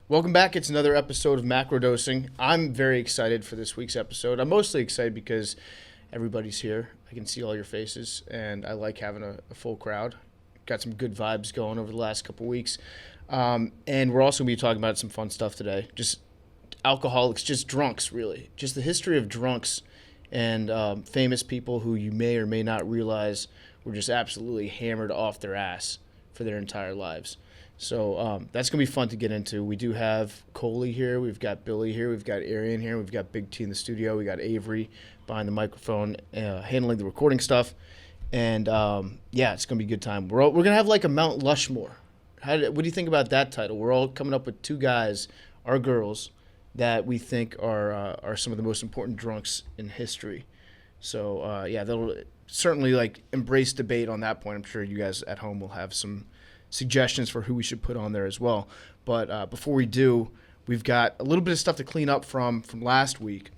Welcome back. It's another episode of Macrodosing. I'm very excited for this week's episode. I'm mostly excited because everybody's here. I can see all your faces, and I like having a full crowd. Got some good vibes going over the last couple weeks. And we're also going to be talking about some fun stuff today. Just alcoholics, just drunks, really. Just the history of drunks and famous people who you may or may not realize were just absolutely hammered off their ass for their entire lives. So that's going to be fun to get into. We do have Coley here. We've got Billy here. We've got Arian here. We've got Big T in the studio. We got Avery behind the microphone handling the recording stuff. And, it's going to be a good time. We're going to have like a Mount Lushmore. What do you think about that title? We're all coming up with two guys, our girls, that we think are some of the most important drunks in history. So, they'll certainly like embrace debate on that point. I'm sure you guys at home will have some suggestions for who we should put on there as well. But before we do, we've got a little bit of stuff to clean up from last week.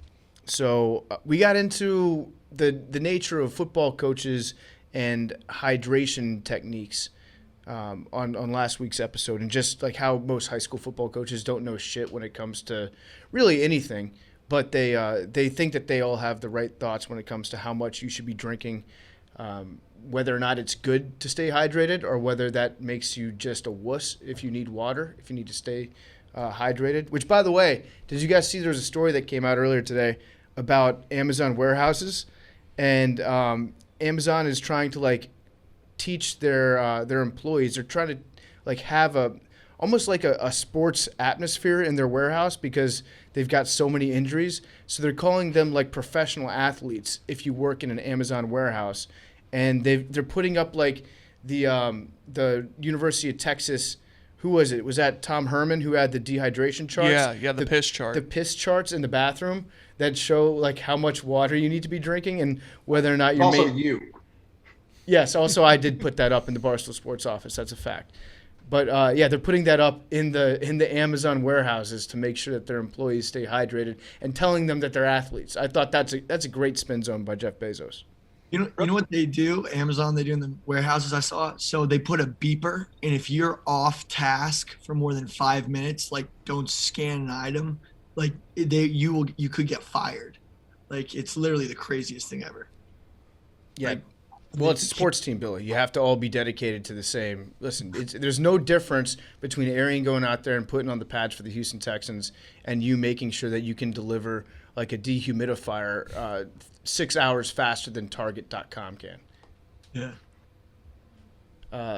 So we got into the nature of football coaches and hydration techniques on last week's episode, and just like how most high school football coaches don't know shit when it comes to really anything, but they think that they all have the right thoughts when it comes to how much you should be drinking, whether or not it's good to stay hydrated, or whether that makes you just a wuss if you need water, if you need to stay hydrated. Which, by the way, did you guys see there was a story that came out earlier today about Amazon warehouses, and Amazon is trying to like teach their employees. They're trying to like have almost like a sports atmosphere in their warehouse because they've got so many injuries. So they're calling them like professional athletes if you work in an Amazon warehouse. And they're putting up like the University of Texas. Who was it? Was that Tom Herman who had the dehydration charts? Yeah, the piss chart. The piss charts in the bathroom that show like how much water you need to be drinking and whether or not you're also you. Yes, also I did put that up in the Barstool Sports office. That's a fact. But they're putting that up in the Amazon warehouses to make sure that their employees stay hydrated and telling them that they're athletes. I thought that's a great spin zone by Jeff Bezos. You know what they do, Amazon, they do in the warehouses I saw? So they put a beeper, and if you're off task for more than 5 minutes, like don't scan an item, like you could get fired. Like it's literally the craziest thing ever. Yeah. Well, it's a sports team, Billy. You have to all be dedicated to the same. Listen, there's no difference between Arian going out there and putting on the patch for the Houston Texans and you making sure that you can deliver like a dehumidifier 6 hours faster than Target.com can. Yeah.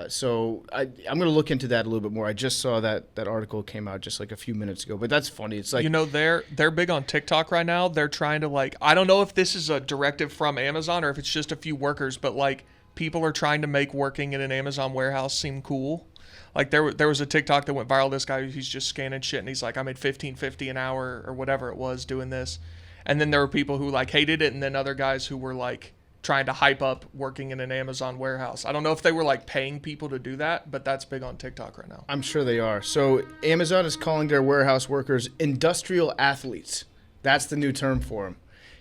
So I'm going to look into that a little bit more. I just saw that article came out just like a few minutes ago, but that's funny. It's like, they're big on TikTok right now. They're trying to like, I don't know if this is a directive from Amazon or if it's just a few workers, but like people are trying to make working in an Amazon warehouse seem cool. Like there was a TikTok that went viral. This guy, he's just scanning shit and he's like, I made $15.50 an hour or whatever it was doing this. And then there were people who like hated it, and then other guys who were like trying to hype up working in an Amazon warehouse. I don't know if they were like paying people to do that, but that's big on TikTok right now. I'm sure they are. So Amazon is calling their warehouse workers industrial athletes. That's the new term for them.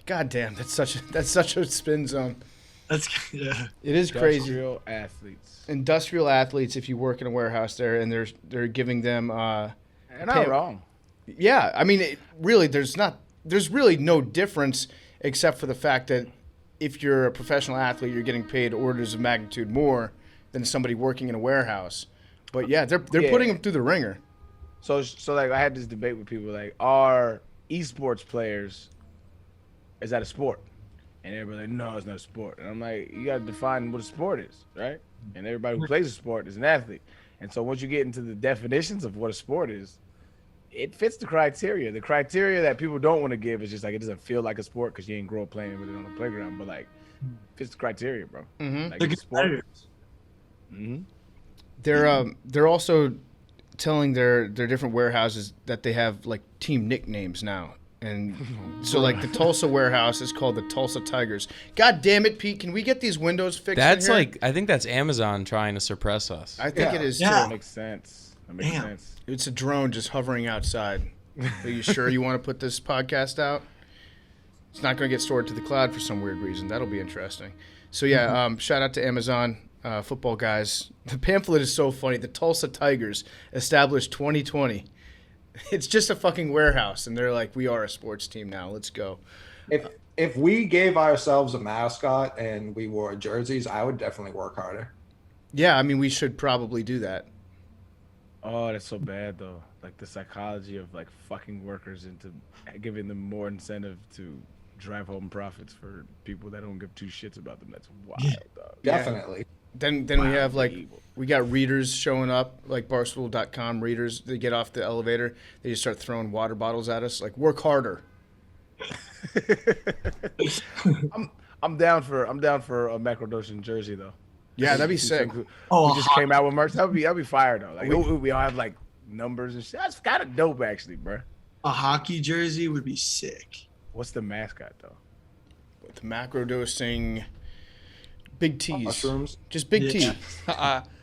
God damn, that's such a spin zone. Yeah. It is crazy. Industrial athletes. Industrial athletes. If you work in a warehouse there, and they're giving them. They're not wrong. Yeah, I mean, there's really no difference except for the fact that if you're a professional athlete, you're getting paid orders of magnitude more than somebody working in a warehouse. But yeah, they're putting them through the ringer. So like I had this debate with people like, are esports players, is that a sport? And everybody like, no, it's not a sport. And I'm like, you got to define what a sport is, right? And everybody who plays a sport is an athlete. And so once you get into the definitions of what a sport is, it fits the criteria. The criteria that people don't want to give is just like it doesn't feel like a sport because you ain't grow up playing with it on the playground. But like, fits the criteria, bro. Mm-hmm. Like, They're it's sport. competitors. Mm-hmm. They're also telling their different warehouses that they have like team nicknames now. And so like the Tulsa warehouse is called the Tulsa Tigers. God damn it, Pete! Can we get these windows fixed? That's in here? like, I think that's Amazon trying to suppress us. I think it is Yeah. too. That makes sense. Damn. It's a drone just hovering outside. Are you sure you want to put this podcast out? It's not going to get stored to the cloud for some weird reason. That'll be interesting. So yeah, shout out to Amazon football guys. The pamphlet is so funny. The Tulsa Tigers established 2020. It's just a fucking warehouse, and they're like, we are a sports team now. Let's go. If we gave ourselves a mascot and we wore jerseys, I would definitely work harder. Yeah, I mean, we should probably do that. Oh, that's so bad though. Like the psychology of like fucking workers into giving them more incentive to drive home profits for people that don't give two shits about them. That's wild, dog. Definitely. Then we have like we got readers showing up, like Barstool.com readers. They get off the elevator, they just start throwing water bottles at us. Like, work harder. I'm down for a Macrodosing jersey though. Yeah, that'd be sick. We just came out with merch. That'd be fire though. Like we all have like numbers and shit. That's kind of dope actually, bro. A hockey jersey would be sick. What's the mascot though? The Macrodosing big T's. Mushrooms. Just big T.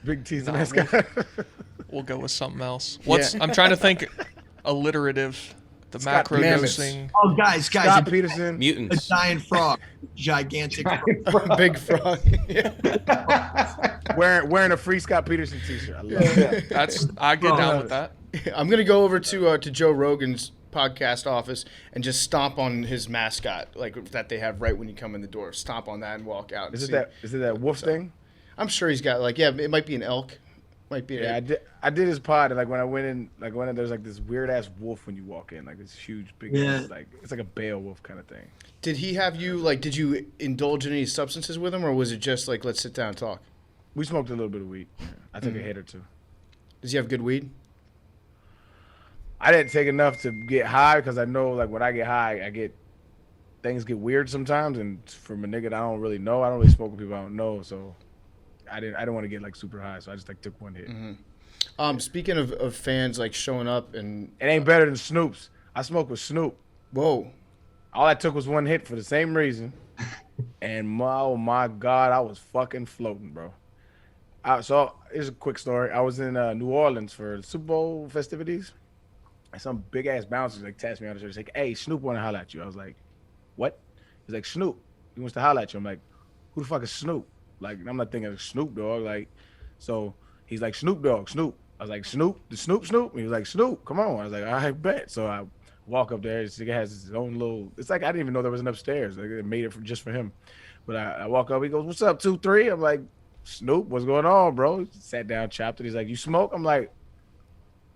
Big T's the mascot. We'll go with something else. I'm trying to think alliterative. The Scott Macrodosing. Oh, guys, Scott a Peterson. a Mutants. giant frog, gigantic. Big frog. wearing a free Scott Peterson t-shirt. I love it. I get down with that. I'm gonna go over to Joe Rogan's podcast office and just stomp on his mascot, like that they have right when you come in the door. Stomp on that and walk out. And Is it that wolf thing? I'm sure he's got like it might be an elk, might be. Yeah, I did his pod, and like when I went in, there's like this weird ass wolf when you walk in, like this huge big ass, like it's like a Beowulf kind of thing. Did he have you like? Did you indulge in any substances with him, or was it just like let's sit down and talk? We smoked a little bit of weed. Yeah. I took a hit or two. Does he have good weed? I didn't take enough to get high because I know like when I get high, things get weird sometimes, and from a nigga that I don't really know, I don't really smoke with people I don't know, so I didn't want to get like super high, so I just like took one hit. Mm-hmm. Speaking of fans like showing up and it ain't better than Snoop's. I smoked with Snoop. Whoa. All I took was one hit for the same reason, and oh my God, I was fucking floating, bro. So here's a quick story. I was in New Orleans for the Super Bowl festivities. And some big ass bouncer like tapped me on the shoulder. He's like, "Hey, Snoop want to holler at you." I was like, "What?" He's like, "Snoop, he wants to holler at you." I'm like, "Who the fuck is Snoop?" Like, I'm not thinking of Snoop Dogg. Like, so he's like, "Snoop Dogg, Snoop." I was like, "Snoop, the Snoop." And he was like, "Snoop, come on." I was like, "I bet." So I walk up there. This nigga has his own little. It's like I didn't even know there was an upstairs. Like, they made it just for him. But I walk up. He goes, "What's up, 2, 3?" I'm like, "Snoop, what's going on, bro?" He sat down, chopped it. He's like, "You smoke?" I'm like,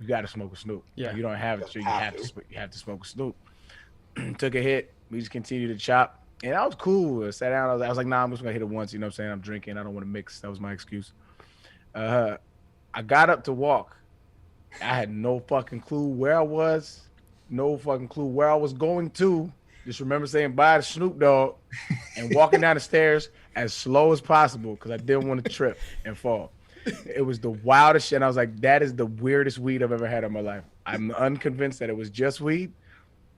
"You got to smoke with Snoop. Yeah. You don't have it, so you have to smoke with Snoop." Took a hit. We just continued to chop, and I was cool. I sat down. I was like, "Nah, I'm just gonna hit it once." You know what I'm saying? I'm drinking. I don't want to mix. That was my excuse. I got up to walk. I had no fucking clue where I was. No fucking clue where I was going to. Just remember saying bye to Snoop Dogg and walking down the stairs as slow as possible because I didn't want to trip and fall. It was the wildest shit. And I was like, that is the weirdest weed I've ever had in my life. I'm unconvinced that it was just weed,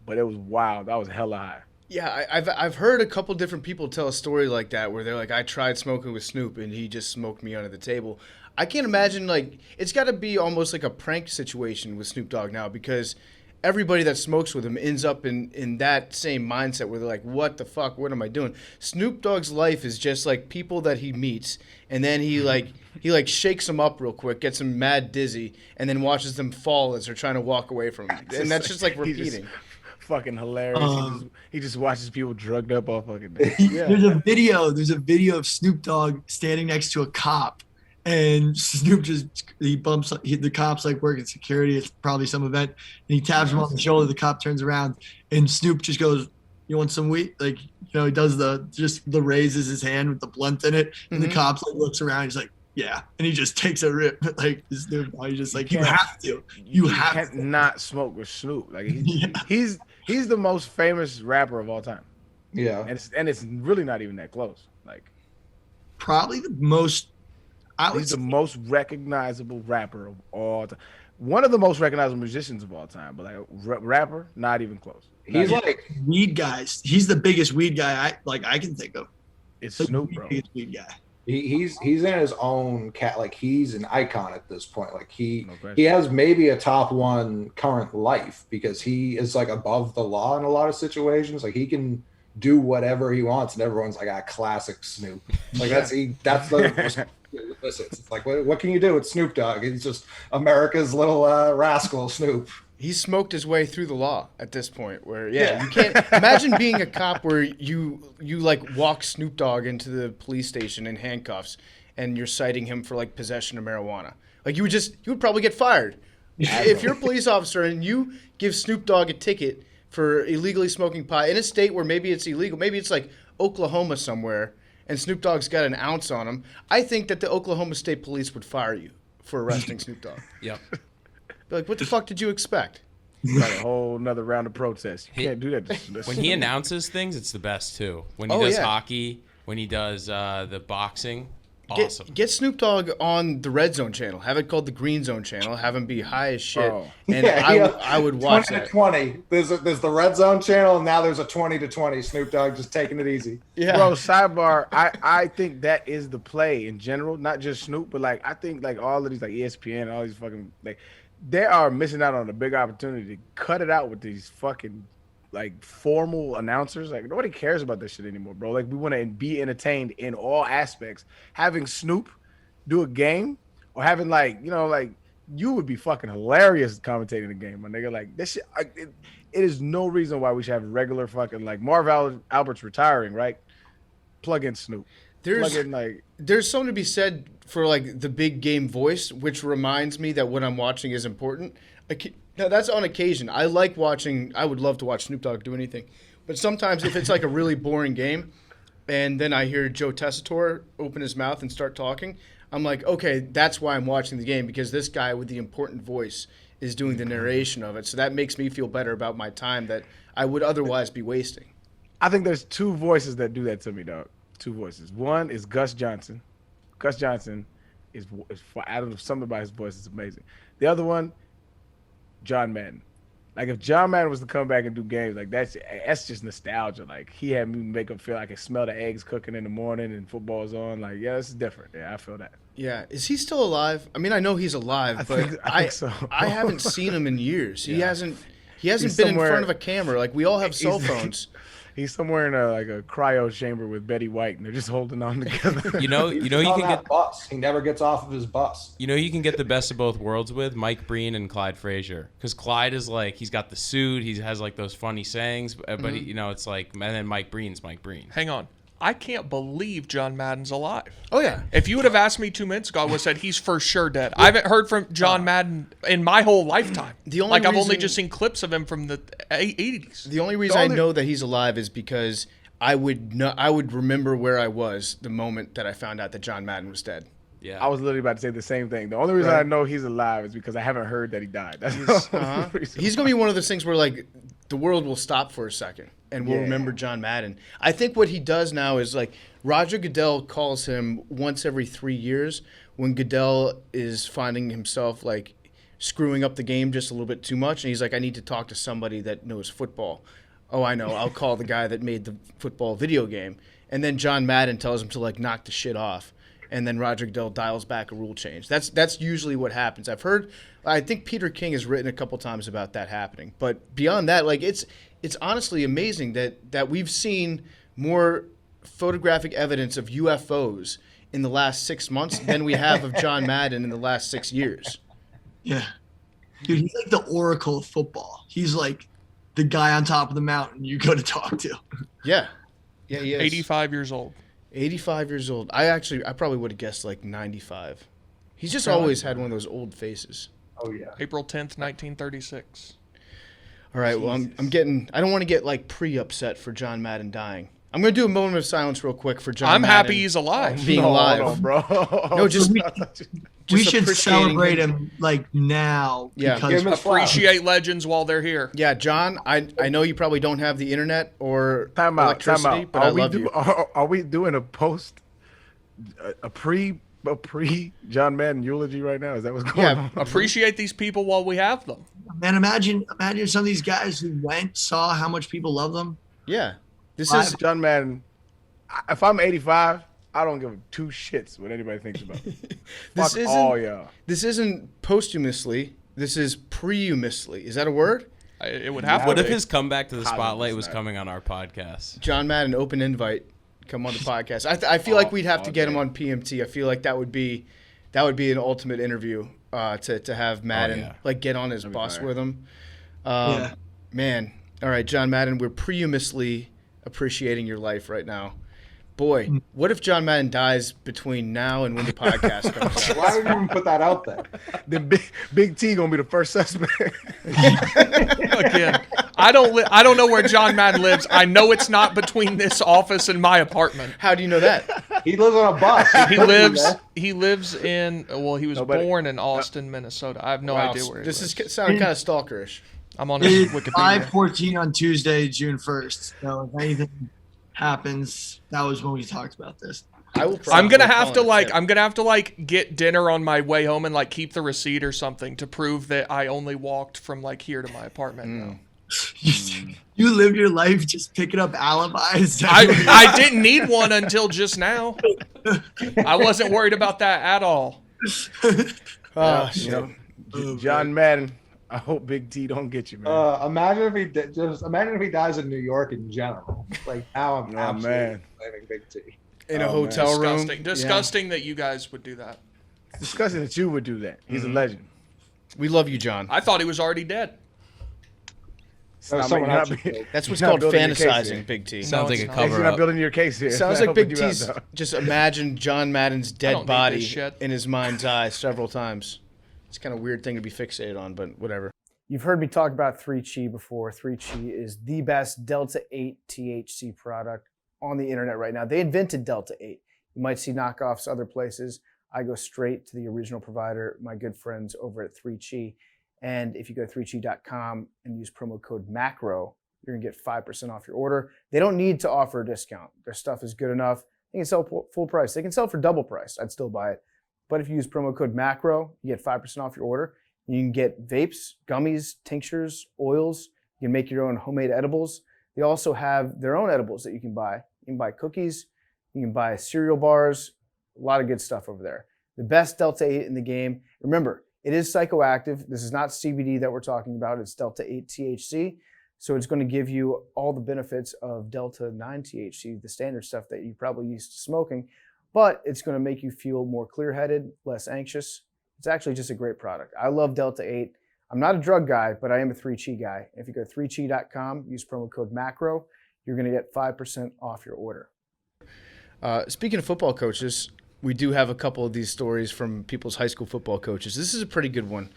but it was wild. I was hella high. Yeah, I've heard a couple different people tell a story like that where they're like, I tried smoking with Snoop and he just smoked me under the table. I can't imagine, like, it's got to be almost like a prank situation with Snoop Dogg now because everybody that smokes with him ends up in that same mindset where they're like, what the fuck, what am I doing? Snoop Dogg's life is just like people that he meets and then he shakes them up real quick, gets them mad dizzy, and then watches them fall as they're trying to walk away from him. And that's just like repeating. Fucking hilarious. He just watches people drugged up all fucking day. Yeah. There's a video of Snoop Dogg standing next to a cop, and Snoop the cop's like working security. It's probably some event, and he taps him on the shoulder. The cop turns around, and Snoop just goes, "You want some weed?" Like, he does the raises his hand with the blunt in it, and the cop like looks around. He's like, "Yeah," and he just takes a rip. Like, Snoop Dogg, he's just like, "You have to. You have to not smoke with Snoop." Like he's the most famous rapper of all time. Yeah, and it's really not even that close. Like, probably the most. He's the most recognizable rapper of all time. One of the most recognizable musicians of all time, but like rapper, not even close. He's like weed guys. He's the biggest weed guy I can think of. It's Snoop, bro. Biggest weed guy. He's in his own cat. Like, he's an icon at this point. Like, he has maybe a top one current life because he is like above the law in a lot of situations. Like, he can do whatever he wants, and everyone's like, classic Snoop. Like, that's the it's like, what can you do with Snoop Dogg? He's just America's little rascal, Snoop. He's smoked his way through the law at this point. Where you can't imagine being a cop where you like walk Snoop Dogg into the police station in handcuffs, and you're citing him for like possession of marijuana. Like you would probably get fired if you're a police officer and you give Snoop Dogg a ticket for illegally smoking pot in a state where maybe it's illegal. Maybe it's like Oklahoma somewhere, and Snoop Dogg's got an ounce on him. I think that the Oklahoma State Police would fire you for arresting Snoop Dogg. Yep. Be like, what the fuck did you expect? Got a whole another round of protests. You can't do that. When he announces things, it's the best too. When he does hockey, when he does the boxing, awesome. Get Snoop Dogg on the Red Zone channel. Have it called the Green Zone channel. Have him be high as shit. Oh. And I would watch 20 that. to 20. There's the Red Zone channel, and now there's a 20 to 20. Snoop Dogg just taking it easy. Yeah. Bro, sidebar. I think that is the play in general, not just Snoop, but like I think like all of these like ESPN, all these fucking like they are missing out on a big opportunity to cut it out with these fucking like formal announcers. Like nobody cares about this shit anymore, bro. Like we want to be entertained in all aspects. Having Snoop do a game or having like you would be fucking hilarious commentating the game, my nigga. Like this shit, it is no reason why we should have regular fucking like Marv Albert's retiring, right? Plug in Snoop. There's something to be said for like the big game voice, which reminds me that what I'm watching is important. Now that's on occasion. I like watching. I would love to watch Snoop Dogg do anything, but sometimes if it's like a really boring game, and then I hear Joe Tessitore open his mouth and start talking, I'm like, okay, that's why I'm watching the game, because this guy with the important voice is doing the narration of it. So that makes me feel better about my time that I would otherwise be wasting. I think there's two voices that do that to me, dog. Two voices. One is Gus Johnson. Gus Johnson is I don't know, something about his voice is amazing. The other one, John Madden. Like if John Madden was to come back and do games, like that's just nostalgia. Like he had me make him feel like I can smell the eggs cooking in the morning and football's on. Like this is different. Yeah, I feel that. Yeah, is he still alive? I mean, I know he's alive, but I think so. I haven't seen him in years. He hasn't He's been in front of a camera. Like we all have cell phones. He's somewhere in a cryo chamber with Betty White, and they're just holding on together. You can get bus. He never gets off of his bus. You can get the best of both worlds with Mike Breen and Clyde Frazier, because Clyde is like he's got the suit, he has like those funny sayings, but it's like, and then Mike Breen's Mike Breen. Hang on. I can't believe John Madden's alive. Oh, yeah. If you would have asked me 2 minutes ago, I would have said he's for sure dead. I haven't heard from John Madden in my whole lifetime. I've only just seen clips of him from the 80s. The only reason I know that he's alive is because I would remember where I was the moment that I found out that John Madden was dead. Yeah, I was literally about to say the same thing. The only reason I know he's alive is because I haven't heard that he died. That's He's going to be one of those things where like the world will stop for a second and we'll remember John Madden. I think what he does now is like Roger Goodell calls him once every 3 years when Goodell is finding himself like screwing up the game just a little bit too much. And he's like, I need to talk to somebody that knows football. Oh, I know. I'll call the guy that made the football video game. And then John Madden tells him to like knock the shit off. And then Roger Goodell dials back a rule change. That's usually what happens. I think Peter King has written a couple times about that happening. But beyond that, like it's honestly amazing that we've seen more photographic evidence of UFOs in the last 6 months than we have of John Madden in the last 6 years. Yeah. Dude, he's like the oracle of football. He's like the guy on top of the mountain you go to talk to. Yeah. Yeah, he is. 85 years old. 85 years old. I probably would have guessed like 95. He's just always had one of those old faces. Oh yeah. April 10th, 1936. All right, well, I don't want to get like pre-upset for John Madden dying. I'm going to do a moment of silence real quick for John Madden. I'm happy he's alive. Being alive. Hold on, bro. No, just we should celebrate him. him like now. Yeah. Because Give him a Appreciate legends while they're here. Yeah, John, I know you probably don't have the internet or Time out. electricity, but I love you. Are we doing a pre John Madden eulogy right now? Is that what's going on? Appreciate these people while we have them. Man, imagine some of these guys who saw how much people love them. Yeah. This This is is John Madden. If I'm 85, I don't give two shits what anybody thinks about me. Fuck all y'all. This isn't posthumously. This is prehumously. Is that a word? It would have to What be. if his comeback to the Positive spotlight was side. coming on our podcast? John Madden, open invite. Come on the podcast. I feel like we'd have to get him on PMT. I feel like that would be an ultimate interview to have Madden like get on his bus with him. Yeah. Man. All right, John Madden, we're prehumously appreciating your life right now. Boy, what if John Madden dies between now and when the podcast comes out? Why would you even put that out there? Then Big T gonna be the first suspect. Again, I don't know where John Madden lives. I know it's not between this office and my apartment. How do you know that? He lives on a bus. He lives in, well, he was born in Austin, Minnesota. I have no idea where he This lives. is sounding kind of stalkerish. I'm on his It's Wikipedia. 5:14 on Tuesday, June 1st. So if anything happens, that was when we talked about this. I'm gonna have to get dinner on my way home and like keep the receipt or something to prove that I only walked from like here to my apartment now. You live your life just picking up alibis. I didn't need one until just now. I wasn't worried about that at all. John Madden. I hope Big T don't get you, man. Imagine if he dies in New York in general. Like now I'm absolutely blaming Big T. In a hotel room. Disgusting that you guys would do that. It's disgusting that you would do that. He's a legend. We love you, John. I thought he was already dead. That's what's called fantasizing, Big T. Sounds like a You're cover not up. building your case here. Sounds I like hope Big you out, T's though. just imagine John Madden's don't dead need body this shit. in his mind's eye several times. It's kind of a weird thing to be fixated on, but whatever. You've heard me talk about 3Chi before. 3Chi is the best Delta 8 THC product on the internet right now. They invented Delta 8. You might see knockoffs other places. I go straight to the original provider, my good friends over at 3Chi. And if you go to 3chi.com and use promo code MACRO, you're going to get 5% off your order. They don't need to offer a discount. Their stuff is good enough. They can sell full price. They can sell for double price. I'd still buy it. But if you use promo code MACRO, you get 5% off your order. You can get vapes, gummies, tinctures, oils. You can make your own homemade edibles. They also have their own edibles that you can buy. You can buy cookies. You can buy cereal bars. A lot of good stuff over there. The best Delta 8 in the game. Remember, it is psychoactive. This is not CBD that we're talking about. It's Delta 8 THC. So it's going to give you all the benefits of Delta 9 THC, the standard stuff that you probably used to smoking, but it's going to make you feel more clear-headed, less anxious. It's actually just a great product. I love Delta 8. I'm not a drug guy, but I am a 3Chi guy. If you go to 3chi.com, use promo code MACRO, you're going to get 5% off your order. Speaking of football coaches, we do have a couple of these stories from people's high school football coaches. This is a pretty good one.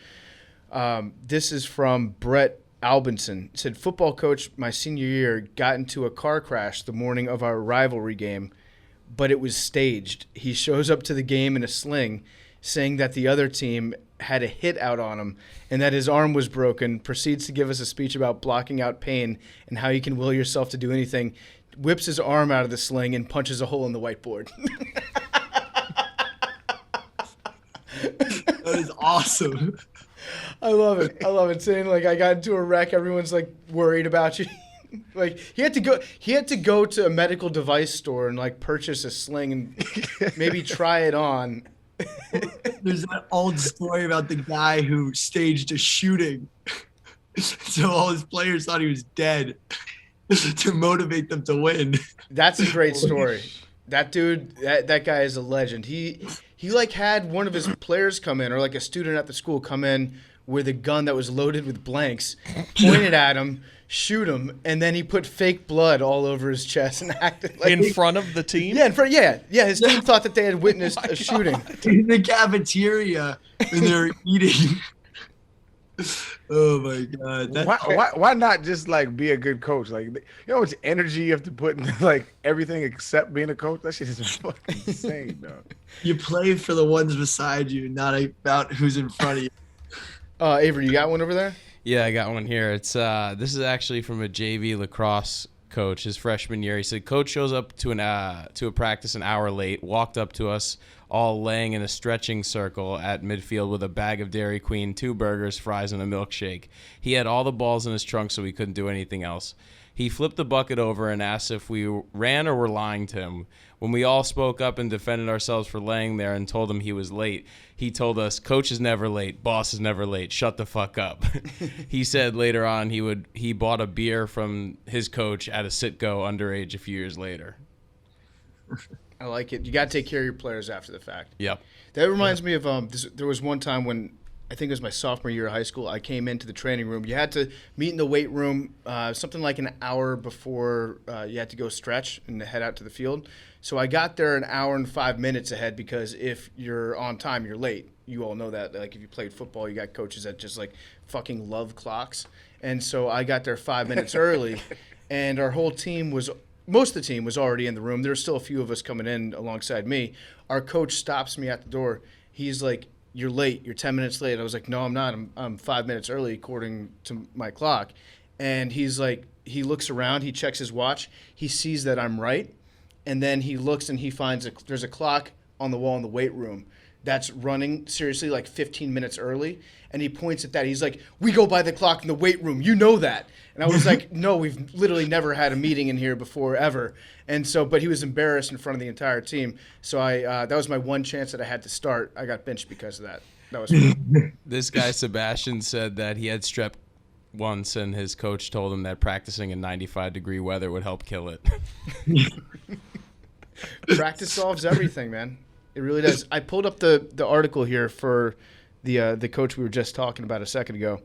This is from Brett Albinson. It said, football coach my senior year got into a car crash the morning of our rivalry game, but it was staged. He shows up to the game in a sling, saying that the other team had a hit out on him and that his arm was broken, proceeds to give us a speech about blocking out pain and how you can will yourself to do anything, whips his arm out of the sling and punches a hole in the whiteboard. That is awesome. I love it. I love it. Saying like I got into a wreck, everyone's like worried about you. Like he had to go to a medical device store and like purchase a sling and maybe try it on. There's that old story about the guy who staged a shooting. So all his players thought he was dead to motivate them to win. That's a great story. That dude, that guy is a legend. He like had one of his players come in, or like a student at the school come in with a gun that was loaded with blanks, pointed at him, shoot him, and then he put fake blood all over his chest and acted like In front of the team? Yeah, in front. Yeah. His team thought that they had witnessed a shooting. In the cafeteria, and they're eating. Oh my god! Why not just like be a good coach? Like, you know how much energy you have to put into like everything except being a coach. That shit is fucking insane, dog. You play for the ones beside you, not about who's in front of you. Avery, you got one over there? Yeah, I got one here. It's this is actually from a JV lacrosse coach his freshman year. He said, coach shows up to a practice an hour late, walked up to us all laying in a stretching circle at midfield with a bag of Dairy Queen, 2 burgers, fries, and a milkshake. He had all the balls in his trunk, so he couldn't do anything else. He flipped the bucket over and asked if we ran or were lying to him. When we all spoke up and defended ourselves for laying there and told him he was late, he told us, coach is never late, boss is never late, shut the fuck up. He said later on he bought a beer from his coach at a sit-go underage a few years later. I like it. You got to take care of your players after the fact. Yep. That reminds me of there was one time when I think it was my sophomore year of high school. I came into the training room. You had to meet in the weight room something like an hour before you had to go stretch and head out to the field. So I got there an hour and 5 minutes ahead because if you're on time, you're late. You all know that. Like if you played football, you got coaches that just like fucking love clocks. And so I got there 5 minutes early, and our whole team most of the team was already in the room. There were still a few of us coming in alongside me. Our coach stops me at the door. He's like, "You're late. You're 10 minutes late." I was like, "No, I'm not. I'm 5 minutes early according to my clock." And he's like, he looks around. He checks his watch. He sees that I'm right. And then he looks and he finds there's a clock on the wall in the weight room that's running seriously like 15 minutes early. And he points at that. He's like, "We go by the clock in the weight room. You know that." And I was like, "No, we've literally never had a meeting in here before ever." And so, but he was embarrassed in front of the entire team. So that was my one chance that I had to start. I got benched because of that. That was fun. This guy, Sebastian, said that he had strep once, and his coach told him that practicing in 95-degree weather would help kill it. Practice solves everything, man. It really does. I pulled up the article here for the coach we were just talking about a second ago.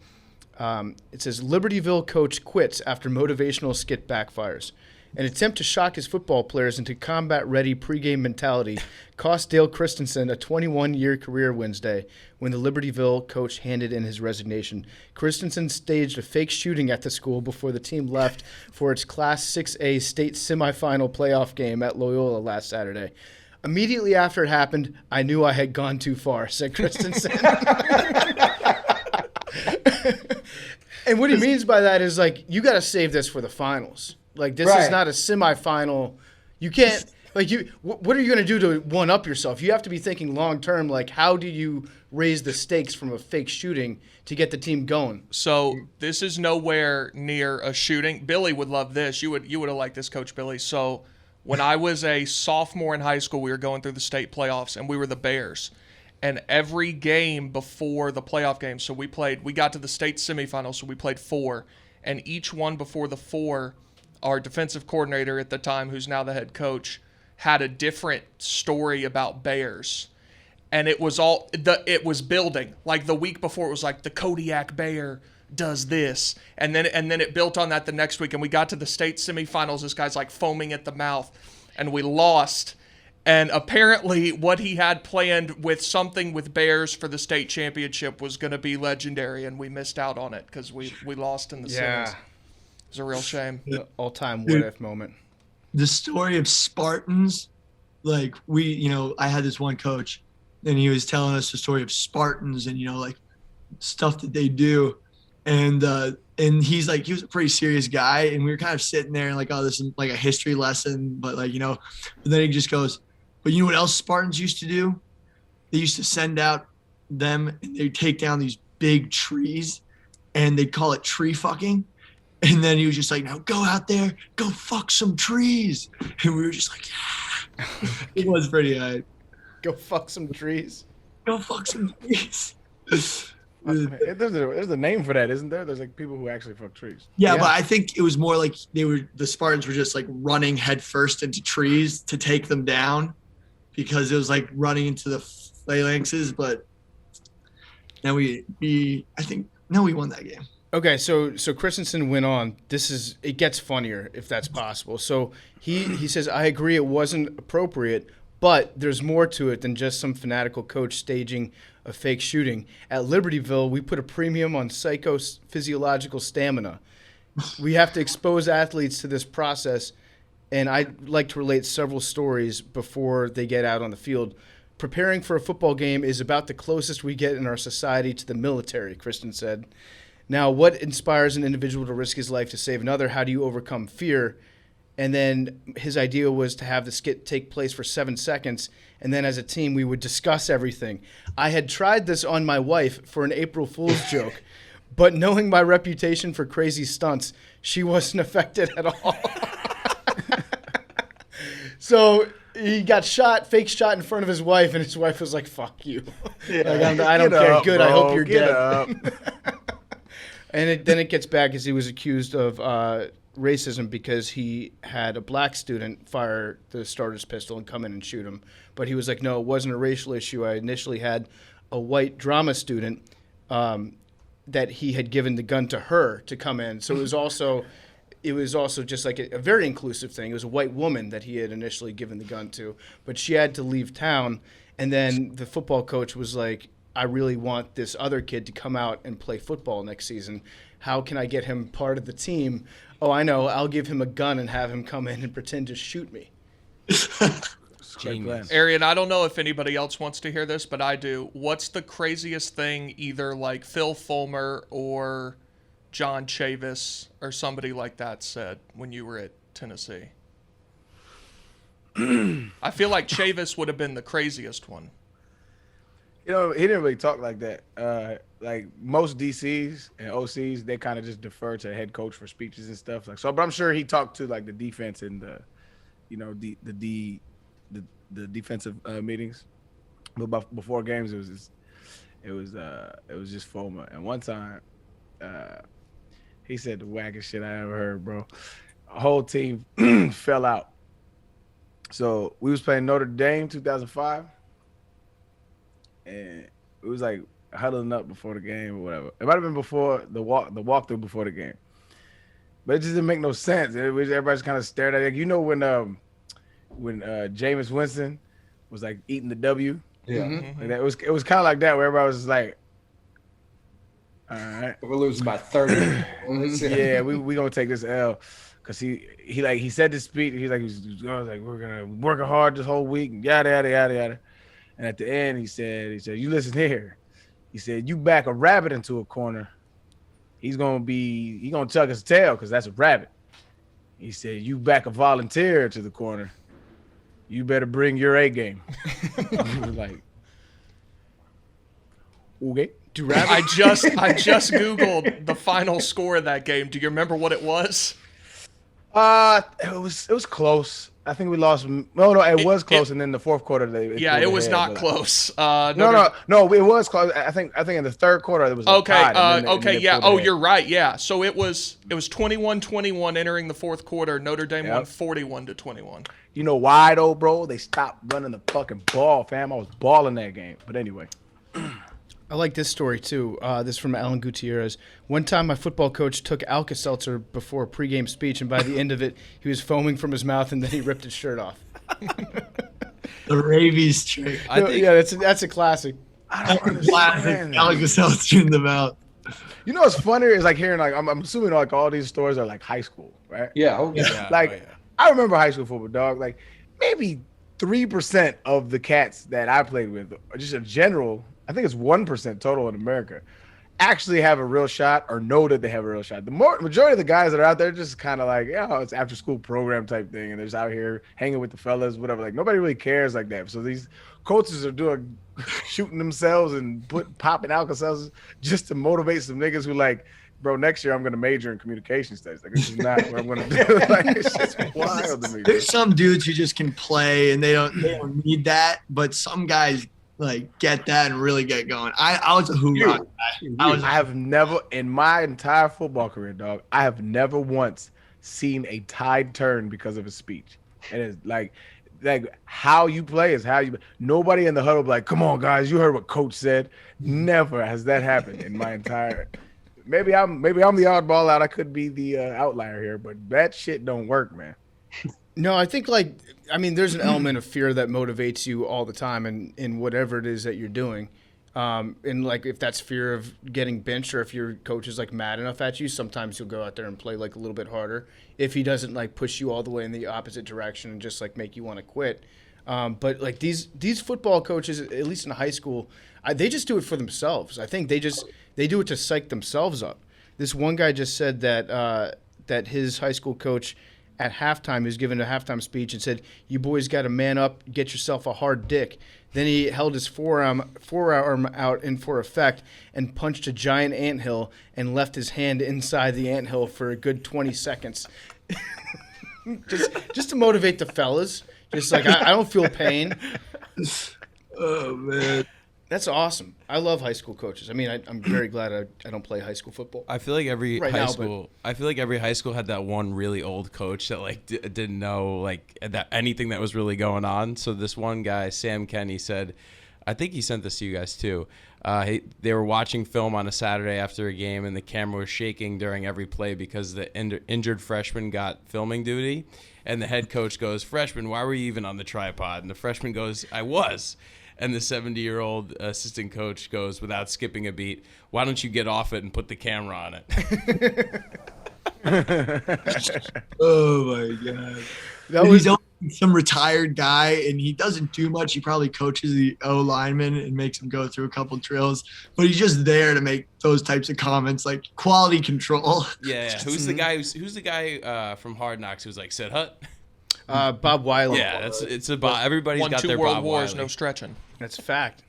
It says, Libertyville coach quits after motivational skit backfires. An attempt to shock his football players into combat-ready pregame mentality cost Dale Christensen a 21-year career Wednesday when the Libertyville coach handed in his resignation. Christensen staged a fake shooting at the school before the team left for its Class 6A state semifinal playoff game at Loyola last Saturday. "Immediately after it happened, I knew I had gone too far," said Christensen. And what he means by that is, like, you got to save this for the finals. Like, this is not a semifinal. You can't, like, what are you going to do to one-up yourself? You have to be thinking long-term, like, how do you raise the stakes from a fake shooting to get the team going? So this is nowhere near a shooting. Billy would love this. You would have liked this, Coach Billy. So when I was a sophomore in high school, we were going through the state playoffs, and we were the Bears. And every game before the playoff game, so we got to the state semifinals, so we played 4. And each one before the 4, our defensive coordinator at the time, who's now the head coach, had a different story about Bears. And it was building. Like the week before, it was like the Kodiak Bear does this. And then it built on that the next week. And we got to the state semifinals. This guy's like foaming at the mouth. And we lost. And apparently what he had planned with something with Bears for the state championship was going to be legendary, and we missed out on it because we lost in the semis. It was a real shame. The all-time what-if moment. The story of Spartans, like I had this one coach, and he was telling us the story of Spartans and, like stuff that they do. And he was a pretty serious guy, and we were kind of sitting there and like, oh, this is like a history lesson, but but then he just goes, "But you know what else Spartans used to do? They used to send out them, and they'd take down these big trees, and they'd call it tree fucking." And then he was just like, "Now go out there, go fuck some trees." And we were just like, yeah. It was pretty high. Go fuck some trees. Go fuck some trees. There's a name for that, isn't there? There's like people who actually fuck trees. Yeah, but I think it was more like the Spartans were just like running headfirst into trees to take them down, because it was like running into the phalanxes. But now we won that game. Okay, so Christensen went on. It gets funnier if that's possible. So he says, "I agree it wasn't appropriate, but there's more to it than just some fanatical coach staging a fake shooting. At Libertyville, we put a premium on psychophysiological stamina. We have to expose athletes to this process, and I'd like to relate several stories before they get out on the field. Preparing for a football game is about the closest we get in our society to the military," Kristen said. "Now, what inspires an individual to risk his life to save another? How do you overcome fear?" And then his idea was to have the skit take place for 7 seconds, and then as a team, we would discuss everything. "I had tried this on my wife for an April Fool's joke, but knowing my reputation for crazy stunts, she wasn't affected at all." So he got fake shot in front of his wife, and his wife was like, "Fuck you." Yeah. Like, I don't care. Good, bro. I hope you're Get dead. up. And then it gets back as he was accused of racism because he had a black student fire the starter's pistol and come in and shoot him. But he was like, "No, it wasn't a racial issue. I initially had a white drama student that he had given the gun to her to come in. So it was also just like a very inclusive thing. It was a white woman that he had initially given the gun to, but she had to leave town. And then the football coach was like, I really want this other kid to come out and play football next season. How can I get him part of the team? Oh, I know. I'll give him a gun and have him come in and pretend to shoot me. Genius. Arian, I don't know if anybody else wants to hear this, but I do. What's the craziest thing either like Phil Fulmer or John Chavis or somebody like that said when you were at Tennessee? I feel like Chavis would have been the craziest one. You know, he didn't really talk like that. Like most DCs and OCs, they kind of just defer to the head coach for speeches and stuff. Like so, but I'm sure he talked to like the defense and the defensive meetings. But before games, it was just Fulmer. And one time, he said the wackest shit I ever heard, bro. A whole team fell out. So we was playing Notre Dame 2005, and it was like huddling up before the game or whatever. It might have been before the walkthrough before the game, but it just didn't make no sense. Everybody's kind of stared at it. You know when Jameis Winston was like eating the W, Yeah. Mm-hmm. like that. It was kind of like that where everybody was just like, all right, We're losing by 30. yeah, we gonna take this L. Cause he said this speech. He's like we're gonna work hard this whole week and yada yada yada yada. And at the end he said you listen here. He said you back a rabbit into a corner, he's gonna tuck his tail because that's a rabbit. He said you back a volunteer to the corner, you better bring your A game. He was like, okay. I just Googled the final score of that game. Do you remember what it was? It was close. I think we lost. No, it was close, and then the fourth quarter It was not close. No, it was close. I think in the third quarter it was okay. tied, and then they Yeah. pulled Oh, ahead. you're right. Yeah. So it was 21-21 entering the fourth quarter. Notre Dame won 41-21. You know why though, bro? They stopped running the fucking ball, fam. I was balling that game. But anyway. I like this story, too. This is from Alan Gutierrez. One time, my football coach took Alka-Seltzer before a pregame speech, and by the end of it, he was foaming from his mouth, and then he ripped his shirt off. The rabies trick. I think That's a classic. I don't understand. Alka-Seltzer in the mouth. You know what's funny is like hearing like I'm assuming like all these stories are like high school, right? Yeah. Okay. Yeah, Like oh, yeah. I remember high school football, dog. Like maybe 3% of the cats that I played with, or just in general, I think it's 1% total in America, actually have a real shot or know that they have a real shot. The majority of the guys that are out there just kind of like, it's after school program type thing, and they're just out here hanging with the fellas, whatever. Like nobody really cares like that. So these coaches are shooting themselves and popping Alka-Seltzer just to motivate some niggas who like, bro, next year I'm gonna major in communication studies. Like this is not what I'm gonna do. Like it's just wild to me. There's some dudes who just can play and they don't need that, but some guys like get that and really get going. I was a hoorah guy. I have never in my entire football career, dog, I have never once seen a tide turn because of a speech. And it's like how you play is how you. Nobody in the huddle be like, come on, guys, you heard what coach said. Never has that happened in my entire. Maybe I'm the oddball out. I could be the outlier here, but that shit don't work, man. No, I think there's an element of fear that motivates you all the time in whatever it is that you're doing. And like if that's fear of getting benched or if your coach is like mad enough at you, sometimes you'll go out there and play like a little bit harder if he doesn't like push you all the way in the opposite direction and just like make you want to quit. But like these football coaches, at least in high school, they just do it for themselves. I think they do it to psych themselves up. This one guy just said that his high school coach at halftime, he was giving a halftime speech and said, "You boys got to man up, get yourself a hard dick." Then he held his forearm out in for effect and punched a giant anthill and left his hand inside the anthill for a good 20 seconds. just to motivate the fellas. Just like, I don't feel pain. Oh, man. That's awesome. I love high school coaches. I mean, I'm very glad I don't play high school football. I feel like every Right high now, school. I feel like every high school had that one really old coach that like didn't know like that anything that was really going on. So this one guy, Sam Kenny, said, I think he sent this to you guys too. They were watching film on a Saturday after a game, and the camera was shaking during every play because the injured freshman got filming duty. And the head coach goes, "Freshman, why were you even on the tripod?" And the freshman goes, "I was." And the 70-year-old assistant coach goes, without skipping a beat, "Why don't you get off it and put the camera on it?" Oh my god! He's some retired guy, and he doesn't do much. He probably coaches the O lineman and makes him go through a couple drills, but he's just there to make those types of comments, like quality control. Yeah. Who's the guy from Hard Knocks who's like, "Sit hut"? Bob Wiley. Yeah, it's a Bob. Everybody's Won got 2 their world Bob wars, Wiley. no stretching. That's a fact.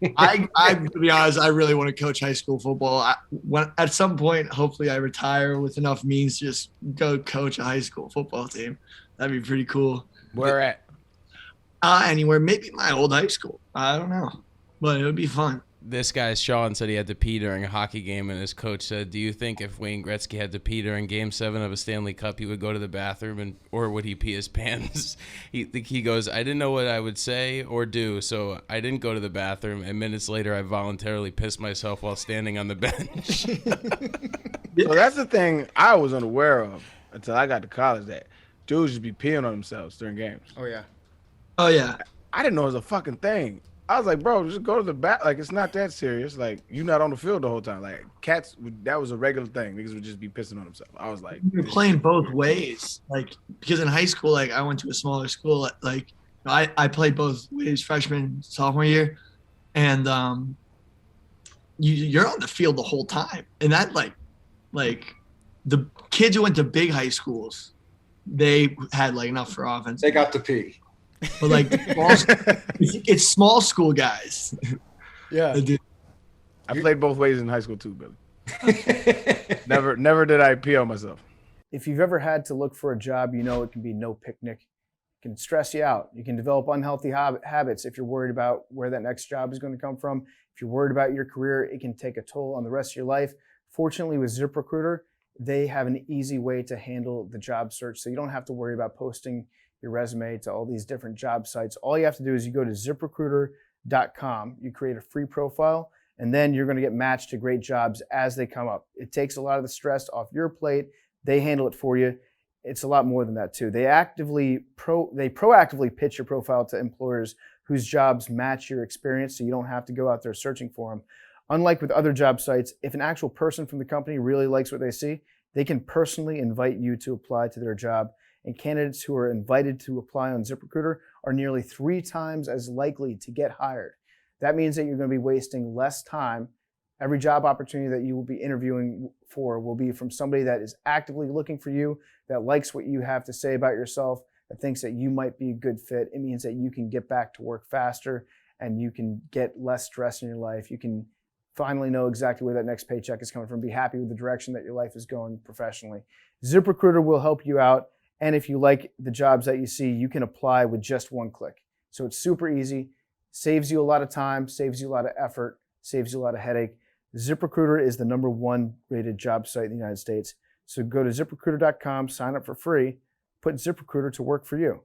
To be honest, I really want to coach high school football. At some point, hopefully I retire with enough means to just go coach a high school football team. That'd be pretty cool. Where at? Anywhere, maybe my old high school. I don't know, but it would be fun. This guy, Sean, said he had to pee during a hockey game, and his coach said, "Do you think if Wayne Gretzky had to pee during Game 7 of a Stanley Cup, he would go to the bathroom, or would he pee his pants?" He goes, "I didn't know what I would say or do, so I didn't go to the bathroom, and minutes later I voluntarily pissed myself while standing on the bench." So that's the thing I was unaware of until I got to college, that dudes just be peeing on themselves during games. Oh yeah. Oh yeah. I didn't know it was a fucking thing. I was like, bro, just go to the back. Like, it's not that serious. Like, you're not on the field the whole time. Like, cats, that was a regular thing. Niggas would just be pissing on themselves. I was like, You're playing both ways, like, because in high school, like, I went to a smaller school. Like, I played both ways, freshman, sophomore year, and you're on the field the whole time. And that, like the kids who went to big high schools, they had like enough for offense. They got to pee. But like it's small school guys. Yeah. I played both ways in high school too, Billy. Never did I pee on myself. If you've ever had to look for a job, you know it can be no picnic. It can stress you out. You can develop unhealthy habits if you're worried about where that next job is going to come from. If you're worried about your career, it can take a toll on the rest of your life. Fortunately, with ZipRecruiter, they have an easy way to handle the job search, so you don't have to worry about posting your resume to all these different job sites. All you have to do is you go to ZipRecruiter.com, you create a free profile, and then you're going to get matched to great jobs as they come up. It takes a lot of the stress off your plate. They handle it for you. It's a lot more than that too. They proactively pitch your profile to employers whose jobs match your experience, so you don't have to go out there searching for them. Unlike with other job sites, if an actual person from the company really likes what they see, they can personally invite you to apply to their job. And candidates who are invited to apply on ZipRecruiter are nearly 3 times as likely to get hired. That means that you're going to be wasting less time. Every job opportunity that you will be interviewing for will be from somebody that is actively looking for you, that likes what you have to say about yourself, that thinks that you might be a good fit. It means that you can get back to work faster and you can get less stress in your life. You can finally know exactly where that next paycheck is coming from, be happy with the direction that your life is going professionally. ZipRecruiter will help you out. And if you like the jobs that you see, you can apply with just one click. So it's super easy, saves you a lot of time, saves you a lot of effort, saves you a lot of headache. ZipRecruiter is the #1 rated job site in the United States. So go to ZipRecruiter.com, sign up for free, put ZipRecruiter to work for you.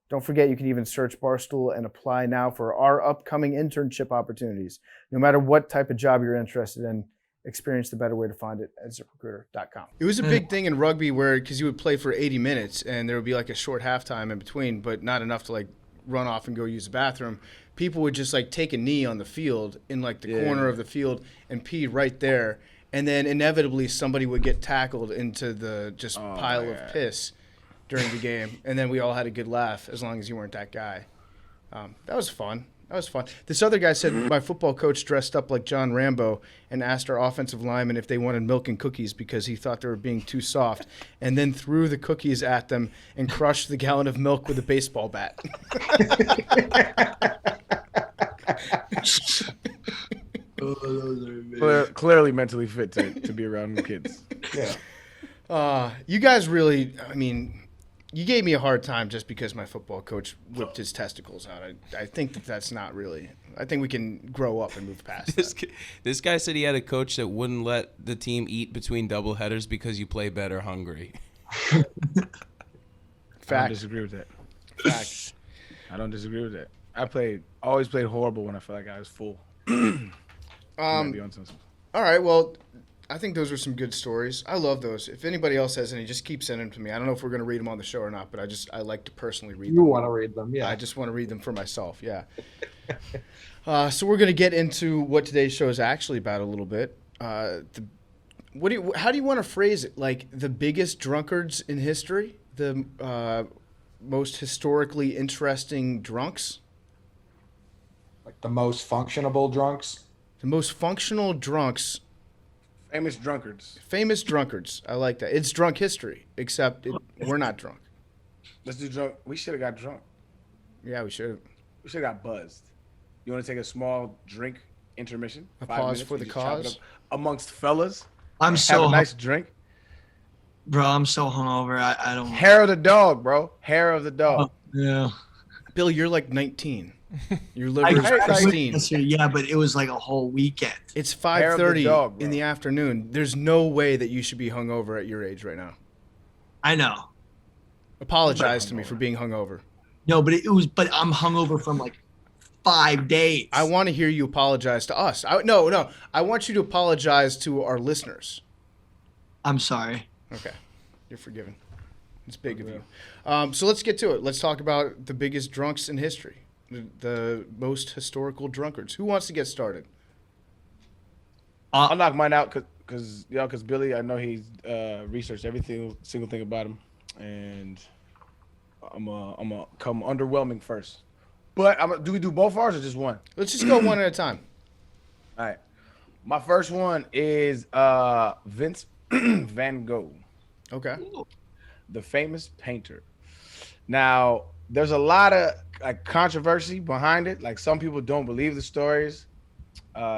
Don't forget, you can even search Barstool and apply now for our upcoming internship opportunities. No matter what type of job you're interested in, experience the better way to find it at ZipRecruiter.com. It was a big thing in rugby because you would play for 80 minutes and there would be like a short halftime in between, but not enough to like run off and go use the bathroom. People would just like take a knee on the field in like the corner of the field and pee right there. And then inevitably somebody would get tackled into the pile of piss during the game. And then we all had a good laugh as long as you weren't that guy. That was fun. This other guy said my football coach dressed up like John Rambo and asked our offensive linemen if they wanted milk and cookies because he thought they were being too soft, and then threw the cookies at them and crushed the gallon of milk with a baseball bat. Clearly mentally fit to be around the kids. Yeah. You guys really, you gave me a hard time just because my football coach whipped his testicles out. I think that's not really. I think we can grow up and move past that. This guy said he had a coach that wouldn't let the team eat between doubleheaders because you play better hungry. Fact. I don't disagree with that. Fact. I don't disagree with that. I always played horrible when I felt like I was full. You might be on something. All right. Well, I think those are some good stories. I love those. If anybody else has any, just keep sending them to me. I don't know if we're going to read them on the show or not, but I like to personally read You them. want to read them, yeah. I just want to read them for myself. Yeah. So we're going to get into what today's show is actually about a little bit. How do you want to phrase it? Like the biggest drunkards in history, the most historically interesting drunks, Like the most functionable drunks. the most functional drunks. Famous drunkards. Famous drunkards. I like that. It's drunk history, except we're not drunk. Let's do drunk. We should have got drunk. Yeah, we should. We should have got buzzed. You want to take a small drink intermission? A 5 pause minutes, for we the just chop it cause? up amongst fellas. I'm Have so a nice drink. bro. I'm so hungover. I don't. Hair of the dog, bro. Hair of the dog. Yeah. Bill, you're like 19. Your I liver's I- pristine. Yeah, but it was like a whole weekend. It's Hair of the 5:30 dog, bro. in the afternoon. There's no way that you should be hungover at your age right now. I know. Apologize to me for being hungover. No, but it was. But I'm hungover from like 5 days. I want to hear you apologize to us. No. I want you to apologize to our listeners. I'm sorry. Okay. You're forgiven. It's big of you. So let's get to it. Let's talk about the biggest drunks in history, the most historical drunkards. Who wants to get started? I'll knock mine out because Billy, I know he's researched every single thing about him, and I'm gonna come underwhelming first. But do we do both ours or just one? Let's just go one at a time. All right. My first one is Vince Van Gogh, Okay. the famous painter. Now, there's a lot of like controversy behind it. Like some people don't believe the stories.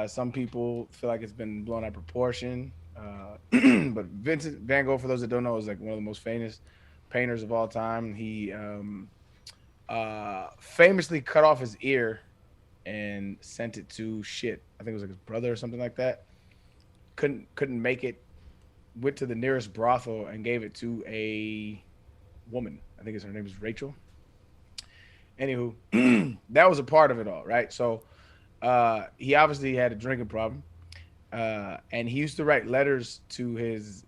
Some people feel like it's been blown out of proportion. But Vincent Van Gogh, for those that don't know, is like one of the most famous painters of all time. He famously cut off his ear and sent it to shit. I think it was like his brother or something like that. Couldn't make it. Went to the nearest brothel and gave it to a woman. I think her name is Rachel. Anywho, that was a part of it all, right? So he obviously had a drinking problem, and he used to write letters to his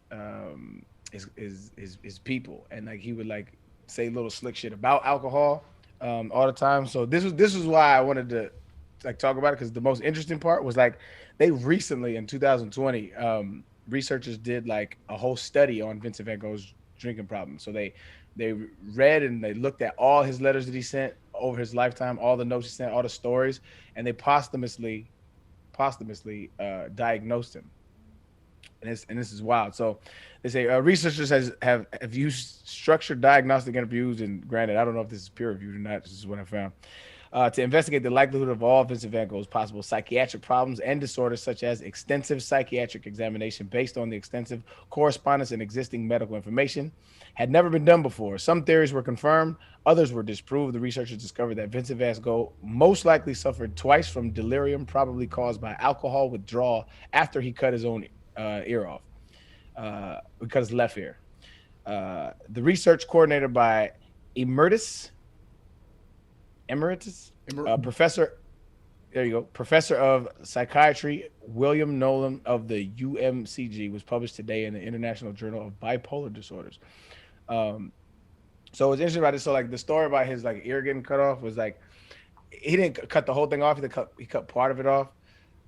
people, and like he would like say little slick shit about alcohol all the time. So this was why I wanted to like talk about it, because the most interesting part was like they recently in 2020 researchers did like a whole study on Vincent Van Gogh's drinking problem. So they read and they looked at all his letters that he sent over his lifetime, all the notes he sent, all the stories, and they posthumously diagnosed him. And this is wild. So they say researchers have used structured diagnostic interviews, and granted, I don't know if this is peer reviewed or not. This is what I found. To investigate the likelihood of all Vincent Van Gogh's possible psychiatric problems and disorders, such as extensive psychiatric examination based on the extensive correspondence and existing medical information, had never been done before. Some theories were confirmed, others were disproved. The researchers discovered that Vincent Van Gogh most likely suffered twice from delirium, probably caused by alcohol withdrawal after he cut his own ear off. He cut his left ear. The research coordinated by Emeritus Professor, there you go, Professor of Psychiatry William Nolan of the UMCG was published today in the International Journal of Bipolar Disorders. So what's interesting about it, so like the story about his like ear getting cut off was like he didn't cut the whole thing off, he cut part of it off.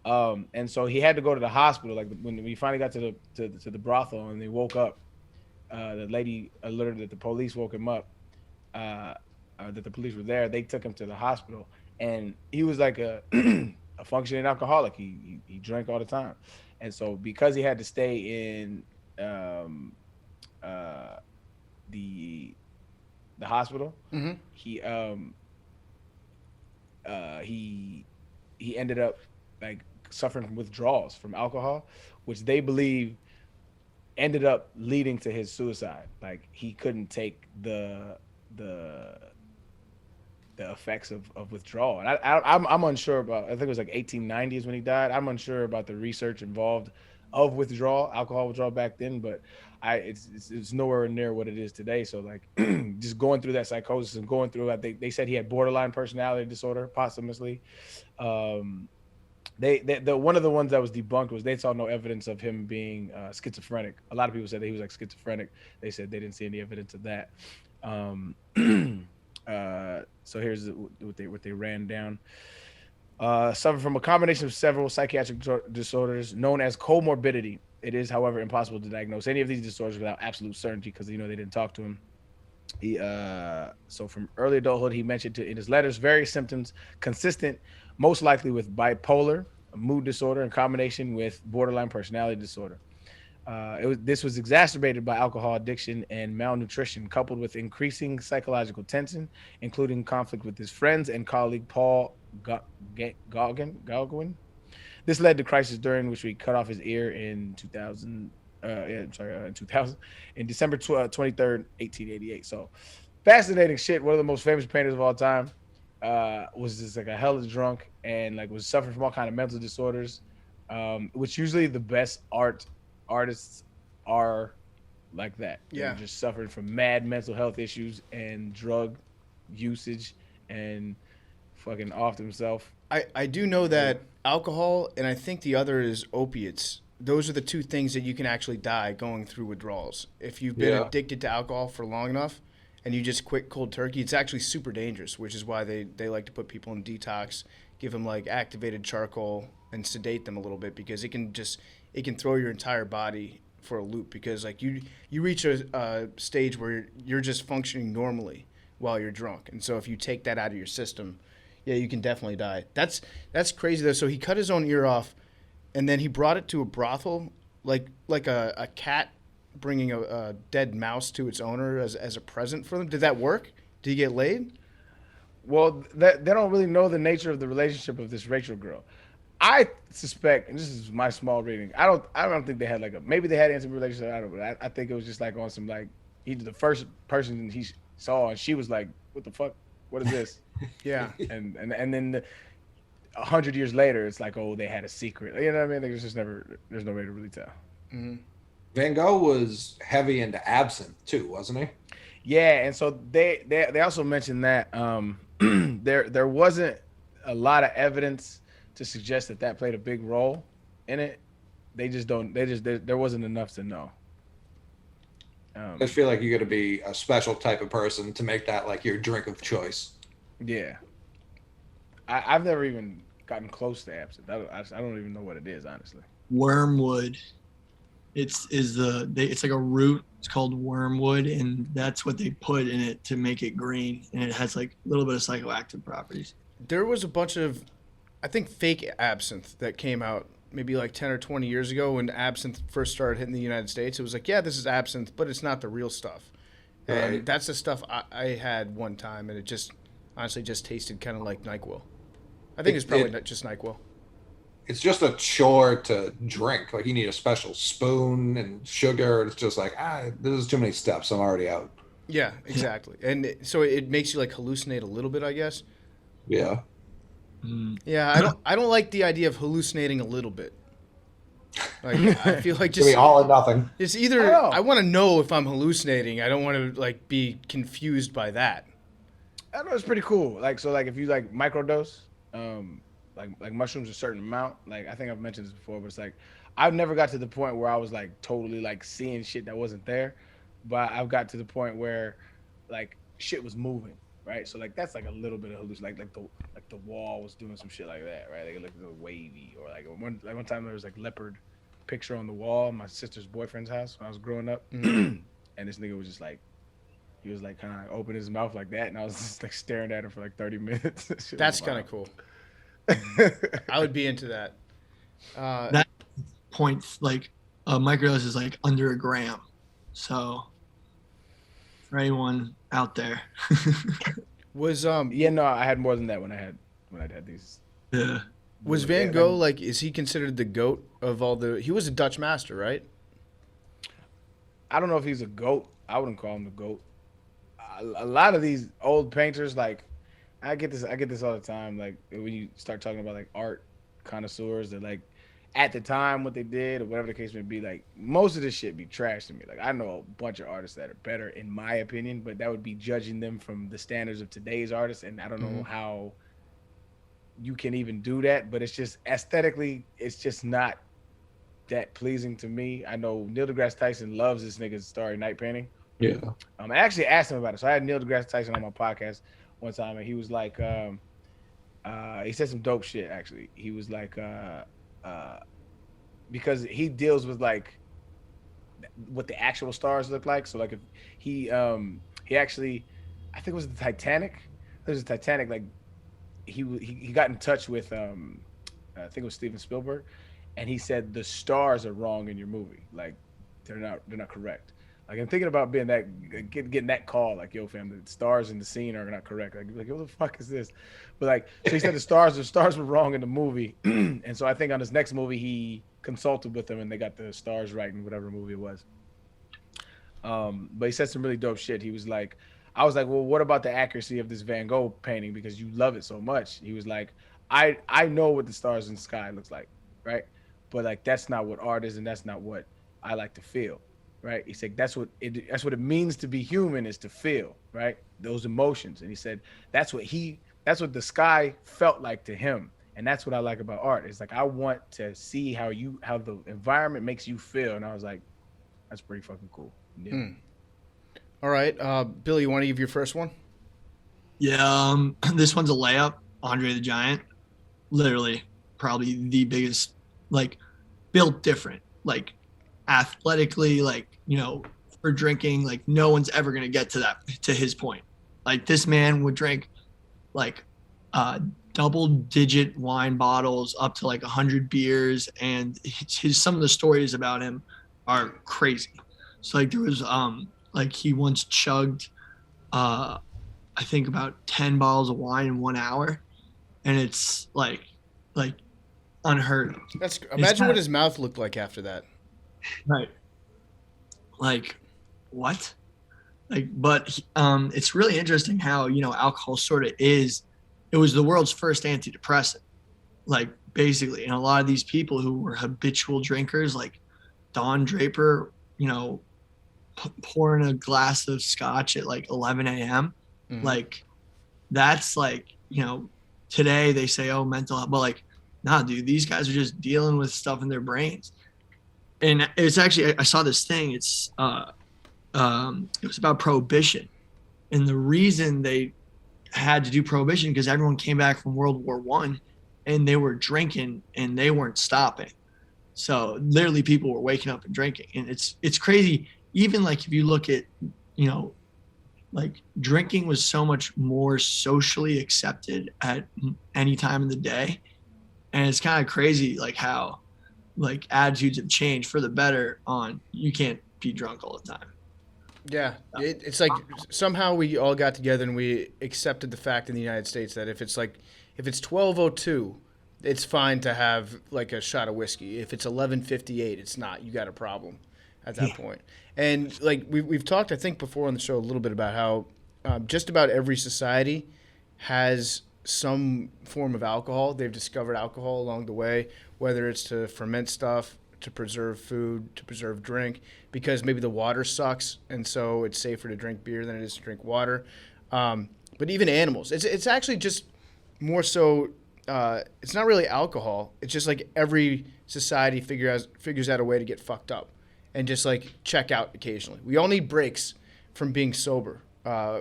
And so he had to go to the hospital. Like when we finally got to the brothel and they woke up, the lady alerted that the police woke him up. That the police were there. They took him to the hospital, and he was like a functioning alcoholic. He drank all the time, and so because he had to stay in the hospital, Mm-hmm. he ended up like suffering from withdrawals from alcohol, which they believe ended up leading to his suicide. Like he couldn't take the effects of withdrawal. And I'm unsure about, I think it was like 1890s when he died. I'm unsure about the research involved of withdrawal, alcohol withdrawal back then, but it's nowhere near what it is today. So like just going through that psychosis and going through that, they said he had borderline personality disorder posthumously. the one of the ones that was debunked was they saw no evidence of him being schizophrenic. A lot of people said that he was like schizophrenic. They said they didn't see any evidence of that. So here's what they ran down. Suffer from a combination of several psychiatric disorders known as comorbidity. It is, however, impossible to diagnose any of these disorders without absolute certainty because they didn't talk to him. He so from early adulthood, he mentioned in his letters various symptoms consistent, most likely with bipolar, a mood disorder, in combination with borderline personality disorder. This was exacerbated by alcohol addiction and malnutrition, coupled with increasing psychological tension, including conflict with his friends and colleague Paul Gogh. This led to crisis during which we cut off his ear in 2000. In December 23rd, 1888. So fascinating shit. One of the most famous painters of all time was just like a hella drunk and like was suffering from all kind of mental disorders, which usually the best artists are like that. Yeah. They're just suffering from mad mental health issues and drug usage and fucking off themselves. I do know that alcohol, and I think the other is opiates. Those are the two things that you can actually die going through withdrawals. If you've been addicted to alcohol for long enough and you just quit cold turkey, it's actually super dangerous, which is why they like to put people in detox, give them like activated charcoal and sedate them a little bit, because it can throw your entire body for a loop, because like you reach a stage where you're just functioning normally while you're drunk. And so if you take that out of your system, yeah, you can definitely die. That's crazy though. So he cut his own ear off, and then he brought it to a brothel, like a cat bringing a dead mouse to its owner as a present for them. Did that work? Did he get laid? Well, they don't really know the nature of the relationship of this Rachel girl. I suspect, and this is my small reading, I don't think they had maybe they had an intimate relationship. I don't know. I think it was just like on some like he's the first person he saw, and she was like, "What the fuck? What is this?" Yeah. And then 100 years later, it's like, oh, they had a secret. You know what I mean? Like, there's no way to really tell. Mm-hmm. Van Gogh was heavy into absinthe too, wasn't he? Yeah, and so they also mentioned that there wasn't a lot of evidence to suggest that played a big role in it. There wasn't enough to know. I just feel like you got to be a special type of person to make that like your drink of choice. Yeah. I've never even gotten close to absinthe. I don't even know what it is, honestly. Wormwood. It's like a root. It's called wormwood, and that's what they put in it to make it green, and it has like a little bit of psychoactive properties. There was a bunch of, I think, fake absinthe that came out maybe like 10 or 20 years ago when absinthe first started hitting the United States. It was like, yeah, this is absinthe, but it's not the real stuff. And Right. that's the stuff I had one time, and it just honestly just tasted kind of like NyQuil. I think it's probably not just NyQuil. It's just a chore to drink. Like you need a special spoon and sugar. It's just like, this is too many steps. I'm already out. Yeah, exactly. And so it makes you like hallucinate a little bit, I guess. Yeah. Yeah, I don't like the idea of hallucinating a little bit. Like I feel like It's gonna be just all or nothing. it's either I want to know if I'm hallucinating. I don't want to like be confused by that. I know it's pretty cool. Like so, like if you like microdose, like mushrooms a certain amount. Like I think I've mentioned this before, but it's like I've never got to the point where I was like totally like seeing shit that wasn't there, but I've got to the point where like shit was moving, right? So like that's like a little bit of hallucination. Like the wall was doing some shit like that, right? Like it looked a little wavy, or like one time there was like leopard picture on the wall in my sister's boyfriend's house when I was growing up, and this nigga was just like. He was like kind of open his mouth like that, and I was just like staring at him for like 30 minutes. That's kind of cool. I would be into that. That point, like a microdose is like under a gram. So for anyone out there, Was Yeah, no, I had more than that when I had these. yeah. was Van Gogh like? Is he considered the GOAT of all the? He was a Dutch master, right? I don't know if he's a GOAT. I wouldn't call him the GOAT. A lot of these old painters, like I get this all the time. Like when you start talking about like art connoisseurs, that like at the time what they did or whatever the case may be, like most of this shit be trash to me. Like I know a bunch of artists that are better in my opinion, but that would be judging them from the standards of today's artists, and I don't know how you can even do that, but it's just aesthetically, it's just not that pleasing to me. I know Neil deGrasse Tyson loves this nigga's Starry Night painting. Yeah. I actually asked him about it. So I had Neil deGrasse Tyson on my podcast one time, and he was like, he said some dope shit. Actually, he was like, because he deals with like what the actual stars look like. So like if he actually, I think it was the Titanic. There's a Titanic. Like he got in touch with I think it was Steven Spielberg, and he said the stars are wrong in your movie. Like they're not correct. Like I'm thinking about being that getting that call. Like yo, fam, the stars in the scene are not correct. Like what the fuck is this? But like, so he said the stars were wrong in the movie, and so I think on his next movie he consulted with them and they got the stars right in whatever movie it was. But he said some really dope shit. He was like, I was like, well, what about the accuracy of this Van Gogh painting because you love it so much? He was like, I know what the stars in the sky looks like, right? But like that's not what art is, and that's not what I like to feel, right? He said that's what it means to be human, is to feel, right? Those emotions. And he said that's what the sky felt like to him. And that's what I like about art. It's like I want to see how the environment makes you feel. And I was like, that's pretty fucking cool. Yeah. All right, Billy, you want to give your first one? Yeah, this one's a layup. Andre the Giant, literally probably the biggest, like built different, like athletically, like, you know, for drinking, like no one's ever going to get to his point. Like this man would drink like double digit wine bottles up to like 100 beers, and some of the stories about him are crazy. So like there was like he once chugged I think about 10 bottles of wine in 1 hour, and it's like unheard of. Imagine what his mouth looked like after that. Right. Like what? Like, but it's really interesting how, you know, alcohol sort of it was the world's first antidepressant, like basically. And a lot of these people who were habitual drinkers, like Don Draper, you know, pouring a glass of scotch at like 11 a.m. Like that's like, you know, today they say, oh, mental health, but like, nah, dude, these guys are just dealing with stuff in their brains. And it's actually, I saw this thing. It was about prohibition, and the reason they had to do prohibition because everyone came back from World War I, and they were drinking and they weren't stopping. So literally, people were waking up and drinking, and it's crazy. Even like if you look at, you know, like drinking was so much more socially accepted at any time of the day, and it's kind of crazy like how like attitudes have changed for the better on you can't be drunk all the time. Yeah, it's like somehow we all got together and we accepted the fact in the United States that if it's 12:02, it's fine to have like a shot of whiskey. If it's 11:58, it's not. You got a problem at that point. And like we've talked, I think, before on the show a little bit about how just about every society has some form of alcohol. They've discovered alcohol along the way, whether it's to ferment stuff, to preserve food, to preserve drink, because maybe the water sucks, and so it's safer to drink beer than it is to drink water. But even animals, it's actually just more so. It's not really alcohol. It's just like every society figures out a way to get fucked up, and just like check out occasionally. We all need breaks from being sober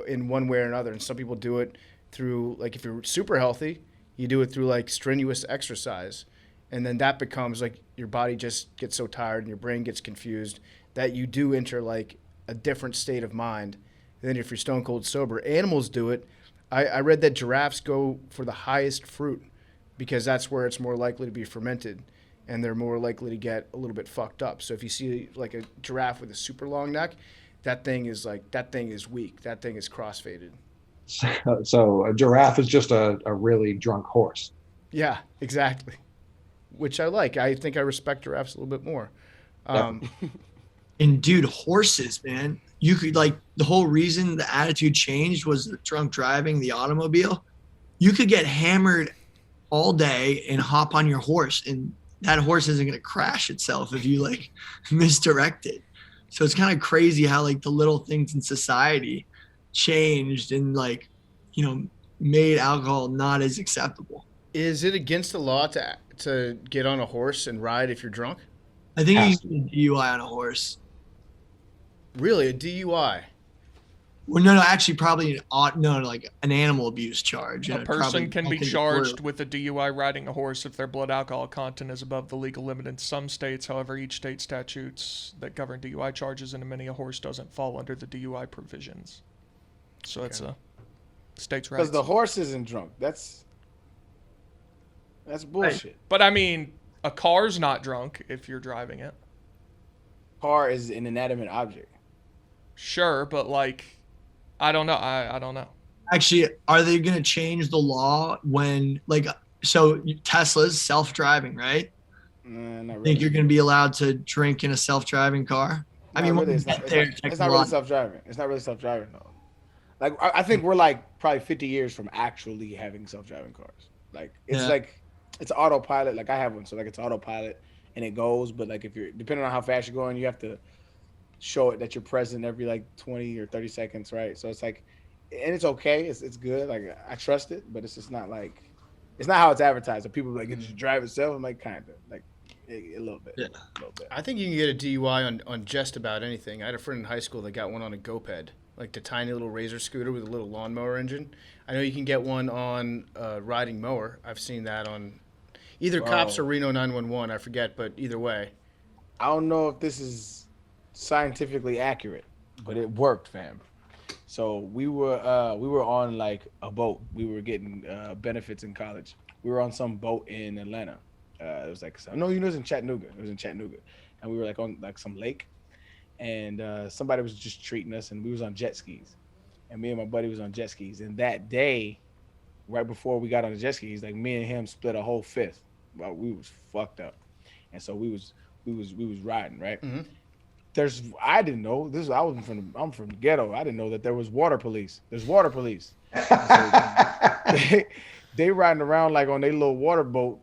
in one way or another, and some people do it through, like, if you're super healthy, you do it through like strenuous exercise. And then that becomes like your body just gets so tired and your brain gets confused that you do enter like a different state of mind than if you're stone cold sober. Animals do it. I read that giraffes go for the highest fruit because that's where it's more likely to be fermented, and they're more likely to get a little bit fucked up. So if you see like a giraffe with a super long neck, that thing is weak. That thing is crossfaded. So a giraffe is just a really drunk horse. Yeah, exactly. Which I like. I think I respect giraffes a little bit more. And dude, horses, man, you could like the whole reason the attitude changed was the drunk driving the automobile. You could get hammered all day and hop on your horse, and that horse isn't going to crash itself if you like misdirect it. So it's kind of crazy how like the little things in society changed and like, you know, made alcohol not as acceptable. Is it against the law to get on a horse and ride if you're drunk? I think Has you can DUI on a horse. Really, a DUI? Well, no, actually, probably like an animal abuse charge. A and person probably can be nothing to charged do. with a DUI riding a horse if their blood alcohol content is above the legal limit in some states. However, each state statutes that govern DUI charges, and in many, a horse doesn't fall under the DUI provisions. So it's a state's rights. Because the horse isn't drunk. That's bullshit. But I mean, a car's not drunk if you're driving it. Car is an inanimate object. Sure, but like, I don't know. I don't know. Actually, are they going to change the law when, like, so Tesla's self-driving, right? Not Think really. you're going to be allowed to drink in a self-driving car? I mean, really, when it's we not, get there, it's not really self-driving. It's not really self-driving, though. Like, I think we're like probably 50 years from actually having self-driving cars. Like, it's like, it's autopilot. Like, I have one, so like it's autopilot and it goes. But like, if you're depending on how fast you're going, you have to show it that you're present every like 20 or 30 seconds, right? So it's like, and it's okay. It's good. Like, I trust it, but it's just not like, it's not how it's advertised. So people are like, it just drive itself. I'm like, kind of like a little bit. Yeah. A little bit. I think you can get a DUI on just about anything. I had a friend in high school that got one on a GoPed, like the tiny little razor scooter with a little lawnmower engine. I know you can get one on a riding mower. I've seen that on either cops or Reno 911. I forget, but either way. I don't know if this is scientifically accurate, but it worked, fam. So we were on like a boat. We were getting benefits in college. We were on some boat in Atlanta. It was like, no, it was in Chattanooga. It was in Chattanooga, and we were like on like some lake, and somebody was just treating us, and we was on jet skis, and me and my buddy was on jet skis. And that day, right before we got on the jet skis, like me and him split a whole fifth. Well, we was fucked up, and so we was riding, right? Mm-hmm. I didn't know this. I'm from the ghetto. I didn't know that there was water police. There's water police. they riding around like on their little water boat,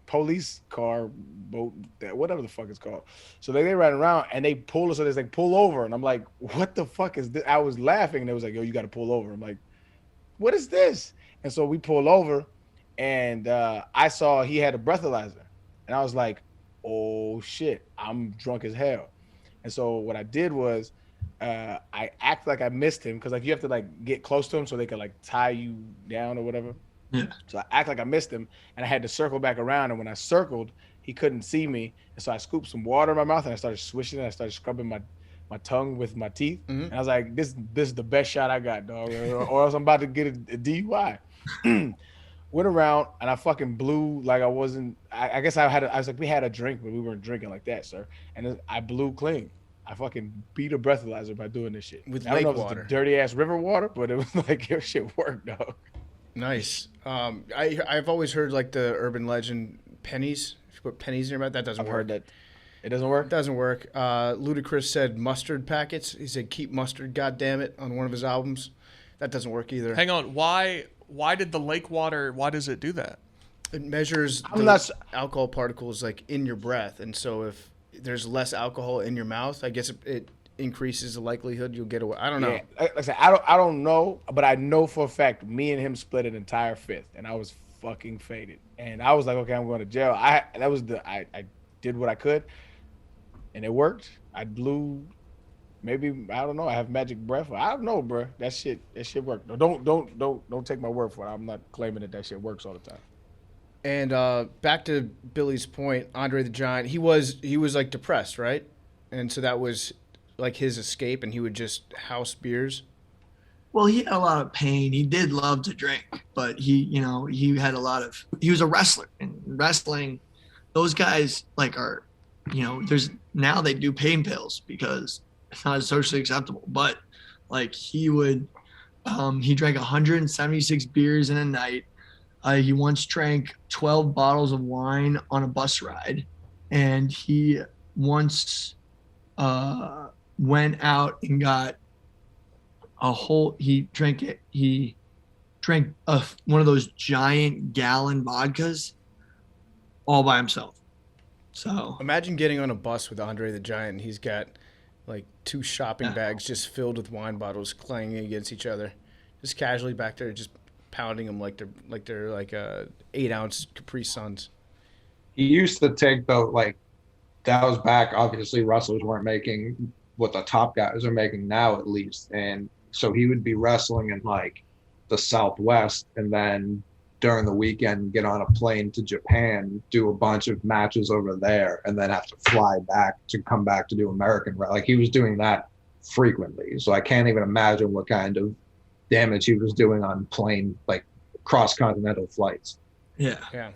police car boat, whatever the fuck it's called. So they riding around and they pull us. So they like pull over, and I'm like, what the fuck is this? I was laughing, and they was like, yo, you got to pull over. I'm like, what is this? And so we pull over, and I saw he had a breathalyzer, and I was like, oh shit, I'm drunk as hell. And so what I did was I act like I missed him, because like you have to like get close to him so they can like tie you down or whatever. Yeah. So I act like I missed him, and I had to circle back around, and when I circled, he couldn't see me, and so I scooped some water in my mouth and I started swishing it. I started scrubbing my tongue with my teeth. Mm-hmm. And I was like, this is the best shot I got, dog, or else I'm about to get a DUI. Went around and I fucking blew like I wasn't. I guess I was like, we had a drink, but we weren't drinking like that, sir. And then I blew clean. I fucking beat a breathalyzer by doing this shit. With I don't know lake if water. it's the dirty ass river water, but it was like your shit worked, dog. Nice. I've always heard like the urban legend pennies. If you put pennies in your mouth, that doesn't I've work. heard that. It doesn't work. It doesn't work. Ludacris said mustard packets. He said keep mustard, goddammit, on one of his albums. That doesn't work either. Hang on. Why did the lake water? Why does it do that? It measures alcohol particles like in your breath, and so if there's less alcohol in your mouth, I guess it increases the likelihood you'll get away. I don't know. Yeah, like I said, I don't know, but I know for a fact me and him split an entire fifth, and I was fucking faded, and I was like, okay, I'm going to jail. I did what I could, and it worked. I blew. Maybe I don't know. I have magic breath. I don't know, bro. That shit worked. No, don't take my word for it. I'm not claiming that shit works all the time. And back to Billy's point, Andre the Giant, he was like depressed, right? And so that was like his escape, and he would just house beers. Well, he had a lot of pain. He did love to drink, but he had he was a wrestler, and wrestling, those guys like are, now they do pain pills because it's not socially acceptable. But like he drank 176 beers in a night. He once drank 12 bottles of wine on a bus ride, and he once went out and got he drank one of those giant gallon vodkas all by himself. So imagine getting on a bus with Andre the Giant, and he's got like 2 shopping bags just filled with wine bottles clanging against each other, just casually back there, just pounding them like they're 8-ounce Capri Suns. He used to take that was back. Obviously, wrestlers weren't making what the top guys are making now, at least. And so he would be wrestling in like the Southwest, and then during the weekend get on a plane to Japan, do a bunch of matches over there, and then have to fly back to come back to do American. Like he was doing that frequently. So I can't even imagine what kind of damage he was doing on plane, like cross-continental flights. Yeah.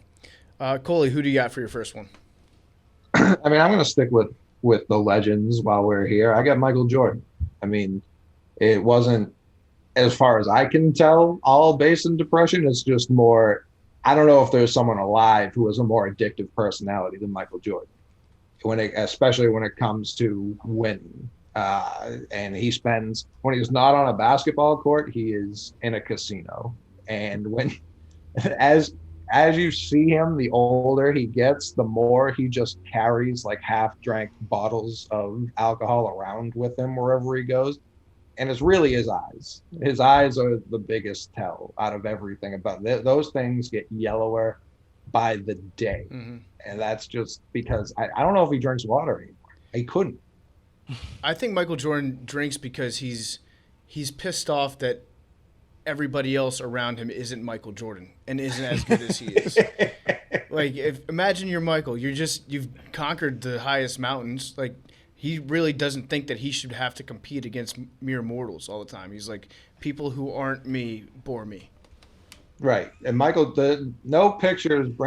Coley, who do you got for your first one? I mean, I'm going to stick with the legends while we're here. I got Michael Jordan. I mean, it wasn't, as far as I can tell, all based in depression. It's just more, I don't know if there's someone alive who has a more addictive personality than Michael Jordan, especially when it comes to winning. And he spends, when he's not on a basketball court, he is in a casino. And when, as you see him, the older he gets, the more he just carries like half-drank bottles of alcohol around with him wherever he goes. And it's really his eyes. His eyes are the biggest tell out of everything about it. Those things get yellower by the day. Mm-hmm. And that's just because I don't know if he drinks water anymore. He couldn't. I think Michael Jordan drinks because he's pissed off that everybody else around him isn't Michael Jordan and isn't as good as he is. Like, imagine you're Michael. You've conquered the highest mountains. Like, he really doesn't think that he should have to compete against mere mortals all the time. He's like, people who aren't me bore me. Right. And Michael, the only pictures that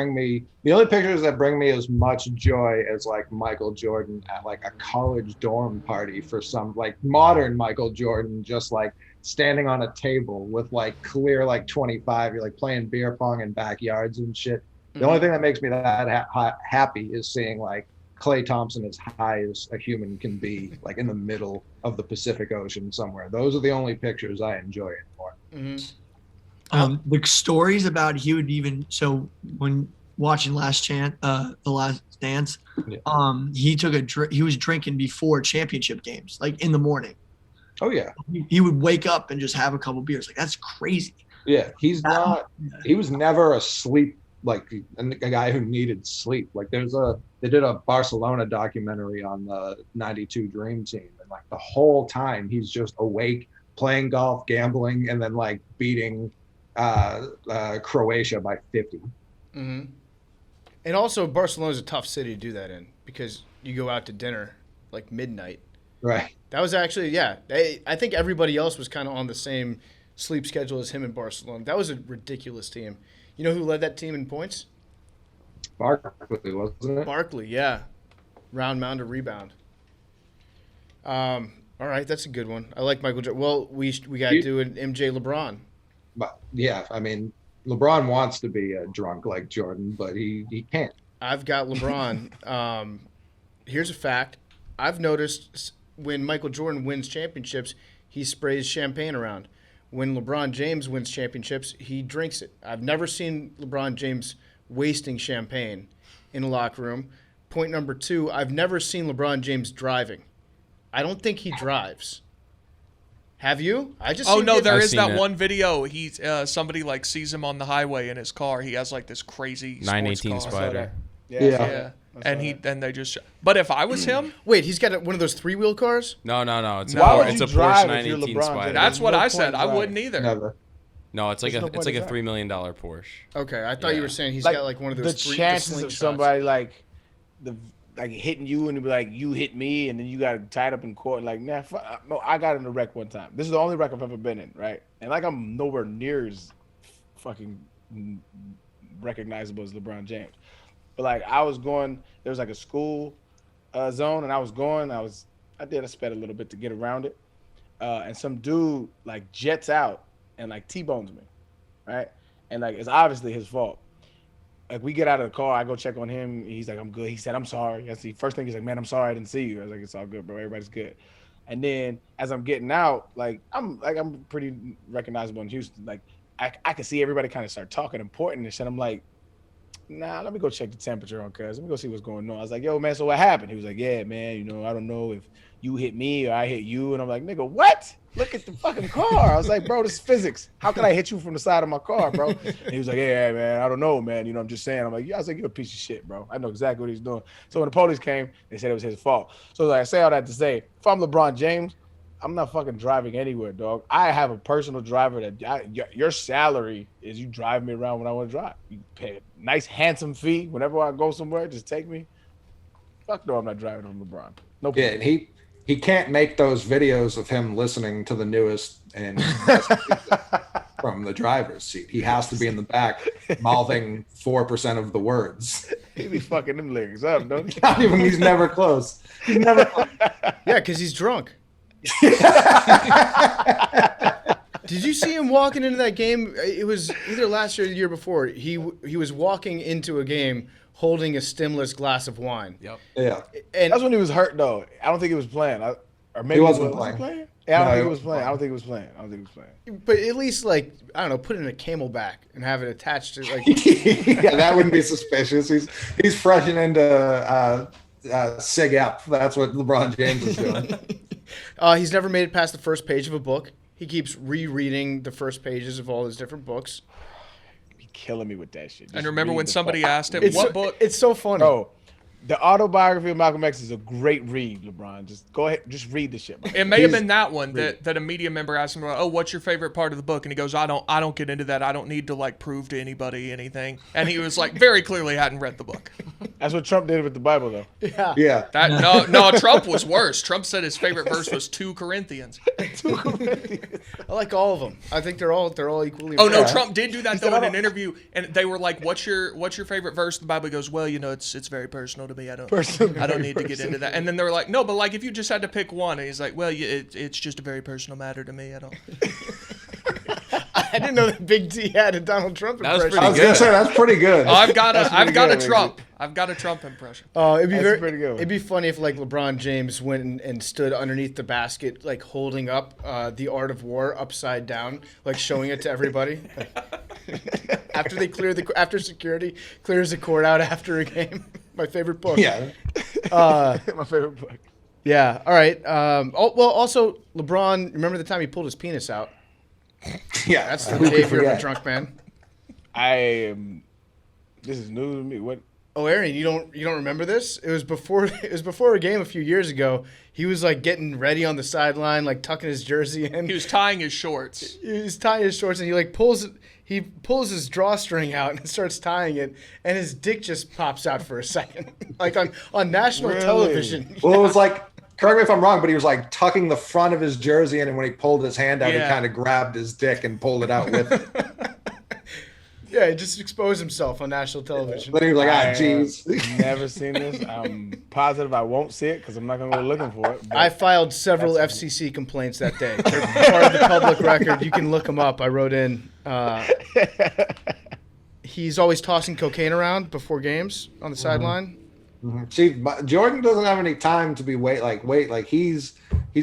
bring me as much joy as like Michael Jordan at like a college dorm party for some like modern Michael Jordan, just like standing on a table with like clear like 25, you're like playing beer pong in backyards and shit. The only thing that makes me that happy is seeing like Klay Thompson as high as a human can be, like in the middle of the Pacific Ocean somewhere. Those are the only pictures I enjoy anymore. Mm-hmm. The stories about so when watching The Last Dance, he was drinking before championship games, like in the morning. Oh yeah. He would wake up and just have a couple beers. Like, that's crazy. Yeah, he was never asleep, like a guy who needed sleep. Like they did a Barcelona documentary on the 92 Dream Team, and like the whole time he's just awake, playing golf, gambling, and then like beating Croatia by 50. Mm-hmm. And also, Barcelona's a tough city to do that in because you go out to dinner like midnight. Right. That was actually, I think everybody else was kind of on the same sleep schedule as him in Barcelona. That was a ridiculous team. You know who led that team in points? Barkley, wasn't it? Barkley, yeah. Round, mound, or rebound. All right, that's a good one. I like Michael Jordan. Well, we got to do an MJ LeBron. But yeah, I mean, LeBron wants to be a drunk like Jordan, but he can't. I've got LeBron. Here's a fact. I've noticed when Michael Jordan wins championships, he sprays champagne around. When LeBron James wins championships, he drinks it. I've never seen LeBron James wasting champagne in a locker room. Point number 2, I've never seen LeBron James driving. I don't think he drives. Have you? There is that one video. He's somebody like sees him on the highway in his car. He has like this crazy 918 sports car. Spider. Yeah. And they just. But if I was him, wait, he's got one of those 3-wheel cars? No. It's Why a would you Porsche drive if you're 918 LeBron Spider. James? that's what no I point said. I driving. wouldn't either. Never. No, it's like There's no a point in $3 million Porsche. Okay, I thought you were saying he's Like, got like one of those the chances of slingshots. somebody like hitting you and be like, you hit me, and then you got tied up in court. Like, nah, no, I got in a wreck one time. This is the only wreck I've ever been in, right? And like, I'm nowhere near as fucking recognizable as LeBron James. But like, I was going, there was like a school zone, and I sped a little bit to get around it, and some dude like jets out and like T-bones me, right? And like, it's obviously his fault. Like, we get out of the car, I go check on him. He's like, I'm good. He said, I'm sorry. That's the first thing. He's like, man, I'm sorry I didn't see you. I was like, it's all good, bro. Everybody's good. And then as I'm getting out, I'm pretty recognizable in Houston. Like, I can see everybody kind of start talking important and shit. I'm like, nah, let me go check the temperature on cuz. Let me go see what's going on. I was like, yo, man, so what happened? He was like, yeah, man, I don't know if you hit me or I hit you, and I'm like, nigga, what? Look at the fucking car. I was like, bro, this is physics. How can I hit you from the side of my car, bro? And he was like, yeah, man, I don't know, man. You know, I'm just saying. I'm like, yeah. I was like, you're a piece of shit, bro. I know exactly what he's doing. So when the police came, they said it was his fault. So like, I say all that to say, if I'm LeBron James, I'm not fucking driving anywhere, dog. I have a personal driver that your salary is you drive me around when I want to drive. You pay a nice, handsome fee whenever I go somewhere. Just take me. Fuck no, I'm not driving on LeBron. No problem. Yeah, and he can't make those videos of him listening to the newest and from the driver's seat. He has to be in the back mouthing 4% of the words. He be fucking them lyrics up, don't he? Not even, he's never close. He's never close. Yeah, because he's drunk. Did you see him walking into that game? It was either last year or the year before. He was walking into a game holding a stimless glass of wine. Yep. Yeah. And That's when he was hurt, though. I don't think he was playing. Or maybe He wasn't was he playing. Yeah, I don't No, think he he was wasn't playing. I don't think he was playing. I don't think he was playing. but at least like I don't know, put it in a camelback and have it attached to like Yeah, that wouldn't be suspicious. He's freshening into Sig Up. That's what LeBron James is doing. He's never made it past the first page of a book. He keeps rereading the first pages of all his different books. Be killing me with that shit. And Just remember read when the somebody fuck- asked him, It's what so, book? It's so funny. Bro, the autobiography of Malcolm X is a great read, LeBron. Just go ahead, just read the shit, bro. It may have been that one that a media member asked him, "Oh, what's your favorite part of the book?" And he goes, "I don't get into that. I don't need to like prove to anybody anything." And he was like, very clearly hadn't read the book. That's what Trump did with the Bible, though. Yeah. Yeah. That no, Trump was worse. Trump said his favorite verse was 2 Corinthians. I like all of them. I think they're all equally. Oh no, important. Trump did do that though said, in an interview, and they were like, "What's your favorite verse?" The Bible goes, "Well, you know, it's very personal to me. I don't need to get into that." And then they were like, "No, but like if you just had to pick one," and he's like, "Well, it's just a very personal matter to me. I don't." I didn't know that Big D had a Donald Trump That was impression. I was gonna say that's pretty good. I've got a good, Trump. I've got a Trump impression. It'd be That's pretty good. It'd be funny if like LeBron James went and stood underneath the basket, like holding up the Art of War upside down, like showing it to everybody. Like, after security clears the court out after a game. My favorite book. Yeah. My favorite book. Yeah. All right. Well, also LeBron. Remember the time he pulled his penis out? Yeah. That's the Who could behavior of a forget? drunk man. This is new to me. What? Oh, Arian, you don't remember this? It was before a game a few years ago. He was like getting ready on the sideline, like tucking his jersey in. He was tying his shorts. He was tying his shorts, and he like pulls his drawstring out and starts tying it, and his dick just pops out for a second, like on national Really? television. Well, it was like, correct me if I'm wrong, but he was like tucking the front of his jersey in, and when he pulled his hand out, Yeah. he kind of grabbed his dick and pulled it out with it. Yeah, he just exposed himself on national television. Then he was like, I ah, jeez. have never seen this. I'm positive I won't see it because I'm not gonna go looking for it. but- I filed several FCC complaints that day. They're part of the public record. You can look them up. I wrote in. He's always tossing cocaine around before games on the sideline. See, but Jordan doesn't have any time to be wait. He's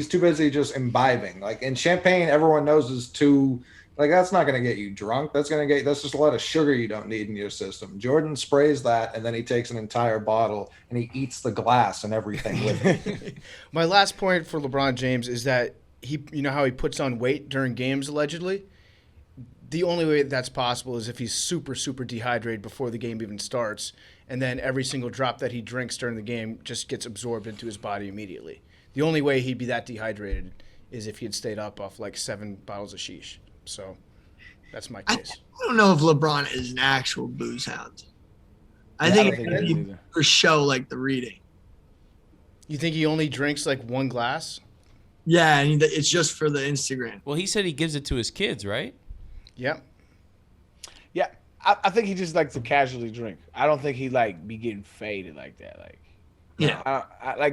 too busy just imbibing. Like in champagne, everyone knows is too. Like that's not going to get you drunk. That's just a lot of sugar you don't need in your system. Jordan sprays that, and then he takes an entire bottle and he eats the glass and everything with it. My last point for LeBron James is that you know how he puts on weight during games allegedly? The only way that's possible is if he's super, super dehydrated before the game even starts, and then every single drop that he drinks during the game just gets absorbed into his body immediately. The only way he'd be that dehydrated is if he had stayed up off like 7 bottles of sheesh. So that's my I case. don't know if LeBron is an actual booze hound. I Yeah, think don't think he is either. for show, like the reading. You think he only drinks like 1 glass? Yeah, and it's just for the Instagram. Well, he said he gives it to his kids, right? Yep. Yeah, I think he just likes to casually drink. I don't think he like be getting faded like that. Like, Yeah.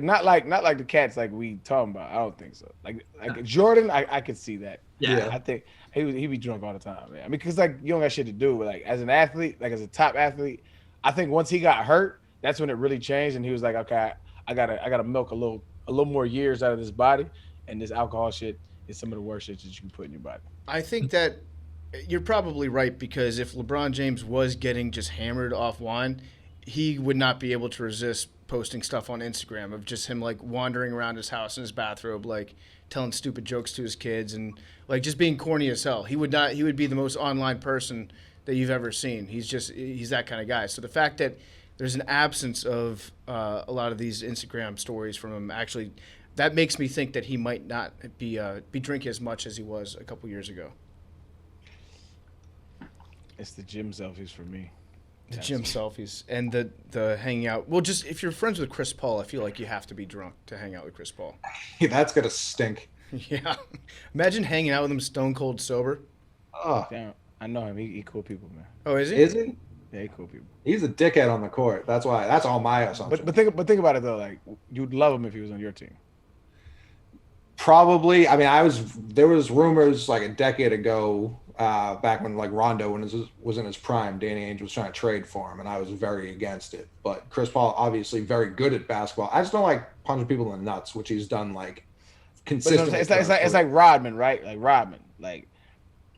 not like the cats like we talking about. I don't think so. Like Jordan, I could see that. Yeah. I think he be drunk all the time, man. I mean, because like you don't got shit to do. But like as an athlete, like as a top athlete, I think once he got hurt, that's when it really changed, and he was like, okay, I gotta milk a little more years out of this body, and this alcohol shit is some of the worst shit that you can put in your body. I think that you're probably right, because if LeBron James was getting just hammered off wine, he would not be able to resist posting stuff on Instagram of just him like wandering around his house in his bathrobe, like telling stupid jokes to his kids and like just being corny as hell. He would be the most online person that you've ever seen. He's that kind of guy. So the fact that there's an absence of a lot of these Instagram stories from him, actually, that makes me think that he might not be drinking as much as he was a couple years ago. It's the gym selfies for me. The gym selfies and the hanging out. Well, just if you're friends with Chris Paul, I feel like you have to be drunk to hang out with Chris Paul. That's gonna stink. Yeah, imagine hanging out with him stone cold sober. Oh, Damn, I know him. He cool people, man. Oh, is he? is he? Yeah, he cool people. He's a dickhead on the court. That's all my assumption. But think about it though. Like you'd love him if he was on your team. Probably. I mean, there was rumors like a decade ago, back when like Rondo was in his prime, Danny Ainge was trying to trade for him, and I was very against it. But Chris Paul, obviously very good at basketball. I just don't like punching people in the nuts, which he's done like consistently. It's like Rodman, right? Like Rodman, like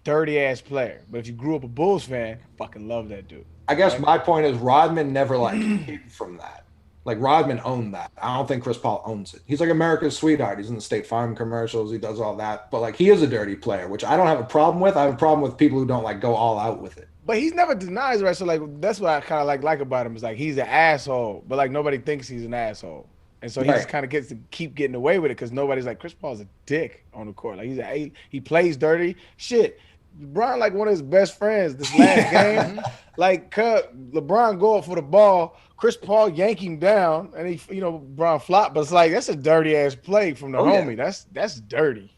dirty ass player. But if you grew up a Bulls fan, fucking love that dude. I guess my point is Rodman never like hid from that. Like Rodman owned that. I don't think Chris Paul owns it. He's like America's sweetheart. He's in the State Farm commercials. He does all that. But like he is a dirty player, which I don't have a problem with. I have a problem with people who don't like go all out with it. But he's never denies, right? So like that's what I kind of like about him is like he's an asshole, but like nobody thinks he's an asshole, and so he just kind of gets to keep getting away with it because nobody's like Chris Paul's a dick on the court. Like he plays dirty shit. LeBron like one of his best friends this last game. Like LeBron go up for the ball, Chris Paul yank him down, and LeBron flop. But it's like that's a dirty ass play from the homie. Yeah. That's dirty.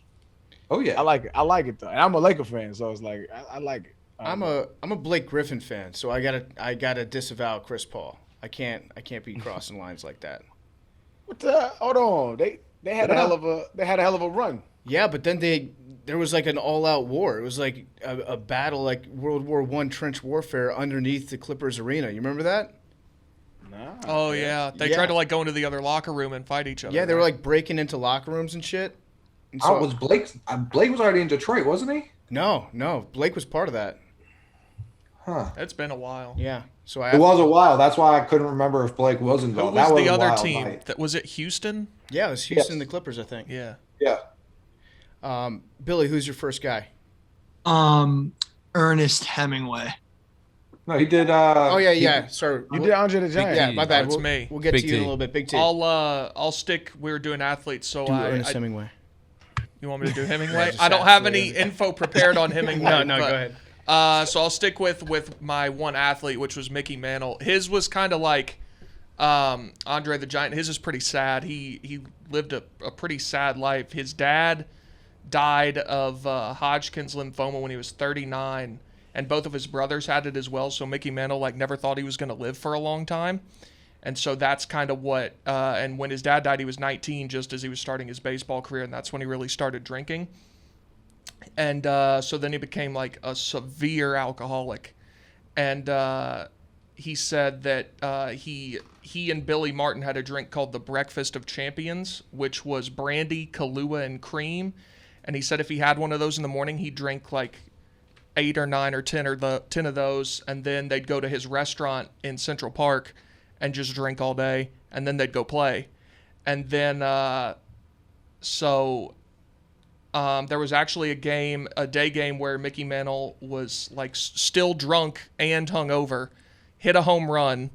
Oh yeah, I like it though, and I'm a Laker fan, so it's like I like it. I'm a Blake Griffin fan, so I gotta disavow Chris Paul. I can't be crossing lines like that. What the? Hold on, they had a hell of a run. Yeah, but then there was like an all-out war. It was like a battle, like World War I trench warfare underneath the Clippers arena. You remember that? Nah. Oh yeah, they tried to like go into the other locker room and fight each other. Yeah, they were like breaking into locker rooms and shit. And so, was Blake? Blake was already in Detroit, wasn't he? No, Blake was part of that. Huh. It's been a while. Yeah. So it was a while. That's why I couldn't remember if Blake was involved. Who was the other team? Was it Houston? Yeah, it was Houston, the Clippers, I think. Yeah. Yeah. Billy, who's your first guy? Ernest Hemingway. No, he did. Yeah. Sorry, you did Andre the Giant. Yeah, my bad. That's me. We'll get to you in a little bit. Big T. I'll stick. We were doing athletes, so Ernest Hemingway. You want me to do Hemingway? I don't have any info prepared on Hemingway. No, go ahead. So I'll stick with my one athlete, which was Mickey Mantle. His was kind of like Andre the Giant. His is pretty sad. He lived a pretty sad life. His dad died of Hodgkin's lymphoma when he was 39, and both of his brothers had it as well. So Mickey Mantle like never thought he was going to live for a long time, and so that's kind of what. And when his dad died, he was 19, just as he was starting his baseball career, and that's when he really started drinking. And so then he became like a severe alcoholic, and he said that he and Billy Martin had a drink called the Breakfast of Champions, which was brandy, Kahlua, and cream. And he said if he had one of those in the morning, he'd drink like 8 or 9 or 10 of those, and then they'd go to his restaurant in Central Park and just drink all day, and then they'd go play. And then there was actually a day game where Mickey Mantle was like still drunk and hungover, hit a home run,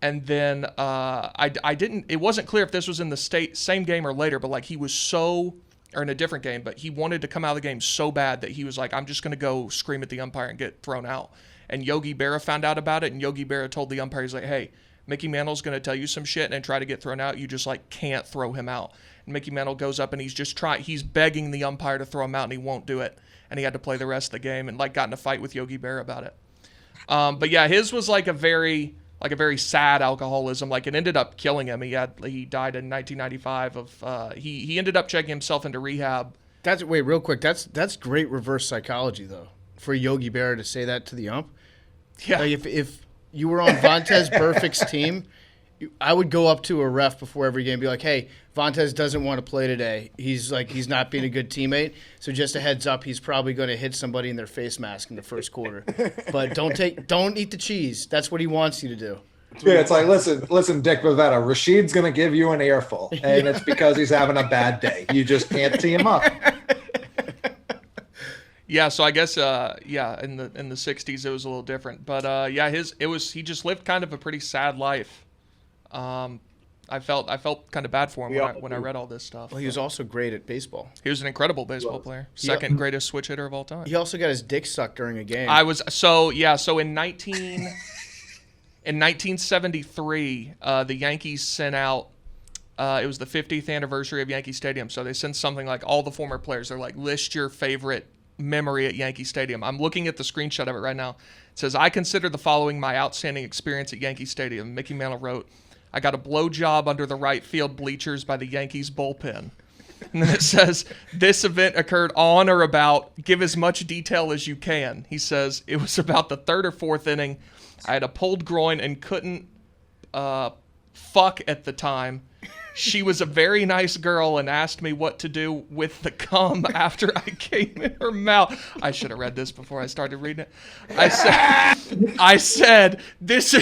and then it wasn't clear if this was in the same game or later, but like he was or in a different game, but he wanted to come out of the game so bad that he was like, I'm just going to go scream at the umpire and get thrown out. And Yogi Berra found out about it, and Yogi Berra told the umpire, he's like, hey, Mickey Mantle's going to tell you some shit and try to get thrown out. You just like can't throw him out. And Mickey Mantle goes up and he's begging the umpire to throw him out, and he won't do it. And he had to play the rest of the game and like got in a fight with Yogi Berra about it. But yeah, his was like a very sad alcoholism. Like it ended up killing him. He died in 1995 of he ended up checking himself into rehab. Wait, real quick. That's great reverse psychology though, for Yogi Berra to say that to the ump. Yeah. Like if you were on Vontaze Burfict's team, I would go up to a ref before every game and be like, hey, Vontaze doesn't want to play today. He's not being a good teammate. So just a heads up, he's probably going to hit somebody in their face mask in the first quarter. But don't eat the cheese. That's what he wants you to do. Yeah, it's like, listen, Dick Bavetta, Rashid's gonna give you an earful, and it's because he's having a bad day. You just can't tee him up. Yeah, so I guess in the 60s it was a little different, but he just lived kind of a pretty sad life. I felt kind of bad for him when I read all this stuff. Well, he was also great at baseball. He was an incredible baseball player, second greatest switch hitter of all time. He also got his dick sucked during a game. So in 1973, the Yankees sent out. It was the 50th anniversary of Yankee Stadium, so they sent something like all the former players. They're like, list your favorite memory at Yankee Stadium. I'm looking at the screenshot of it right now. It says, I consider the following my outstanding experience at Yankee Stadium. Mickey Mantle wrote, I got a blowjob under the right field bleachers by the Yankees bullpen. And then it says, this event occurred on or about, give as much detail as you can. He says, it was about the third or fourth inning. I had a pulled groin and couldn't fuck at the time. She was a very nice girl and asked me what to do with the cum after I came in her mouth. I should have read this before I started reading it. I said, this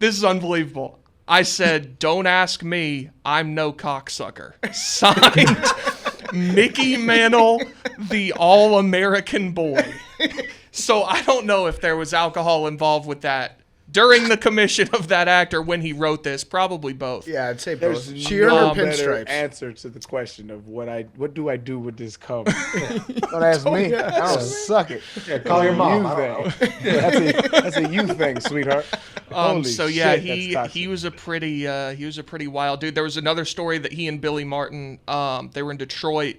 is unbelievable. I said, don't ask me. I'm no cocksucker. Signed, Mickey Mantle, the all-American boy. So I don't know if there was alcohol involved with that during the commission of that act or when he wrote this. Probably both. Yeah, I'd say There's both. She earned her better pinstripes. answer to the question of what do I do with this cum? Don't ask me. I don't suck it. Yeah, call your mom. You I don't know. thing. That's a you thing, sweetheart. Holy So yeah, shit, that's he was a pretty wild dude. There was another story that he and Billy Martin, they were in Detroit,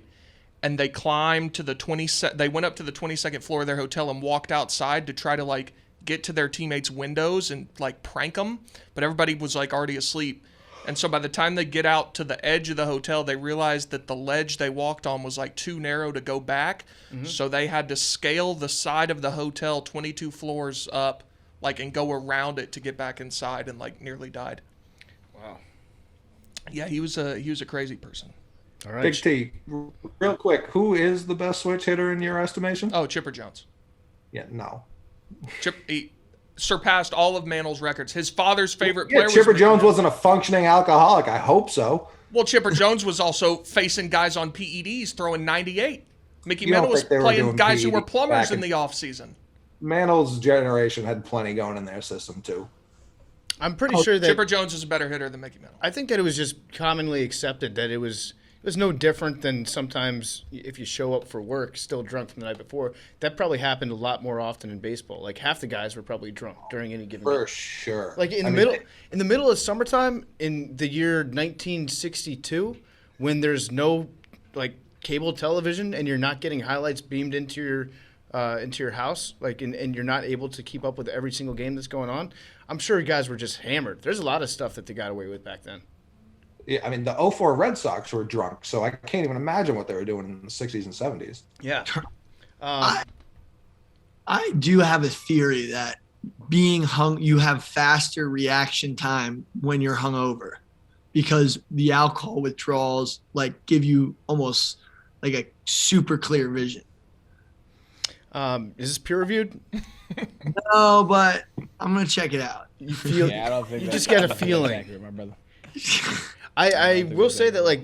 and they climbed to the they went up to the 22nd floor of their hotel and walked outside to try to like get to their teammates' windows and like prank them, but everybody was like already asleep. And so by the time they get out to the edge of the hotel, they realized that the ledge they walked on was like too narrow to go back. Mm-hmm. So they had to scale the side of the hotel 22 floors up, like, and go around it to get back inside, and like nearly died. Wow. Yeah, he was a crazy person. All right. Big T, real quick, who is the best switch hitter in your estimation? Oh, Chipper Jones. Yeah, no. He surpassed all of Mantle's records. His father's favorite player was Chipper Mickey Jones Mantle. wasn't a functioning alcoholic. I hope so. Well, Chipper Jones was also facing guys on PEDs throwing 98. Mickey You don't Mantle was think they were playing doing guys who were PED plumbers back in in- the offseason. Mantle's generation had plenty going in their system too. I'm pretty sure that Chipper Jones is a better hitter than Mickey Mantle. I think that it was just commonly accepted that it was no different than sometimes if you show up for work still drunk from the night before. That probably happened a lot more often in baseball. Like half the guys were probably drunk during any given For game. sure. Like in the middle of summertime in the year 1962, when there's no like cable television and you're not getting highlights beamed into your house, like and you're not able to keep up with every single game that's going on, I'm sure guys were just hammered. There's a lot of stuff that they got away with back then. Yeah, I mean, the 04 Red Sox were drunk, so I can't even imagine what they were doing in the 60s and 70s. Yeah. I do have a theory that being you have faster reaction time when you're hungover because the alcohol withdrawals like give you almost like a super clear vision. Is this peer reviewed? No, but I'm gonna check it out. You feel? Yeah, I don't think You that's- just get a I don't think that's feeling. accurate, my brother. I will say that like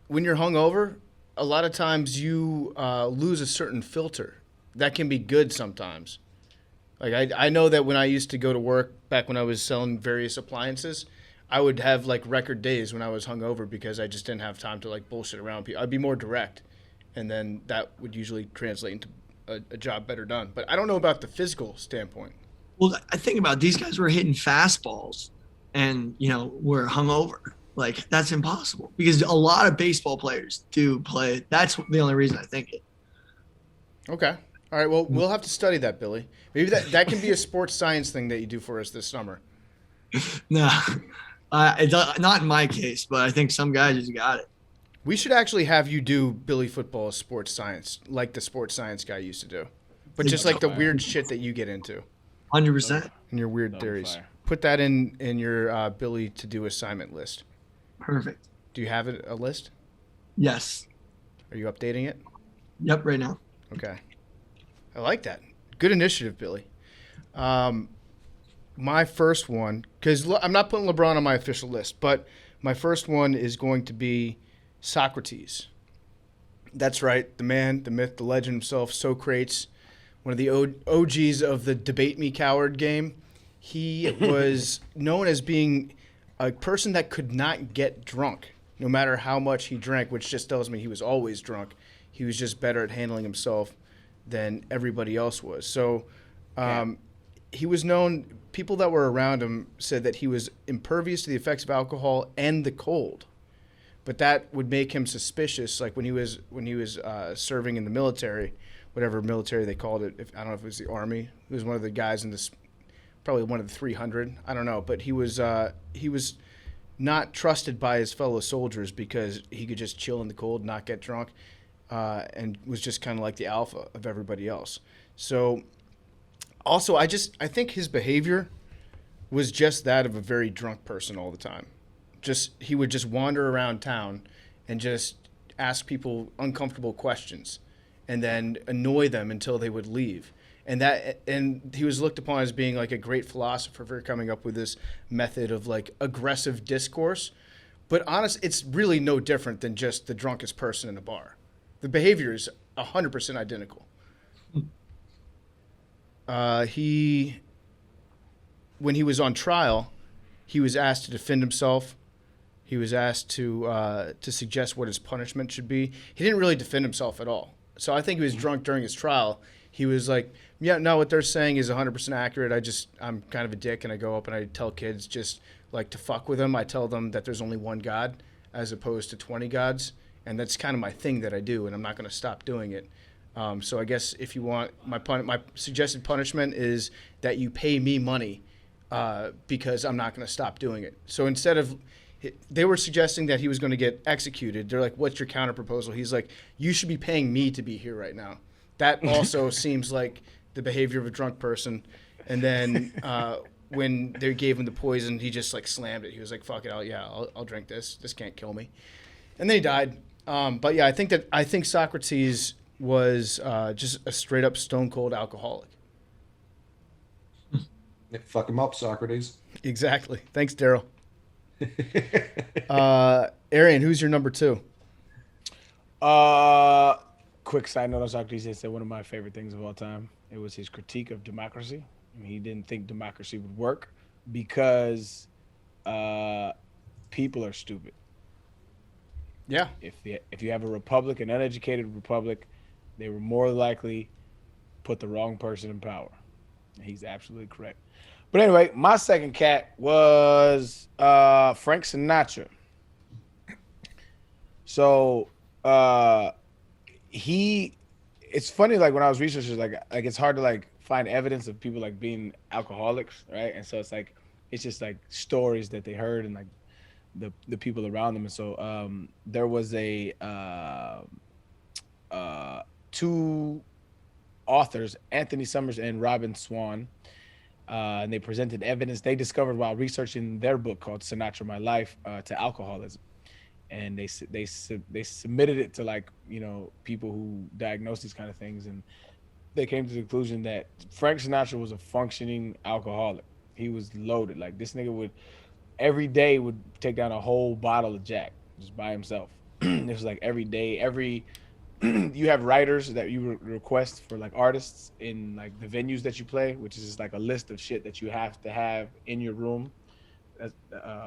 when you're hungover, a lot of times you lose a certain filter. That can be good sometimes. Like I know that when I used to go to work back when I was selling various appliances, I would have like record days when I was hungover because I just didn't have time to like bullshit around people. I'd be more direct, and then that would usually translate into a job better done. But I don't know about the physical standpoint. Well, I think about these guys were hitting fastballs, and were hungover. Like that's impossible because a lot of baseball players do play. That's the only reason I think it. Okay. All right. Well, we'll have to study that, Billy. Maybe that can be a sports science thing that you do for us this summer. No, not in my case, but I think some guys just got it. We should actually have you do Billy football as sports science, like the sports science guy used to do, but just like the weird shit that you get into 100%. and your weird theories. Put that in your Billy to do assignment list. Perfect. Do you have a list? Yes. Are you updating it? Yep. Right now. Okay. I like that. Good initiative, Billy. my first one, because I'm not putting LeBron on my official list, but my first one is going to be Socrates. That's right, the man, the myth, the legend himself, Socrates, one of the OGs of the debate me coward game. He was known as being a person that could not get drunk, no matter how much he drank, which just tells me he was always drunk. He was just better at handling himself than everybody else was. So he was known, people that were around him said that he was impervious to the effects of alcohol and the cold. But that would make him suspicious, like when he was serving in the military, whatever military they called it. I don't know if it was the Army. He was one of the guys in this, probably one of the 300. I don't know, but he was not trusted by his fellow soldiers because he could just chill in the cold, not get drunk, and was just kind of like the alpha of everybody else. So, also, I think his behavior was just that of a very drunk person all the time. He would just wander around town and just ask people uncomfortable questions and then annoy them until they would leave. And he was looked upon as being like a great philosopher for coming up with this method of like aggressive discourse. But honestly, it's really no different than just the drunkest person in a bar. The behavior is 100% identical. When he was on trial, he was asked to defend himself. He was asked to suggest what his punishment should be. He didn't really defend himself at all. So I think he was drunk during his trial. He was like, yeah, no, what they're saying is 100% accurate. I'm kind of a dick, and I go up and I tell kids just like to fuck with them. I tell them that there's only one God as opposed to 20 gods, and that's kind of my thing that I do, and I'm not going to stop doing it. So I guess if you want, my suggested punishment is that you pay me money because I'm not going to stop doing it. So instead of, they were suggesting that he was going to get executed. They're like, what's your counter proposal? He's like, you should be paying me to be here right now. That also seems like the behavior of a drunk person. And then when they gave him the poison, he just like slammed it. He was like, fuck it, I'll drink this. This can't kill me. And then he died. But yeah, I think Socrates was just a straight up stone cold alcoholic. Fuck him up, Socrates. Exactly. Thanks, Daryl. Arian, who's your number two? Quick side note on Socrates, he said one of my favorite things of all time. It was his critique of democracy. I mean, he didn't think democracy would work because people are stupid. Yeah. If you have a republic, an uneducated republic, they were more likely put the wrong person in power. And he's absolutely correct. But anyway, my second cat was Frank Sinatra. So it's funny, like when I was researching, like it's hard to like find evidence of people like being alcoholics, right? And so it's just like stories that they heard and like the people around them. And so there was two authors, Anthony Summers and Robin Swan, and they presented evidence they discovered while researching their book called Sinatra My Life to alcoholism. And they submitted it to like, you know, people who diagnose these kind of things, and they came to the conclusion that Frank Sinatra was a functioning alcoholic. He was loaded. Like this nigga would every day would take down a whole bottle of Jack just by himself. It was like every day, you have writers that you request for like artists in like the venues that you play, which is just like a list of shit that you have to have in your room.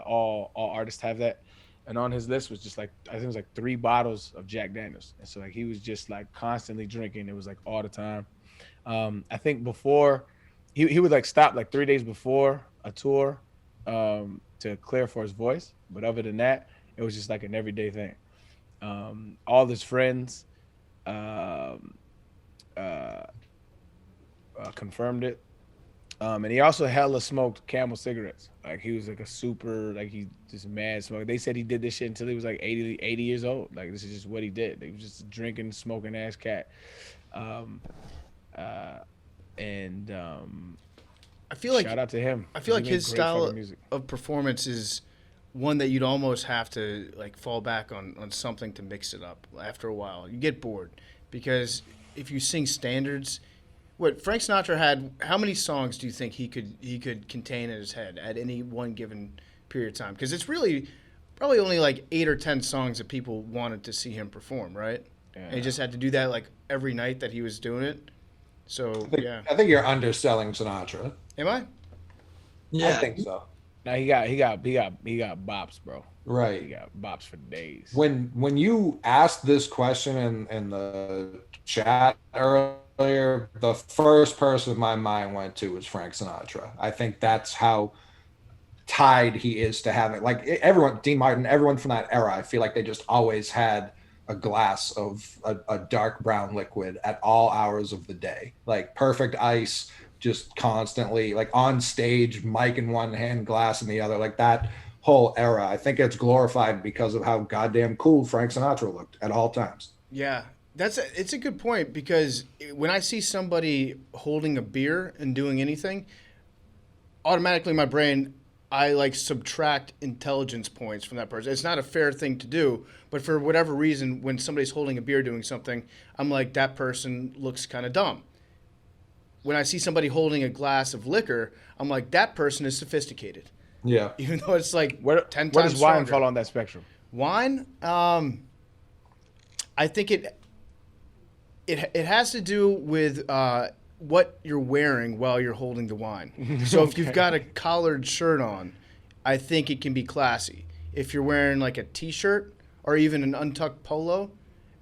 All artists have that. And on his list was just like, I think it was like 3 bottles of Jack Daniels. And so like he was just like constantly drinking. It was like all the time. I think before he would like stop like 3 days before a tour to clear for his voice. But other than that, it was just like an everyday thing. All his friends confirmed it. And he also hella smoked Camel cigarettes. Like he was like a super, like he just mad smoker. They said he did this shit until he was like 80 years old. Like this is just what he did. He was just drinking, smoking ass cat. I feel like shout out to him. I feel like his style of performance is one that you'd almost have to like fall back on something to mix it up. After a while, you get bored because if you sing standards, what Frank Sinatra had. How many songs do you think he could contain in his head at any one given period of time? Because it's really probably only like 8 or 10 songs that people wanted to see him perform, right? Yeah. And he just had to do that like every night that he was doing it. So yeah, I think you're underselling Sinatra. am I? Yeah. I think so. Now he got bops, bro. Right. He got bops for days. When you asked this question in the chat earlier, the first person my mind went to was Frank Sinatra. I think that's how tied he is to having, like, everyone, Dean Martin, everyone from that era. I feel like they just always had a glass of a dark brown liquid at all hours of the day, like perfect ice, just constantly, like on stage, mic in one hand, glass in the other, like that whole era. I think it's glorified because of how goddamn cool Frank Sinatra looked at all times. Yeah, it's a good point, because when I see somebody holding a beer and doing anything, automatically in my brain, I like subtract intelligence points from that person. It's not a fair thing to do, but for whatever reason, when somebody's holding a beer doing something, I'm like, that person looks kind of dumb. When I see somebody holding a glass of liquor, I'm like, that person is sophisticated. Yeah. Even though it's like 10 Where times does wine stronger. fall on that spectrum? Wine, I think it has to do with what you're wearing while you're holding the wine. So if you've got a collared shirt on, I think it can be classy. If you're wearing like a t-shirt or even an untucked polo,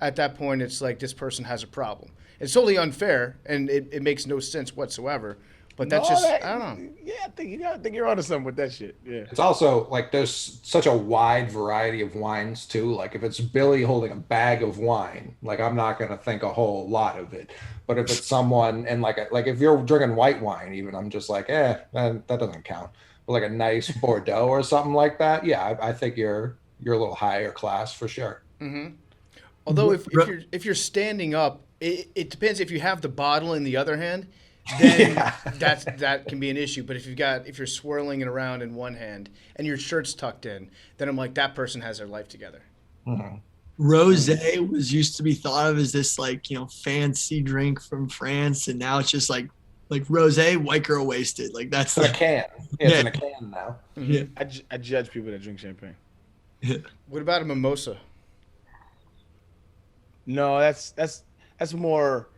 at that point it's like, this person has a problem. It's totally unfair, and it makes no sense whatsoever. But that's I don't know. Yeah, I think you're onto something with that shit. Yeah. It's also like there's such a wide variety of wines too. Like if it's Billy holding a bag of wine, like I'm not gonna think a whole lot of it. But if it's someone and like if you're drinking white wine, even I'm just like, that doesn't count. But like a nice Bordeaux or something like that, yeah, I think you're a little higher class for sure. Mm-hmm. Although if you're standing up, it depends. If you have the bottle in the other hand, then that can be an issue. But if you're swirling it around in one hand and your shirt's tucked in, then I'm like, that person has their life together. Mm-hmm. Rosé was used to be thought of as this like, fancy drink from France, and now it's just like rosé, white girl wasted. Like that's It's in a can. It's in a can now. Mm-hmm. Yeah. I judge people that drink champagne. What about a mimosa? No, that's more.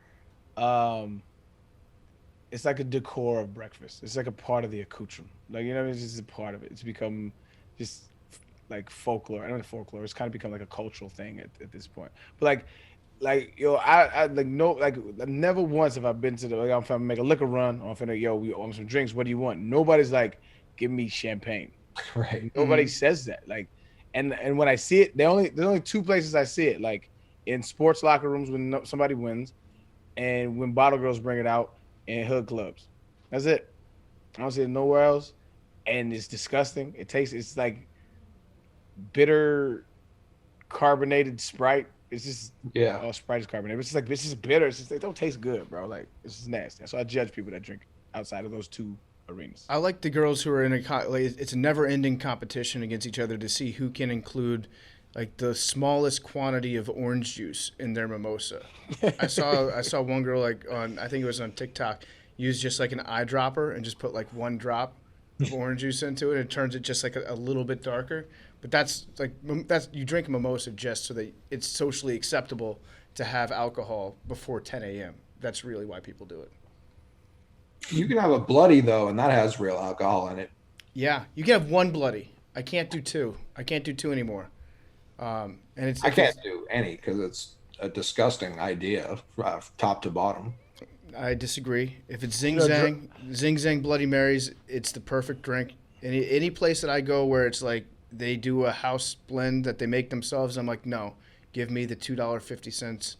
It's like a decor of breakfast. It's like a part of the accoutrement. Like, it's just a part of it. It's become just like folklore. I don't know, folklore. It's kind of become like a cultural thing at this point. But I never once have I been to I'm finna make a liquor run. Or I'm finna we want some drinks. What do you want? Nobody's like, give me champagne. Right. Nobody says that. Like, and when I see it, there's only two places I see it. Like in sports locker rooms when somebody wins, and when bottle girls bring it out in hood clubs. That's it. I don't see it nowhere else, and it's disgusting. It's like bitter carbonated Sprite. It's just Sprite is carbonated. It's just bitter. It don't taste good, bro. Like, it's just nasty. So I judge people that drink outside of those two arenas. I like the girls who are in it's a never-ending competition against each other to see who can include like the smallest quantity of orange juice in their mimosa. I saw one girl I think it was on TikTok, use just like an eyedropper and just put like one drop of orange juice into it, and it turns it just like a little bit darker. But that's you drink a mimosa just so that it's socially acceptable to have alcohol before 10 a.m. That's really why people do it. You can have a bloody though, and that has real alcohol in it. Yeah, you can have one bloody. I can't do two. I can't do two anymore. And I can't do any because it's a disgusting idea, top to bottom. I disagree. If it's Zing Zang Bloody Marys, it's the perfect drink. Any place that I go where it's like they do a house blend that they make themselves, I'm like, no, give me the $2.50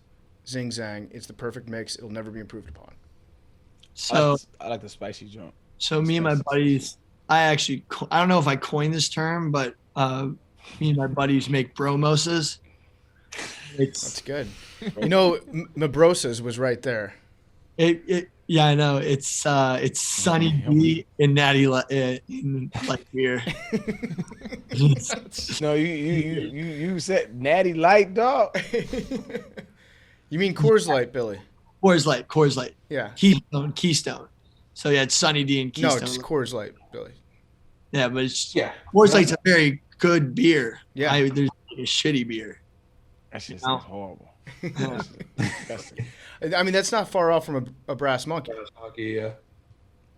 Zing Zang. It's the perfect mix. It'll never be improved upon. So I like the spicy joint. So me and my buddies, I don't know if I coined this term, but me and my buddies make bromosas. That's good. Mabrosas was right there. Yeah, I know. It's Sunny D and Natty in like beer. No, you said Natty Light, dog. You mean Coors Light, Billy? Coors Light. Yeah. Keystone. So yeah, it's Sunny D and No, Keystone. it's Coors Light, Billy. Yeah, but it's Yeah. Coors Light's a very good beer. Yeah. There's like a shitty beer. That shit No. sounds horrible. I mean, that's not far off from a brass monkey. Yeah.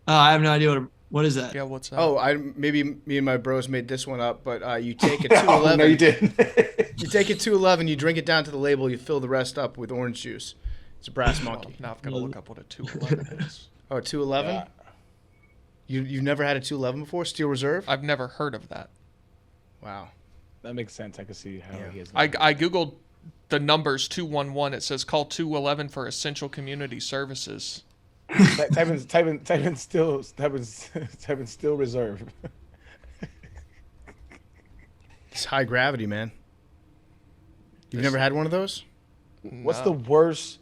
I have no idea what is that. Yeah, what's that? Oh, maybe me and my bros made this one up, but you take a 211. No, you didn't. You take a 211, you drink it down to the label, you fill the rest up with orange juice. It's a brass monkey. Now I've got to look up what a 211 is. Oh, a 211? Yeah. You've never had a 211 before? Steel Reserve? I've never heard of that. Wow. That makes sense. I can see how Yeah. he is. I googled the numbers 211. It says call 211 for essential community services. type in still reserve. It's high gravity, man. You've never had one of those? What's the worst?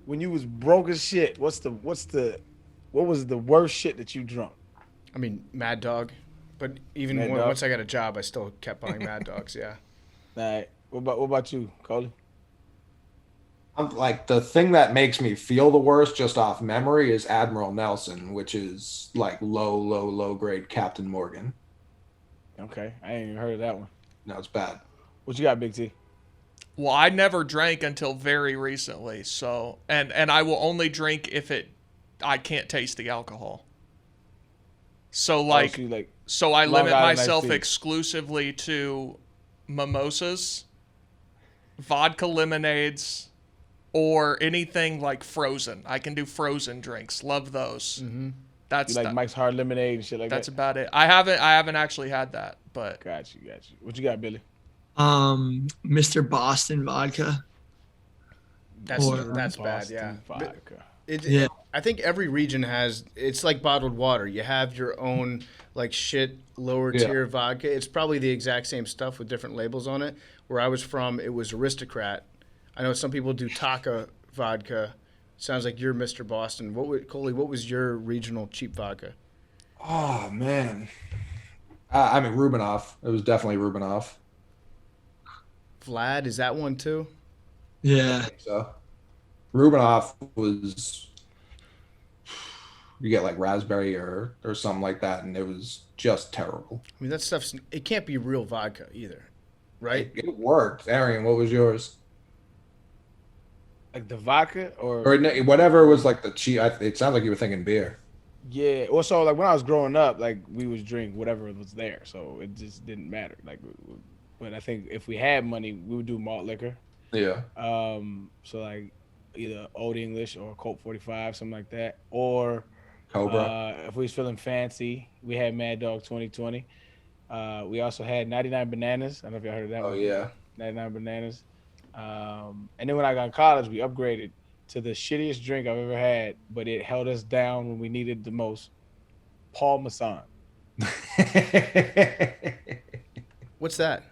When you was broke as shit? What was the worst shit that you drunk? I mean, Mad Dog. But even Mad Dog? once I got a job, I still kept buying Mad Dogs, yeah. All right. What about you, Coley? I'm like, the thing that makes me feel the worst just off memory is Admiral Nelson, which is like low grade Captain Morgan. Okay, I ain't even heard of that one. No, it's bad. What you got, Big T? Well, I never drank until very recently, so and I will only drink if I can't taste the alcohol. So like, Oh, so you so I Long limit Island myself iced tea. exclusively to mimosas, vodka lemonades, or anything like frozen. I can do frozen drinks. Love those. Mm-hmm. That's you like Mike's Hard Lemonade and shit like that's that. about it. I haven't actually had that, but Got you. What you got, Billy? Mr. Boston vodka. That's Or- bad, yeah. Boston vodka. Yeah. I think every region it's like bottled water. You have your own like shit lower Yeah. tier vodka. It's probably the exact same stuff with different labels on it. Where I was from, it was Aristocrat. I know some people do Taka vodka. Sounds like you're Mr. Boston. Coley, what was your regional cheap vodka? Oh man. I mean Rubinoff. It was definitely Rubinoff. Vlad, is that one too? Yeah. So Rubinoff was, you get like raspberry or something like that, and it was just terrible. I mean, that stuff's, it can't be real vodka either, right? It worked. Arian, what was yours? Like the vodka Or whatever was like the cheap. It sounds like you were thinking beer. yeah. Also, like when I was growing up, like we would drink whatever was there, so it just didn't matter. Like, but I think if we had money, we would do malt liquor. Yeah. So like either Old English or Colt 45, something like that, or Cobra. if we was feeling fancy, we had Mad Dog 2020. We also had 99 Bananas. I don't know if y'all heard of that Oh one. yeah. 99 Bananas. And then when I got in college, we upgraded to the shittiest drink I've ever had, but it held us down when we needed the most. Paul Masson. What's that?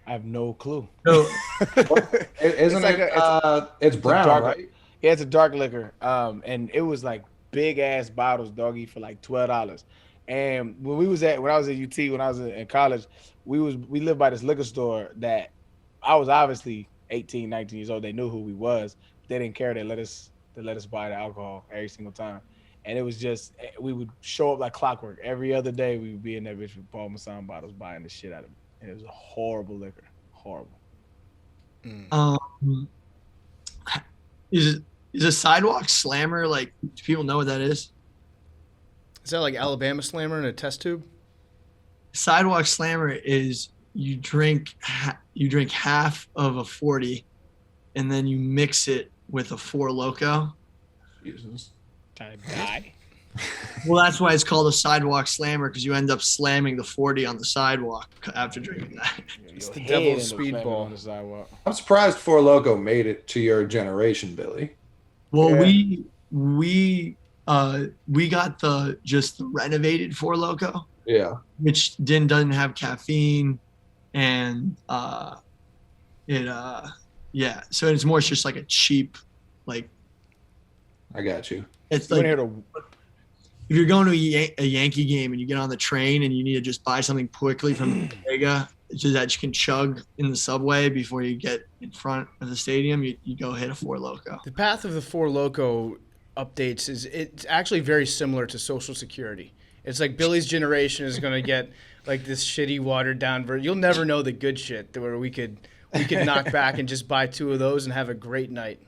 I have no clue. So, Isn't like it? It's brown, dark, right? Yeah, it's a dark liquor. And it was like big ass bottles, doggy, for like $12. And when I was at UT, when I was in college, we lived by this liquor store that I was obviously 18, 19 years old. They knew who we was. They didn't care. They let us buy the alcohol every single time. And it was just, we would show up like clockwork. Every other day we would be in that bitch with Paul Masson bottles buying the shit out of it. And it was a horrible liquor. Horrible. is a Sidewalk Slammer, like, do people know what that is? Is that like Alabama Slammer in a test tube? Sidewalk Slammer is you drink half of a 40 and then you mix it with a Four Loko. Jesus. Trying to die. Well, that's why it's called a Sidewalk Slammer, because you end up slamming the 40 on the sidewalk after drinking that. It's Your the head devil's ended up slamming speedball. on the sidewalk. I'm surprised Four Loko made it to your generation, Billy. Well, Yeah. we got the renovated Four Loko, Yeah. which doesn't have caffeine, and so it's more just like a cheap, like, I got you. it's You like want to hear if you're going to a Yankee game and you get on the train and you need to just buy something quickly from the bodega, so that you can chug in the subway before you get in front of the stadium. You go hit a Four Loko. The path of the Four Loko updates it's actually very similar to Social Security. It's like Billy's generation is going to get like this shitty watered down version. You'll never know the good shit where we could knock back and just buy 2 of those and have a great night.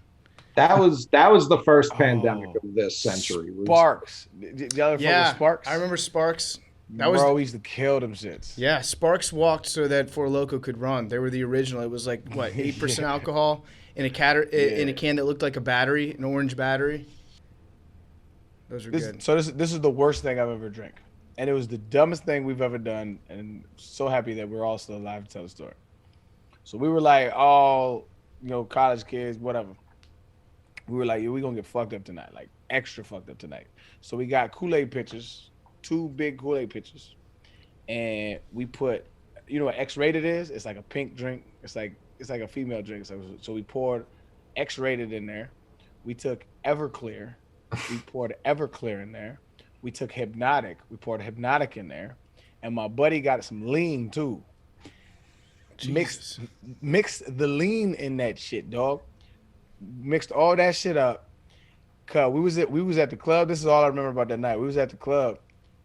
That was the first pandemic of this century. Sparks. The other Yeah, Sparks. I remember Sparks. That was we used to kill them shits. Yeah, Sparks walked so that Four Loko could run. They were the original. It was like what 8% alcohol in a can that looked like a battery, an orange battery. Those were good. So this is the worst thing I've ever drank, and it was the dumbest thing we've ever done. And so happy that we're all still alive to tell the story. So we were like all college kids, whatever. We were like, we gonna get fucked up tonight, like extra fucked up tonight. So we got Kool-Aid pitchers, 2 big Kool-Aid pitchers, and we put, what X-rated is? It's like a pink drink. It's like a female drink. So we poured X-rated in there. We took Everclear. We poured Everclear in there. We took Hypnotic. We poured Hypnotic in there, and my buddy got some lean too. Jesus. Mixed the lean in that shit, dog. Mixed all that shit up. Cause we was at the club. This is all I remember about that night. We was at the club,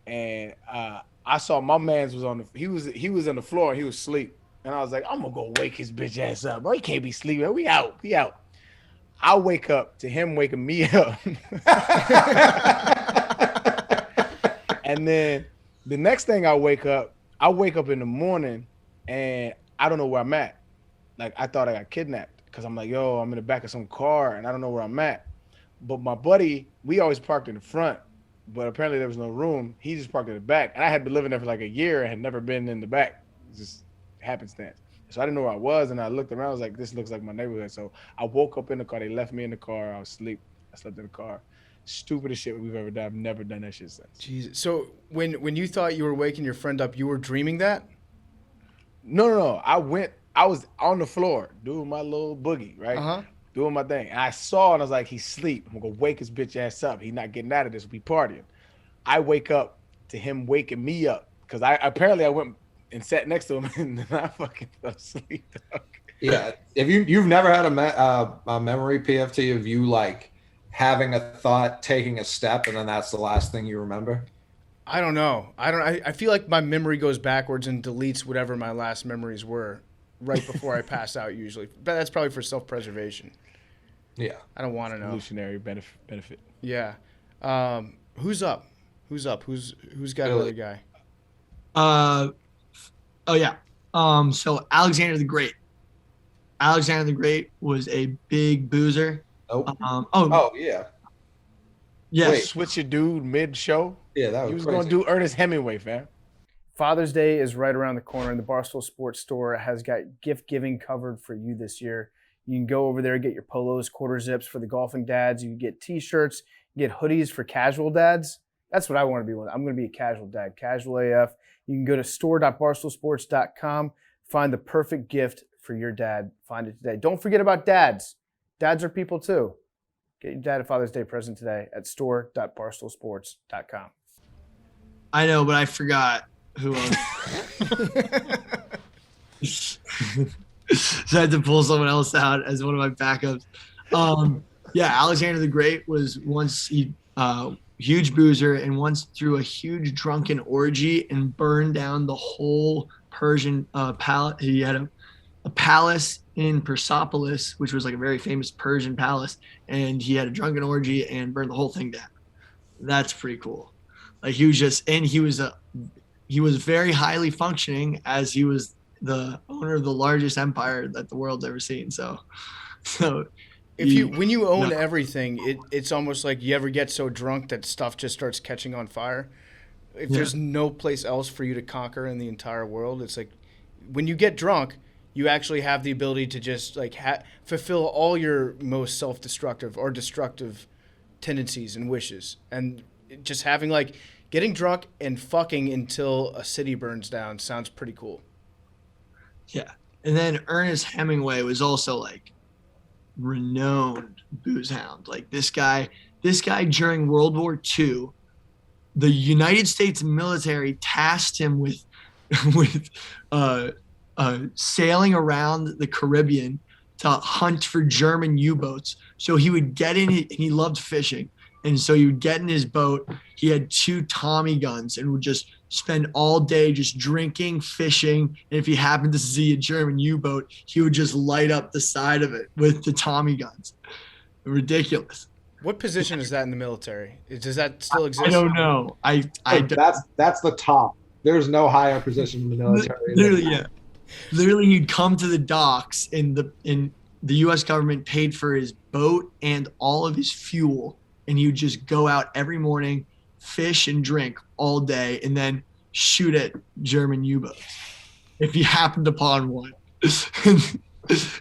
and I saw my man's was on he was on the floor and he was asleep. And I was like, I'm gonna go wake his bitch ass up. Bro, he can't be sleeping. We out. I wake up to him waking me up. And then the next thing I wake up in the morning and I don't know where I'm at. Like I thought I got kidnapped because I'm like, yo, I'm in the back of some car and I don't know where I'm at. But my buddy, we always parked in the front, but apparently there was no room. He just parked in the back. And I had been living there for like a year and had never been in the back. It's just happenstance. So I didn't know where I was, and I looked around. I was like, this looks like my neighborhood. So I woke up in the car. They left me in the car. I was asleep. I slept in the car. Stupidest shit we've ever done. I've never done that shit since. Jesus. So when you thought you were waking your friend up, you were dreaming that? No. I was on the floor doing my little boogie, right? Uh-huh. Doing my thing. And I saw, and I was like, he's asleep. I'm going to wake his bitch ass up. He's not getting out of this. We partying. I wake up to him waking me up because I went and sat next to him, and then I fucking fell asleep. Dog. Yeah, if you've never had a memory PFT of you like having a thought, taking a step, and then that's the last thing you remember. I don't know. I feel like my memory goes backwards and deletes whatever my last memories were right before I pass out usually. But that's probably for self-preservation. Yeah, I don't want to know. Evolutionary benefit. Yeah. Who's up? Who's got another guy? Oh yeah. So Alexander the Great. Alexander the Great was a big boozer. Oh yeah. Yes. Wait, switch your dude mid-show? Yeah, that was He was crazy. going to do Ernest Hemingway, fam. Father's Day is right around the corner, and the Barstool Sports Store has got gift giving covered for you this year. You can go over there, get your polos, quarter zips for the golfing dads. You can get T-shirts, you get hoodies for casual dads. That's what I want to be. I'm going to be a casual dad, casual AF. You can go to store.barstoolsports.com, find the perfect gift for your dad. Find it today. Don't forget about dads. Dads are people too. Get your dad a Father's Day present today at store.barstoolsports.com. I know, but I forgot who owns. So I had to pull someone else out as one of my backups. Yeah, Alexander the Great was once huge boozer and once threw a huge drunken orgy and burned down the whole Persian palace. He had a palace in Persepolis, which was like a very famous Persian palace, and he had a drunken orgy and burned the whole thing down. That's pretty cool. Like he was very highly functioning as he was the owner of the largest empire that the world's ever seen. So when you own everything, it's almost like you ever get so drunk that stuff just starts catching on fire. If there's no place else for you to conquer in the entire world, it's like when you get drunk, you actually have the ability to just like fulfill all your most self-destructive or destructive tendencies and wishes. And just having like getting drunk and fucking until a city burns down sounds pretty cool. Yeah. And then Ernest Hemingway was also like renowned booze hound. Like this guy during World War II, the United States military tasked him with sailing around the Caribbean to hunt for German U-boats. So he would get in it, and he loved fishing. And so he would get in his boat. He had 2 Tommy guns and would just spend all day just drinking, fishing. And if he happened to see a German U-boat, he would just light up the side of it with the Tommy guns. Ridiculous. What position is that in the military? Does that still exist? I don't know. That's the top. There's no higher position in the military. Literally, yeah. Literally, he'd come to the docks, and the U.S. government paid for his boat and all of his fuel, and he would just go out every morning, fish and drink all day, and then shoot at German U-boats if he happened upon one.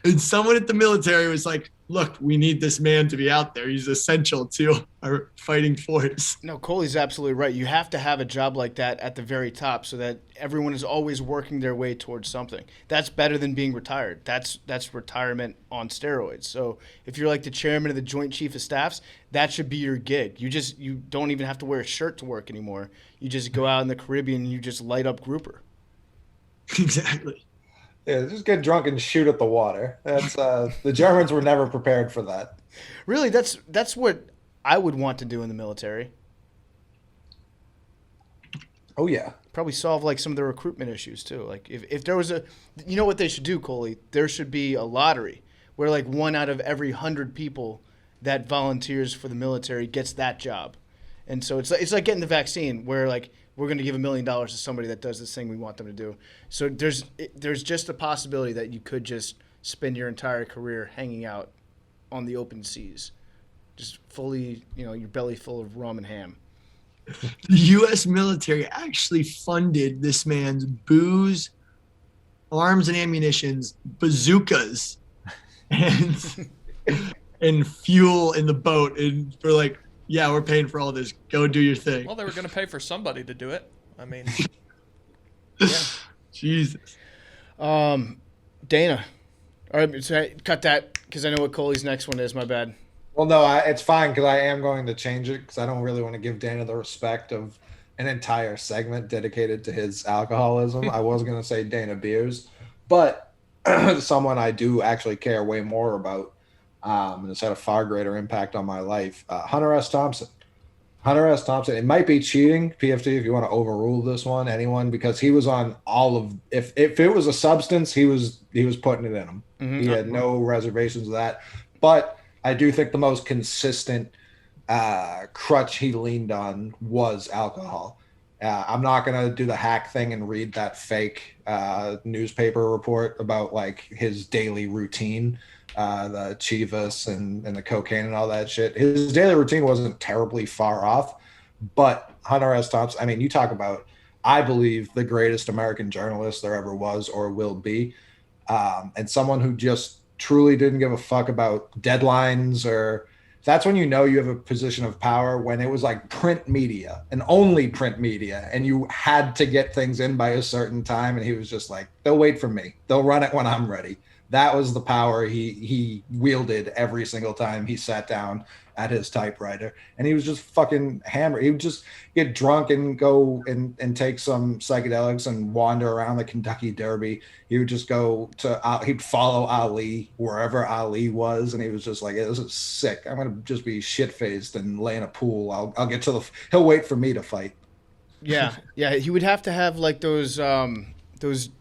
And someone at the military was like, look, we need this man to be out there. He's essential to our fighting force. No, Coley's absolutely right. You have to have a job like that at the very top so that everyone is always working their way towards something. That's better than being retired. That's retirement on steroids. So if you're like the chairman of the Joint Chief of Staffs, that should be your gig. You don't even have to wear a shirt to work anymore. You just go out in the Caribbean and you just light up grouper. Exactly. Yeah, just get drunk and shoot at the water. That's the Germans were never prepared for that. Really, that's what I would want to do in the military. Oh yeah. Probably solve like some of the recruitment issues too. Like if there was you know what they should do, Coley? There should be a lottery where like 1 out of every 100 people that volunteers for the military gets that job. And so it's like getting the vaccine where like we're going to give $1 million to somebody that does this thing we want them to do. So there's just a possibility that you could just spend your entire career hanging out on the open seas, just fully, your belly full of rum and ham. The U.S. military actually funded this man's booze, arms and ammunitions, bazookas, and fuel in the boat. And we're like, yeah, we're paying for all this. Go do your thing. Well, they were going to pay for somebody to do it. I mean, Yeah. Jesus. Dana. All right, so cut that because I know what Coley's next one is. My bad. Well, no, it's fine because I am going to change it because I don't really want to give Dana the respect of an entire segment dedicated to his alcoholism. I was going to say Dana Beers, but someone I do actually care way more about, and it's had a far greater impact on my life, Hunter S. Thompson. Hunter S. Thompson. It might be cheating, PFT, if you want to overrule this one, anyone, because he was on all of. If it was a substance, he was putting it in him. Mm-hmm. He had no reservations of that. But I do think the most consistent crutch he leaned on was alcohol. I'm not gonna do the hack thing and read that fake newspaper report about like his daily routine. The Chivas and the cocaine and all that shit. His daily routine wasn't terribly far off, but Hunter S. Thompson, I mean, you talk about, I believe, the greatest American journalist there ever was or will be, and someone who just truly didn't give a fuck about deadlines, or that's when you know you have a position of power, when it was like print media and only print media, and you had to get things in by a certain time, and he was just like, they'll wait for me. They'll run it when I'm ready. That was the power he wielded every single time he sat down at his typewriter. And he was just fucking hammered. He would just get drunk and go and take some psychedelics and wander around the Kentucky Derby. He would just go to, he'd follow Ali wherever Ali was. And he was just like, this is sick. I'm going to just be shit-faced and lay in a pool. I'll get to he'll wait for me to fight. Yeah. Yeah. He would have to have like those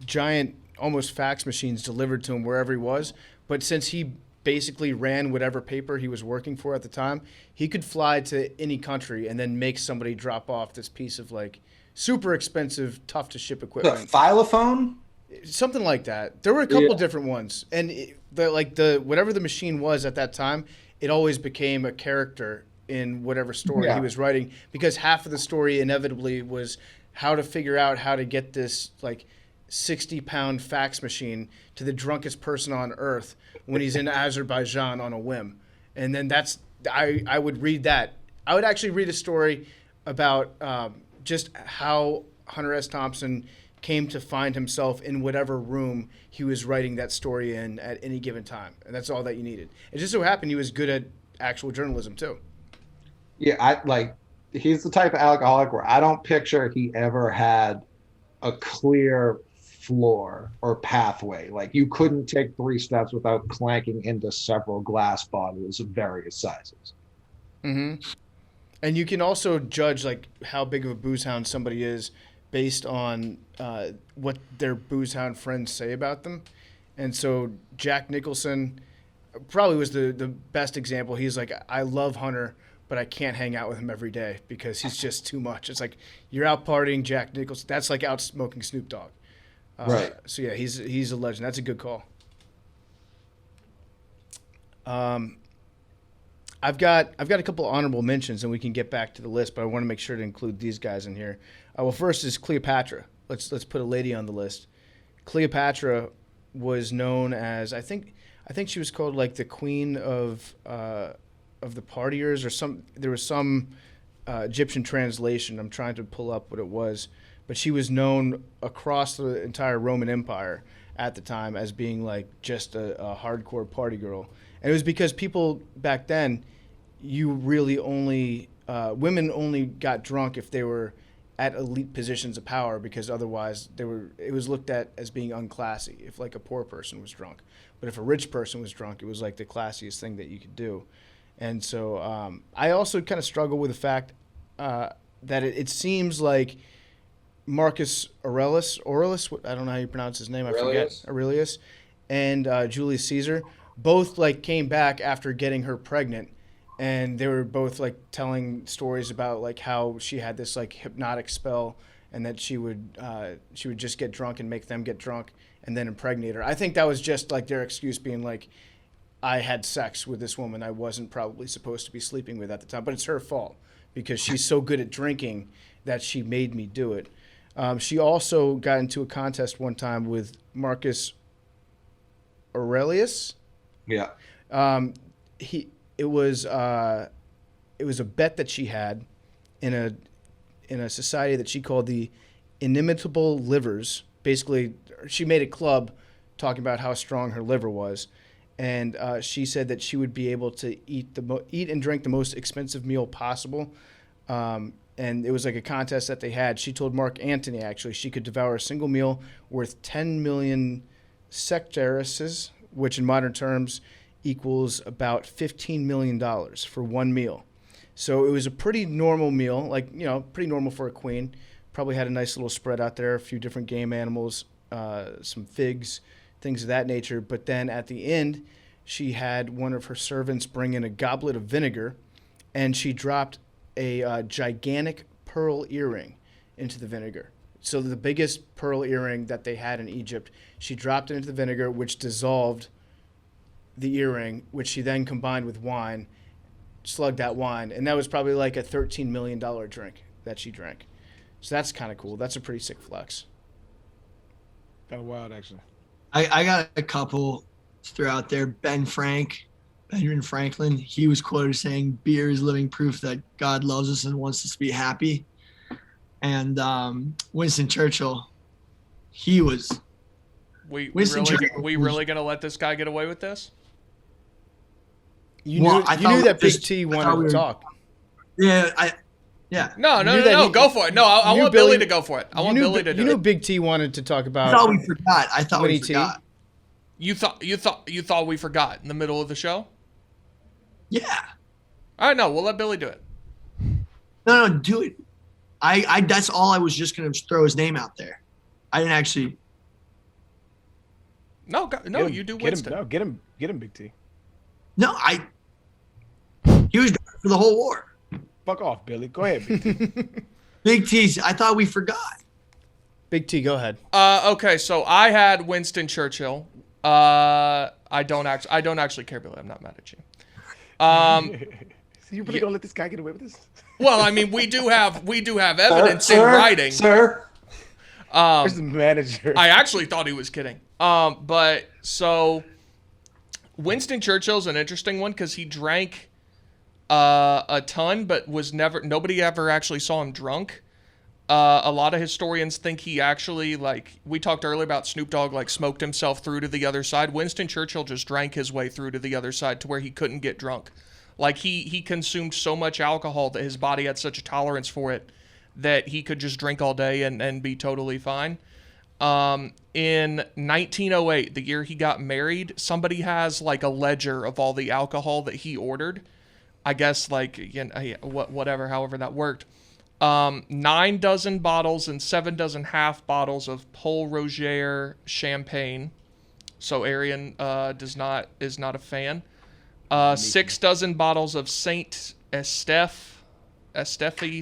giant, almost fax machines delivered to him wherever he was. But since he basically ran whatever paper he was working for at the time, he could fly to any country and then make somebody drop off this piece of like super expensive, tough to ship equipment. The Filophone? Something like that. There were a couple different ones. And whatever the machine was at that time, it always became a character in whatever story he was writing, because half of the story inevitably was how to figure out how to get this like 60-pound fax machine to the drunkest person on earth when he's in Azerbaijan on a whim. And then I would read that. I would actually read a story about just how Hunter S. Thompson came to find himself in whatever room he was writing that story in at any given time. And that's all that you needed. It just so happened he was good at actual journalism too. Yeah, he's the type of alcoholic where I don't picture he ever had a clear floor or pathway. Like you couldn't take 3 steps without clanking into several glass bottles of various sizes. Mm-hmm. And you can also judge like how big of a booze hound somebody is based on what their booze hound friends say about them. And so Jack Nicholson probably was the best example. He's like, I love Hunter, but I can't hang out with him every day because he's just too much. It's like you're out partying Jack Nicholson. That's like out smoking Snoop Dogg. Right. So yeah, he's a legend. That's a good call. I've got a couple of honorable mentions, and we can get back to the list, but I want to make sure to include these guys in here. Well, first is Cleopatra. Let's put a lady on the list. Cleopatra was known as I think she was called like the queen of the partiers or some. There was some Egyptian translation. I'm trying to pull up what it was, but she was known across the entire Roman Empire at the time as being like just a hardcore party girl. And it was because people back then, you really only women only got drunk if they were at elite positions of power, because otherwise it was looked at as being unclassy if like a poor person was drunk. But if a rich person was drunk, it was like the classiest thing that you could do. And so I also kind of struggle with the fact that it seems like Marcus Aurelius, I don't know how you pronounce his name, Aurelius, and Julius Caesar both like came back after getting her pregnant, and they were both like telling stories about like how she had this like hypnotic spell, and that she would just get drunk and make them get drunk and then impregnate her. I think that was just like their excuse, being like, I had sex with this woman I wasn't probably supposed to be sleeping with at the time, but it's her fault because she's so good at drinking that she made me do it. She also got into a contest one time with Marcus Aurelius. Yeah. It was a bet that she had in a society that she called the Inimitable Livers. Basically, she made a club talking about how strong her liver was, and she said that she would be able to eat and drink the most expensive meal possible. And it was like a contest that they had. She told Mark Antony actually she could devour a single meal worth 10 million sesterces, which in modern terms equals about $15 million for one meal. So it was a pretty normal meal, like, pretty normal for a queen. Probably had a nice little spread out there, a few different game animals, some figs, things of that nature. But then at the end, she had one of her servants bring in a goblet of vinegar, and she dropped a gigantic pearl earring into the vinegar. So the biggest pearl earring that they had in Egypt, she dropped it into the vinegar, which dissolved the earring, which she then combined with wine, slugged that wine, and that was probably like a $13 million drink that she drank. So that's kind of cool. That's a pretty sick flex. Kind of wild, actually. I got a couple throughout there. Benjamin Franklin, he was quoted saying, "Beer is living proof that God loves us and wants us to be happy." And Winston Churchill, he was. We really gonna let this guy get away with this? You knew that Big T wanted to talk. Yeah, No, go for it. No, I want Billy to go for it. I want Billy to do it. You knew Big T wanted to talk about. I thought we forgot. You thought we forgot in the middle of the show? Yeah. All right, no, we'll let Billy do it. No, do it. I that's all I was just gonna throw his name out there. I didn't actually. No, you do Winston. Get him, Big T. No, he was for the whole war. Fuck off, Billy. Go ahead, Big T. Big T, I thought we forgot. Big T, go ahead. Okay, so I had Winston Churchill. I don't actually care, Billy. I'm not mad at you. So you really gonna let this guy get away with this? Well, I mean, we do have evidence in writing. Sir. Where's the manager? I actually thought he was kidding. But so Winston Churchill's an interesting one because he drank a ton, but nobody ever actually saw him drunk. A lot of historians think he actually, like, we talked earlier about Snoop Dogg, like, smoked himself through to the other side. Winston Churchill just drank his way through to the other side to where he couldn't get drunk. Like, he consumed so much alcohol that his body had such a tolerance for it that he could just drink all day and be totally fine. In 1908, the year he got married, somebody has like a ledger of all the alcohol that he ordered. I guess like, whatever, however that worked. 9 dozen bottles and 7 dozen half bottles of Pol Roger champagne. So Arian is not a fan. 6 dozen bottles of Saint Estephe,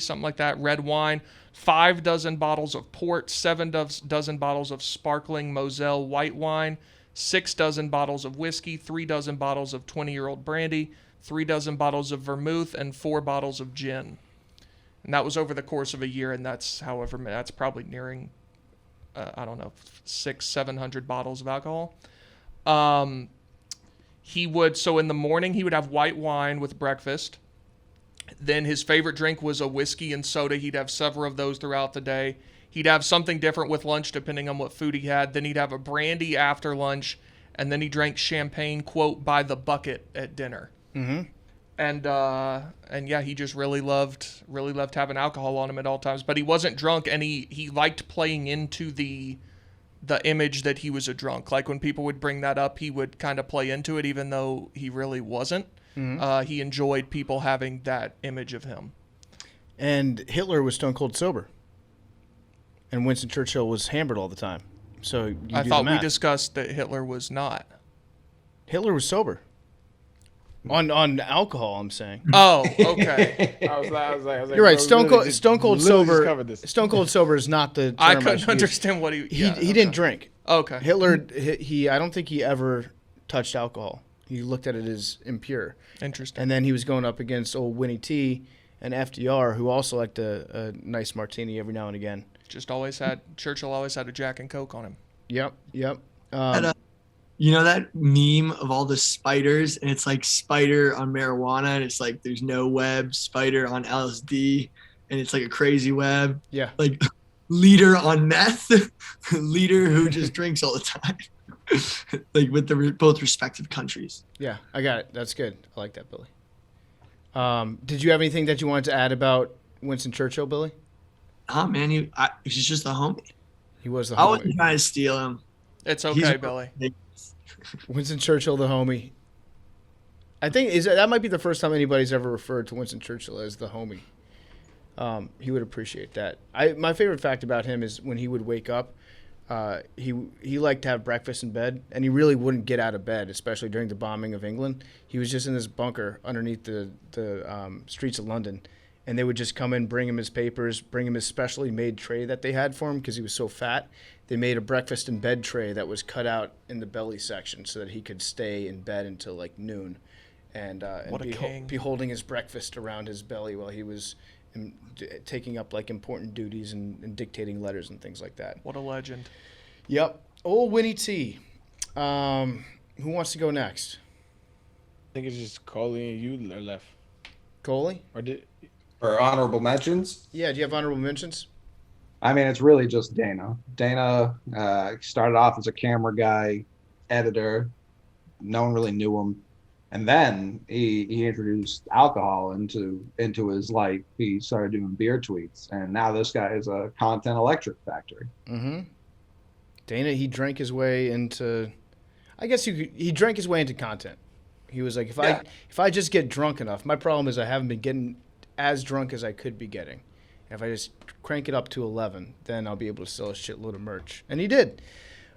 something like that, red wine. 5 dozen bottles of port, 7 dozen bottles of sparkling Moselle white wine, 6 dozen bottles of whiskey, 3 dozen bottles of 20-year-old brandy, 3 dozen bottles of vermouth, and 4 bottles of gin. And that was over the course of a year, and that's probably nearing, 600-700 bottles of alcohol. So in the morning, he would have white wine with breakfast. Then his favorite drink was a whiskey and soda. He'd have several of those throughout the day. He'd have something different with lunch depending on what food he had. Then he'd have a brandy after lunch, and then he drank champagne, quote, by the bucket at dinner. Mm-hmm. And yeah, he just really loved having alcohol on him at all times. But he wasn't drunk, and he liked playing into the image that he was a drunk. Like when people would bring that up, he would kind of play into it, even though he really wasn't. Mm-hmm. He enjoyed people having that image of him. And Hitler was stone cold sober. And Winston Churchill was hammered all the time. So I thought we discussed that Hitler was not. Hitler was sober. On alcohol, I'm saying. Oh, okay. I was like, you're right. Stone Cold sober. Stone Cold sober is not the term I couldn't understand what he didn't drink. Okay. Hitler, I don't think he ever touched alcohol. He looked at it as impure. Interesting. And then he was going up against old Winnie T and FDR, who also liked a nice martini every now and again. Churchill always had a Jack and Coke on him. Yep. You know that meme of all the spiders, and it's like spider on marijuana, and it's like there's no web, spider on LSD, and it's like a crazy web. Yeah. Like leader on meth, leader who just drinks all the time. Like with both respective countries. Yeah, I got it. That's good. I like that, Billy. Did you have anything that you wanted to add about Winston Churchill, Billy? Oh man, he's just a homie. He was the homie. I wasn't trying to steal him. It's okay, Billy. Winston Churchill, the homie. I think that might be the first time anybody's ever referred to Winston Churchill as the homie. He would appreciate that. My favorite fact about him is when he would wake up, he liked to have breakfast in bed, and he really wouldn't get out of bed, especially during the bombing of England. He was just in this bunker underneath the streets of London, and they would just come in, bring him his papers, bring him his specially made tray that they had for him because he was so fat. They made a breakfast in bed tray that was cut out in the belly section so that he could stay in bed until like noon, and be holding his breakfast around his belly while he was taking up like important duties and dictating letters and things like that. What a legend. Yep. Old Winnie T. Who wants to go next? I think it's just Coley and you are left. Coley? Or honorable mentions? Yeah, do you have honorable mentions? I mean, it's really just Dana. Dana started off as a camera guy, editor. No one really knew him. And then he introduced alcohol into his life. He started doing beer tweets. And now this guy is a content electric factory. Mm-hmm. Dana, he drank his way into... I guess he drank his way into content. He was like, if I just get drunk enough... My problem is I haven't been getting as drunk as I could be getting. If I just crank it up to 11, then I'll be able to sell a shitload of merch. And he did.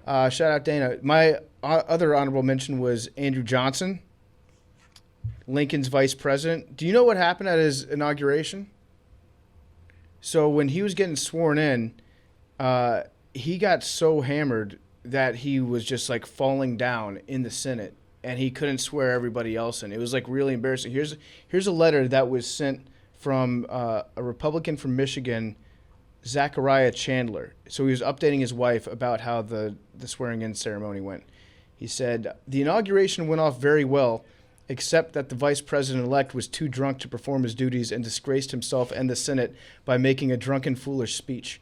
Shout out Dana. My other honorable mention was Andrew Johnson, Lincoln's vice president. Do you know what happened at his inauguration? So when he was getting sworn in, he got so hammered that he was just like falling down in the Senate, and he couldn't swear everybody else in. It was like really embarrassing. Here's a letter that was sent from a Republican from Michigan, Zachariah Chandler. So he was updating his wife about how the swearing-in ceremony went. He said, "The inauguration went off very well, except that the vice president-elect was too drunk to perform his duties and disgraced himself and the Senate by making a drunken, foolish speech."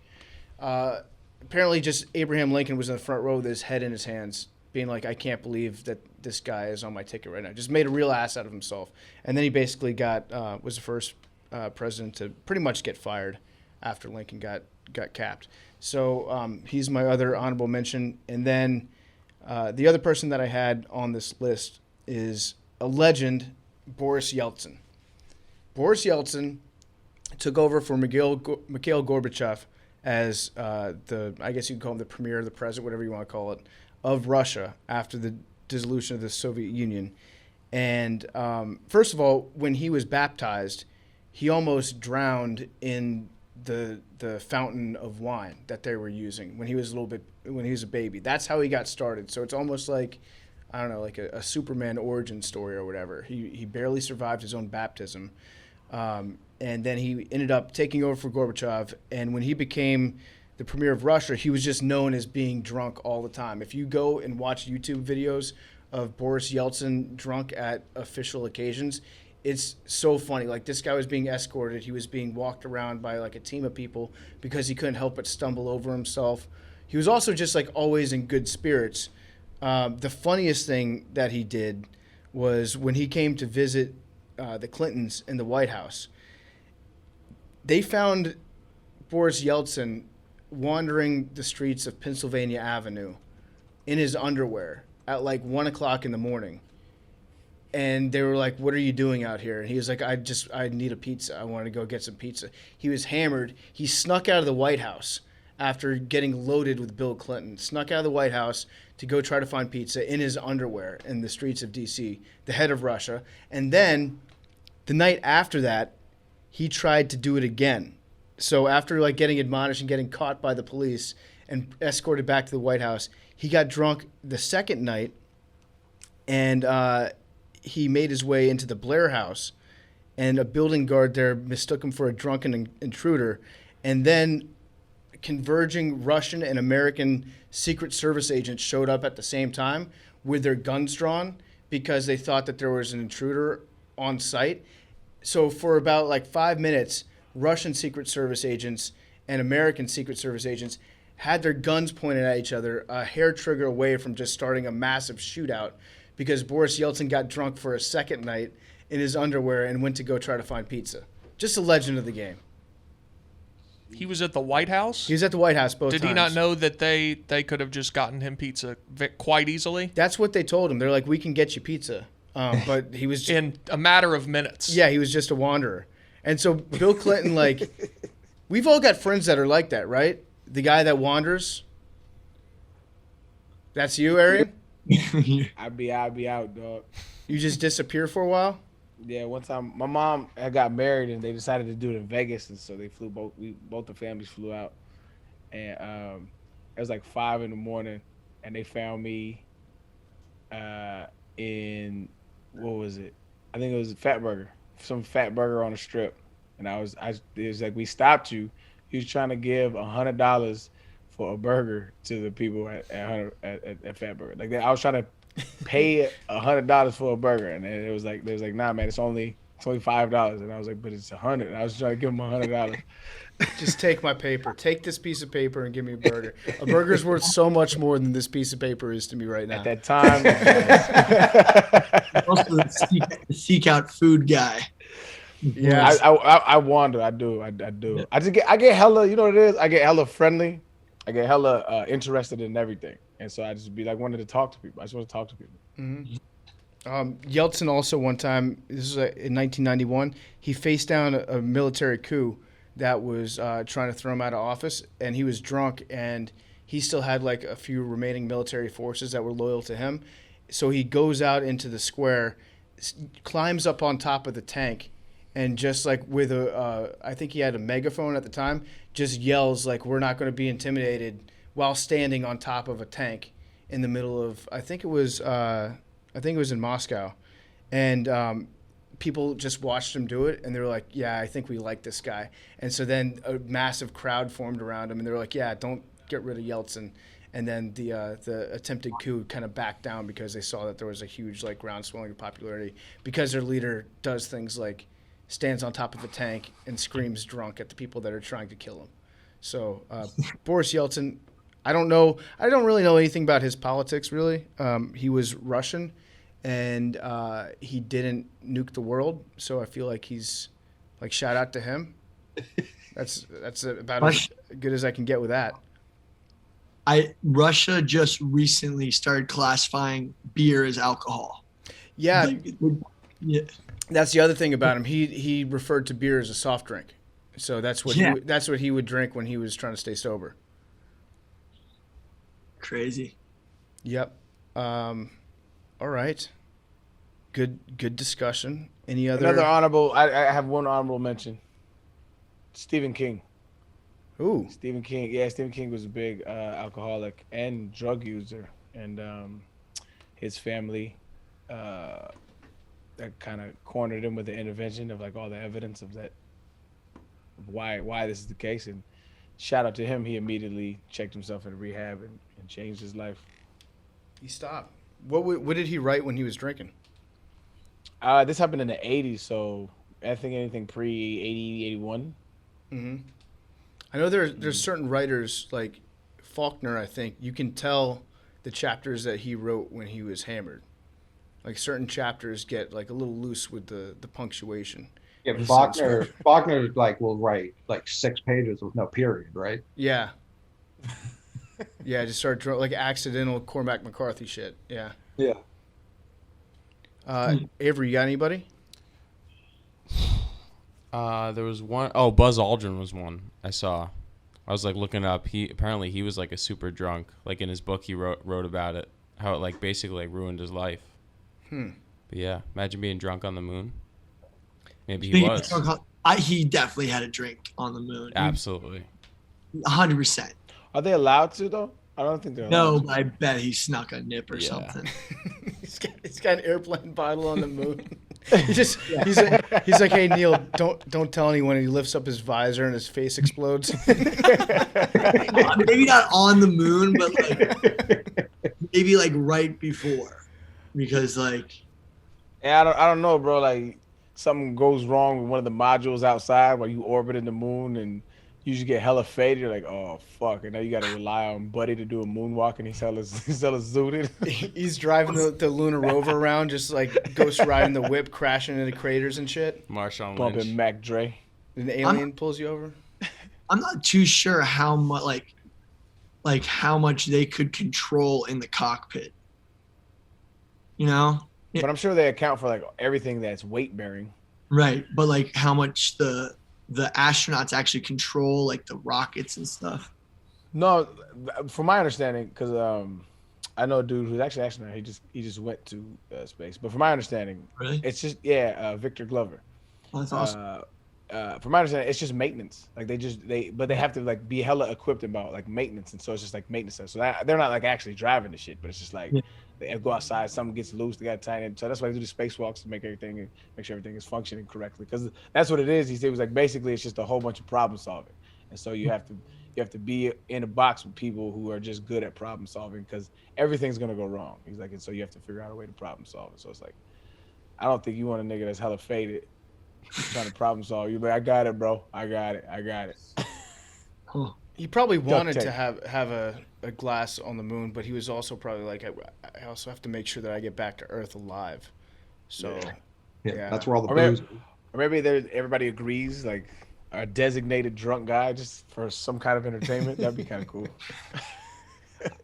Apparently just Abraham Lincoln was in the front row with his head in his hands, being like, "I can't believe that this guy is on my ticket right now." Just made a real ass out of himself. And then he basically was the first president to pretty much get fired after Lincoln got got capped. So he's my other honorable mention. And then the other person that I had on this list is a legend, Boris Yeltsin. Boris Yeltsin took over for Mikhail Gorbachev as I guess you could call him the premier, the president, whatever you want to call it, of Russia after the dissolution of the Soviet Union. And first of all, when he was baptized, he almost drowned in the fountain of wine that they were using when he was a baby. That's how he got started. So it's almost like, I don't know, like a Superman origin story or whatever. He barely survived his own baptism. And then he ended up taking over for Gorbachev. And when he became the premier of Russia, he was just known as being drunk all the time. If you go and watch YouTube videos of Boris Yeltsin drunk at official occasions, it's so funny. Like, this guy was being escorted. He was being walked around by like a team of people because he couldn't help but stumble over himself. He was also just like always in good spirits. The funniest thing that he did was when he came to visit the Clintons in the White House. They found Boris Yeltsin wandering the streets of Pennsylvania Avenue in his underwear at like 1 o'clock in the morning. And they were like, "What are you doing out here?" And he was like, I need a pizza. I want to go get some pizza. He was hammered. He snuck out of the White House after getting loaded with Bill Clinton, snuck out of the White House to go try to find pizza in his underwear in the streets of D.C., the head of Russia. And then the night after that, he tried to do it again. So after like getting admonished and getting caught by the police and escorted back to the White House, he got drunk the second night, and he made his way into the Blair House, and a building guard there mistook him for a drunken intruder. And then converging Russian and American Secret Service agents showed up at the same time with their guns drawn because they thought that there was an intruder on site. So for about like 5 minutes, Russian Secret Service agents and American Secret Service agents had their guns pointed at each other, a hair trigger away from just starting a massive shootout, because Boris Yeltsin got drunk for a second night in his underwear and went to go try to find pizza. Just a legend of the game. He was at the White House? He was at the White House both times. Did he not know that they could have just gotten him pizza quite easily? That's what they told him. They're like, "We can get you pizza." But he was... in a matter of minutes. Yeah, he was just a wanderer. And so Bill Clinton, like... We've all got friends that are like that, right? The guy that wanders. That's you, Arian? I'd be out, dog. You just disappear for a while? Yeah, one time my mom had got married and they decided to do it in Vegas, and so they flew both the families flew out, and it was like 5 a.m. and they found me in, what was it? I think it was some fat burger on the strip, and it was like, "We stopped you. He was trying to give $100 for a burger to the people at Fat Burger. Like I was trying to pay $100 for a burger, and they was like, "Nah, man, it's only $5." And I was like, "But it's $100." And I was trying to give them $100. Just take my paper. Take this piece of paper and give me a burger. A burger's worth so much more than this piece of paper is to me right now. At that time, Also the seek out food guy. Yeah, I wander. I do. Yeah. I get hella. You know what it is? I get hella friendly. I get hella interested in everything, and so I just be like wanted to talk to people. I just want to talk to people. Mm-hmm. Yeltsin also one time, this was in 1991, he faced down a military coup that was trying to throw him out of office, and he was drunk, and he still had like a few remaining military forces that were loyal to him. So he goes out into the square, climbs up on top of the tank, and just like with I think he had a megaphone at the time, just yells like, "We're not going to be intimidated," while standing on top of a tank in the middle of, I think it was in Moscow, and people just watched him do it, and they were like, "Yeah, I think we like this guy." And so then a massive crowd formed around him, and they were like, "Yeah, don't get rid of Yeltsin." And then the attempted coup kind of backed down because they saw that there was a huge like groundswelling of popularity because their leader does things like stands on top of a tank and screams drunk at the people that are trying to kill him. So Boris Yeltsin, I don't really know anything about his politics really. He was Russian, and he didn't nuke the world, so I feel like he's like, shout out to him. That's about as good as I can get with that. Russia just recently started classifying beer as alcohol. Yeah, Yeah. that's the other thing about him. He referred to beer as a soft drink, so that's what he would drink when he was trying to stay sober. Crazy. Yep. All right. Good discussion. Any other? Another honorable. I have one honorable mention. Stephen King. Ooh. Stephen King. Yeah, Stephen King was a big alcoholic and drug user, and his family that kind of cornered him with the intervention of like all the evidence of that, of why this is the case. And shout out to him. He immediately checked himself in rehab and changed his life. He stopped. What did he write when he was drinking? This happened in the 80s, so I think anything pre-80, 81. Mm-hmm. I know there's certain writers, like Faulkner, I think, you can tell the chapters that he wrote when he was hammered. Like certain chapters get like a little loose with the punctuation. Yeah, Faulkner like will write like 6 pages with no period, right? Yeah. Yeah, just start like accidental Cormac McCarthy shit. Yeah. Yeah. Avery, you got anybody? There was one. Oh, Buzz Aldrin was one I saw. I was like looking up. Apparently he was like a super drunk. Like in his book, he wrote about it, how it like basically like ruined his life. But yeah, imagine being drunk on the moon. Maybe he was. He definitely had a drink on the moon. Absolutely. 100%. Are they allowed to though? I don't think they're allowed No, to. but I bet he snuck a nip or something. he's got an airplane bottle on the moon. He's like, hey Neil, don't tell anyone. And he lifts up his visor and his face explodes. Maybe not on the moon, but like maybe like right before, because like. Yeah, I don't know, bro. Like something goes wrong with one of the modules outside while you orbiting the moon, and you just get hella faded. You're like, oh fuck, and now you got to rely on Buddy to do a moonwalk, and he's hella zooted. He's driving the lunar rover around, just like ghost riding the whip, crashing into craters and shit. Marshawn Lynch. Bumping Mac Dre. And the alien pulls you over. I'm not too sure how much like how much they could control in the cockpit. You know? But I'm sure they account for like everything that's weight bearing. Right, but like how much the astronauts actually control like the rockets and stuff. No, from my understanding, because I know a dude who's actually an astronaut. He just went to space. But from my understanding, Really? it's just Victor Glover. Oh, that's awesome. From my understanding, it's just maintenance. Like they have to like be hella equipped about like maintenance, and so it's just like maintenance stuff. So they're not like actually driving the shit, but it's just like they go outside, something gets loose, they got to tie it. So that's why they do the spacewalks to make sure everything is functioning correctly. Because that's what it is. He said it was like basically it's just a whole bunch of problem solving, and so you have to be in a box with people who are just good at problem solving because everything's gonna go wrong. He's like, and so you have to figure out a way to problem solve it. So it's like, I don't think you want a nigga that's hella faded trying to problem solve. You're like, I got it, bro. I got it. He probably wanted to have a glass on the moon, but he was also probably like, I also have to make sure that I get back to Earth alive. So, Yeah. That's where all the booze. Or maybe everybody agrees, like a designated drunk guy just for some kind of entertainment. That'd be kind of cool.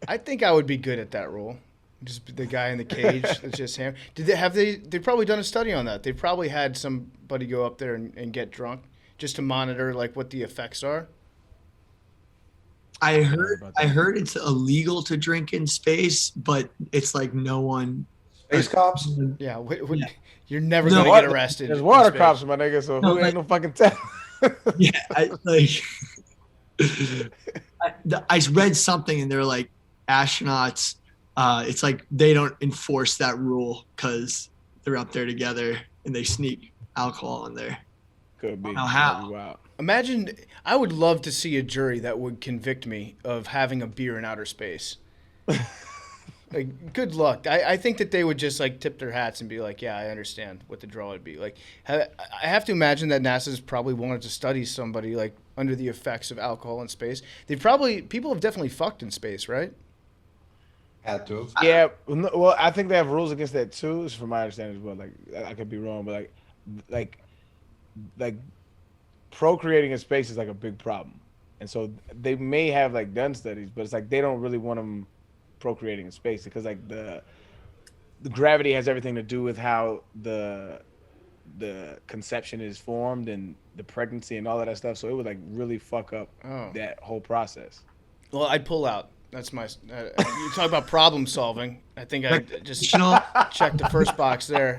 I think I would be good at that role. Just the guy in the cage that's just him. They've probably done a study on that. They probably had somebody go up there and get drunk just to monitor like what the effects are. I heard it's illegal to drink in space, but it's like no one. Space cops? Yeah, you're never gonna get arrested. There's water cops, my nigga. So who ain't no fucking tell? Yeah, I read something and they're like astronauts. It's like they don't enforce that rule because they're up there together and they sneak alcohol in there. Could be. Now how? Wow. Imagine, I would love to see a jury that would convict me of having a beer in outer space. Like, good luck. I think that they would just like tip their hats and be like, yeah, I understand what the draw would be. Like, I have to imagine that NASA's probably wanted to study somebody like under the effects of alcohol in space. People have definitely fucked in space, right? Had to have. Yeah. Well, I think they have rules against that too, from my understanding as well. Like, I could be wrong, but like procreating in space is like a big problem, and so they may have like done studies, but it's like they don't really want them procreating in space because like the gravity has everything to do with how the conception is formed and the pregnancy and all of that stuff. So it would like really fuck up that whole process. Well, I'd pull out. That's my. You talk about problem solving. I think I just checked the first box there.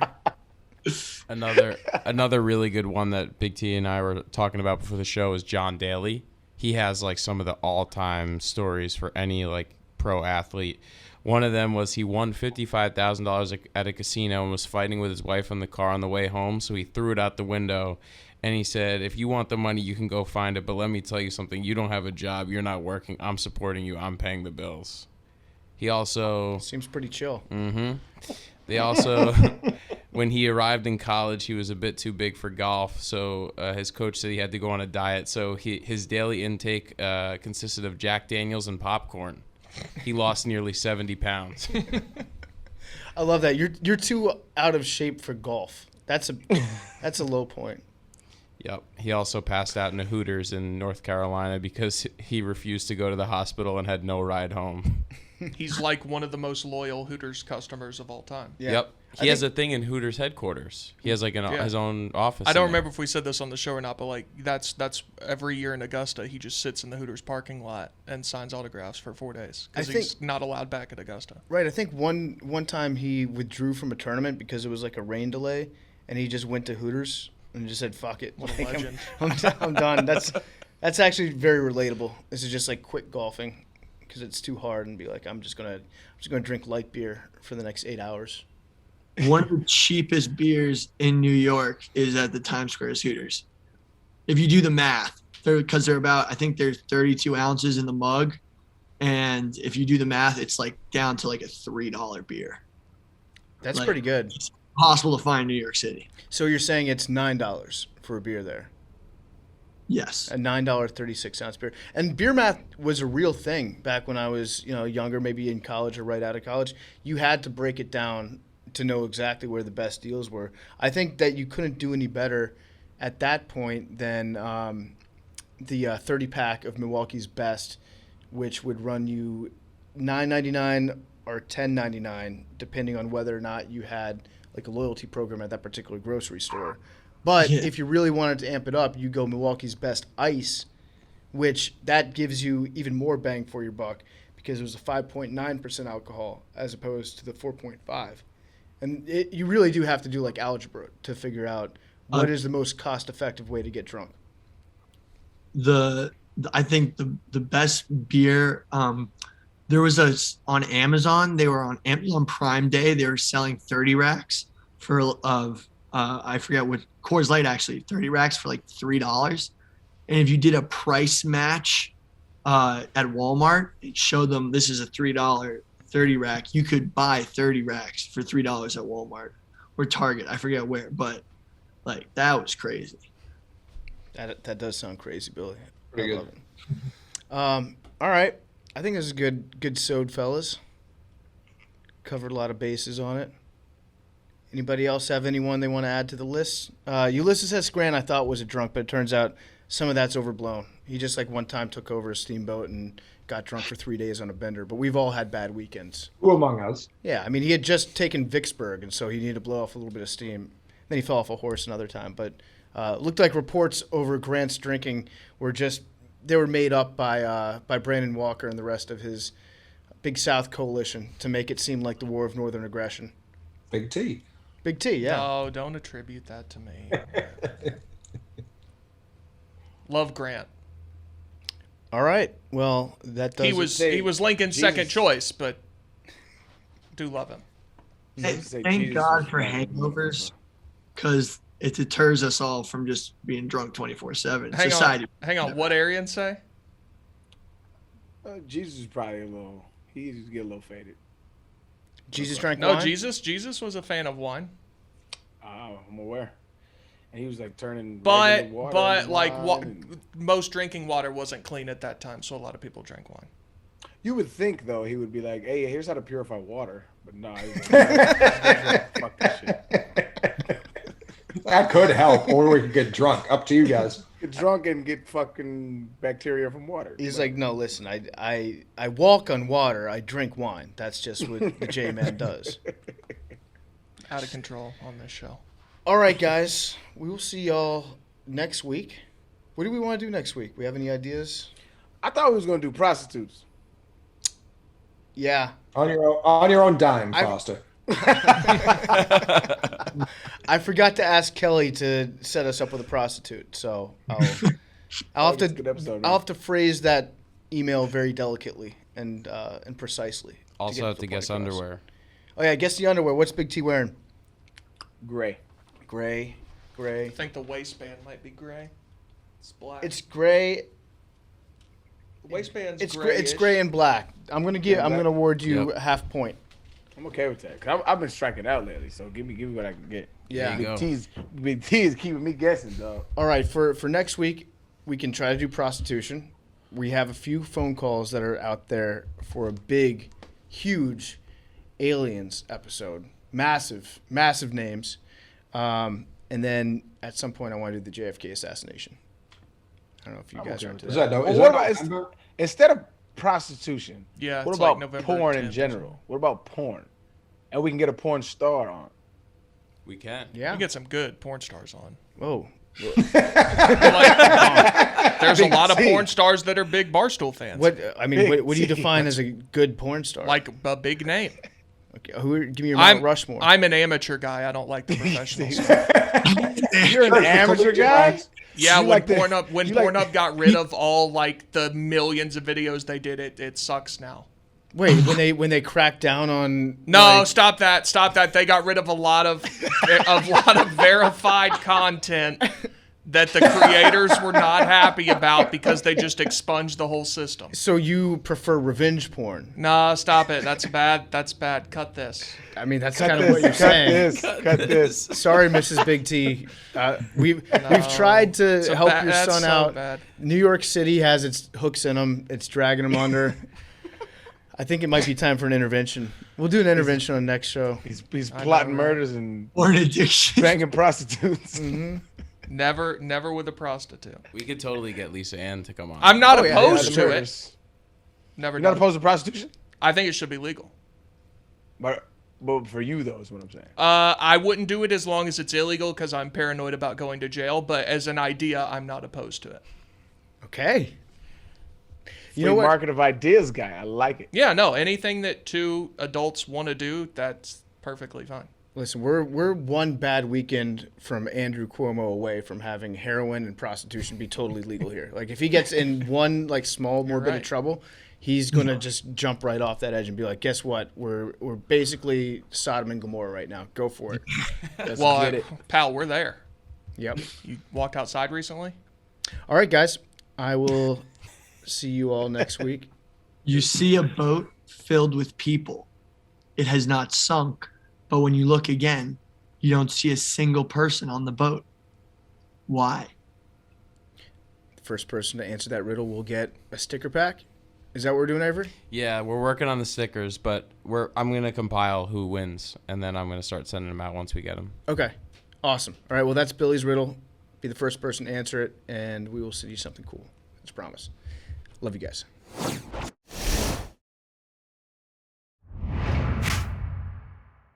Another really good one that Big T and I were talking about before the show is John Daly. He has like some of the all-time stories for any like pro athlete. One of them was he won $55,000 at a casino and was fighting with his wife in the car on the way home, so he threw it out the window. And he said, if you want the money, you can go find it. But let me tell you something. You don't have a job. You're not working. I'm supporting you. I'm paying the bills. He also... Seems pretty chill. Mm-hmm. They also... When he arrived in college, he was a bit too big for golf. So his coach said he had to go on a diet. So his daily intake consisted of Jack Daniels and popcorn. He lost nearly 70 pounds. I love that. You're too out of shape for golf. That's a low point. Yep. He also passed out in a Hooters in North Carolina because he refused to go to the hospital and had no ride home. He's like one of the most loyal Hooters customers of all time. Yeah. Yep. He has a thing in Hooters headquarters. He has like his own office. I don't remember if we said this on the show or not, but like that's every year in Augusta, he just sits in the Hooters parking lot and signs autographs for 4 days because he's not allowed back at Augusta. Right. I think one time he withdrew from a tournament because it was like a rain delay, and he just went to Hooters and just said, "Fuck it." What a legend. I'm done. That's actually very relatable. This is just like quit golfing because it's too hard and be like, I'm just gonna drink light beer for the next 8 hours. One of the cheapest beers in New York is at the Times Square Hooters. If you do the math, because they're about, I think there's 32 ounces in the mug. And if you do the math, it's like down to like a $3 beer. That's like, pretty good. It's possible to find in New York City. So you're saying it's $9 for a beer there? Yes. A $9 36-ounce beer. And beer math was a real thing back when I was, younger, maybe in college or right out of college. You had to break it down to know exactly where the best deals were. I think that you couldn't do any better at that point than the 30-pack of Milwaukee's Best, which would run you $9.99 or $10.99, depending on whether or not you had like a loyalty program at that particular grocery store. But if you really wanted to amp it up, you go Milwaukee's Best Ice, which that gives you even more bang for your buck because it was a 5.9% alcohol as opposed to the 4.5. And you really do have to do like algebra to figure out what is the most cost-effective way to get drunk. I think the best beer, there was on Amazon. They were on Amazon Prime Day. They were selling 30 racks I forget what, Coors Light actually, 30 racks for like $3. And if you did a price match at Walmart, it showed them this is a $3 30 rack. You could buy 30 racks for $3 at Walmart or Target. I forget where, but like that was crazy. That does sound crazy, Billy. Pretty I love it. All right. I think this is good sewed, fellas. Covered a lot of bases on it. Anybody else have anyone they want to add to the list? Ulysses S. Grant I thought was a drunk, but it turns out some of that's overblown. He just like one time took over a steamboat and got drunk for 3 days on a bender, but we've all had bad weekends. Who among us? Yeah, I mean, he had just taken Vicksburg, and so he needed to blow off a little bit of steam. Then he fell off a horse another time, but looked like reports over Grant's drinking were made up by Brandon Walker and the rest of his Big South coalition to make it seem like the War of Northern Aggression. Big T. Big T, yeah. No, don't attribute that to me. Love Grant. All right. Well, that does. He was Lincoln's second choice, but do love him. Thank God for hangovers, because it deters us all from just being drunk 24/7. Hang on. What Arian say? Jesus is probably he used to get a little faded. Jesus drank No, wine? Jesus was a fan of wine. Oh, I'm aware. And he was like turning. But water most drinking water wasn't clean at that time, so a lot of people drank wine. You would think though he would be like, "Hey, here's how to purify water," but no, he was like, fuck this shit. That could help, or we could get drunk. Up to you guys. Get drunk and get fucking bacteria from water. He's like, no, listen, I walk on water. I drink wine. That's just what the J-Man does. Out of control on this show. All right, guys. We will see y'all next week. What do we want to do next week? We have any ideas? I thought we was gonna do prostitutes. Yeah. On your own dime, Foster. I forgot to ask Kelly to set us up with a prostitute, so I'll have to phrase that email very delicately and precisely. Also have to guess underwear. Oh yeah, guess the underwear. What's Big T wearing? Gray. Gray. I think the waistband might be gray. It's black. It's gray. The waistband's It's grayish. it's gray and black. I'm gonna award you a half point. I'm okay with that. Cause I've been striking out lately, so give me what I can get. Yeah. There you go. Big T is keeping me guessing, dog. All right, for next week, we can try to do prostitution. We have a few phone calls that are out there for a big, huge aliens episode. Massive names. And then at some point, I want to do the JFK assassination. I don't know if you guys are into that. What about instead of prostitution? Yeah. What it's about like November porn 10th in or general? What about porn? And we can get a porn star on. We can. something. Yeah. You get some good porn stars on. Oh. There's a lot of porn stars that are big Barstool fans. What do you define as a good porn star? Like a big name. Okay, give me your Mount Rushmore. I'm an amateur guy. I don't like the professional stuff. You're an amateur guy? Yeah, You when like the- Pornhub got rid of all like the millions of videos they did, it sucks now. Wait, when they cracked down on No, stop that. They got rid of a lot of verified content that the creators were not happy about because they just expunged the whole system. So you prefer revenge porn? Nah, stop it. That's bad. Cut this. I mean, that's Cut kind of what you're saying. Cut this. Sorry, Mrs. Big T. We've tried to help your that's son so out. bad. New York City has its hooks in them. It's dragging them under. I think it might be time for an intervention. We'll do an intervention on the next show. He's plotting murders and Porn addiction. banging prostitutes. Never with a prostitute. We could totally get Lisa Ann to come on. I'm not yeah, opposed yeah, to Murders. it. Never You're not done it. opposed to prostitution? I think it should be legal. But for you, though, is what I'm saying. I wouldn't do it as long as it's illegal because I'm paranoid about going to jail. But as an idea, I'm not opposed to it. Okay. Free You know what? market of ideas guy. I like it. Yeah, no, anything that two adults want to do, that's perfectly fine. Listen, we're one bad weekend from Andrew Cuomo away from having heroin and prostitution be totally legal here. Like if he gets in one small more bit of right. trouble, he's gonna just jump right off that edge and be like, guess what? We're basically Sodom and Gomorrah right now. Go for it. Let's get it. Pal, we're there. Yep. You walked outside recently? All right, guys. I will see you all next week. You see a boat filled with people. It has not sunk, but when you look again, you don't see a single person on the boat. Why? The first person to answer that riddle will get a sticker pack. Is that what we're doing, Avery? Yeah, we're working on the stickers, but I'm gonna compile who wins, and then I'm gonna start sending them out once we get them. Okay. Awesome. All right. Well, that's Billy's riddle. Be the first person to answer it, and we will send you something cool. That's a promise. Love you guys.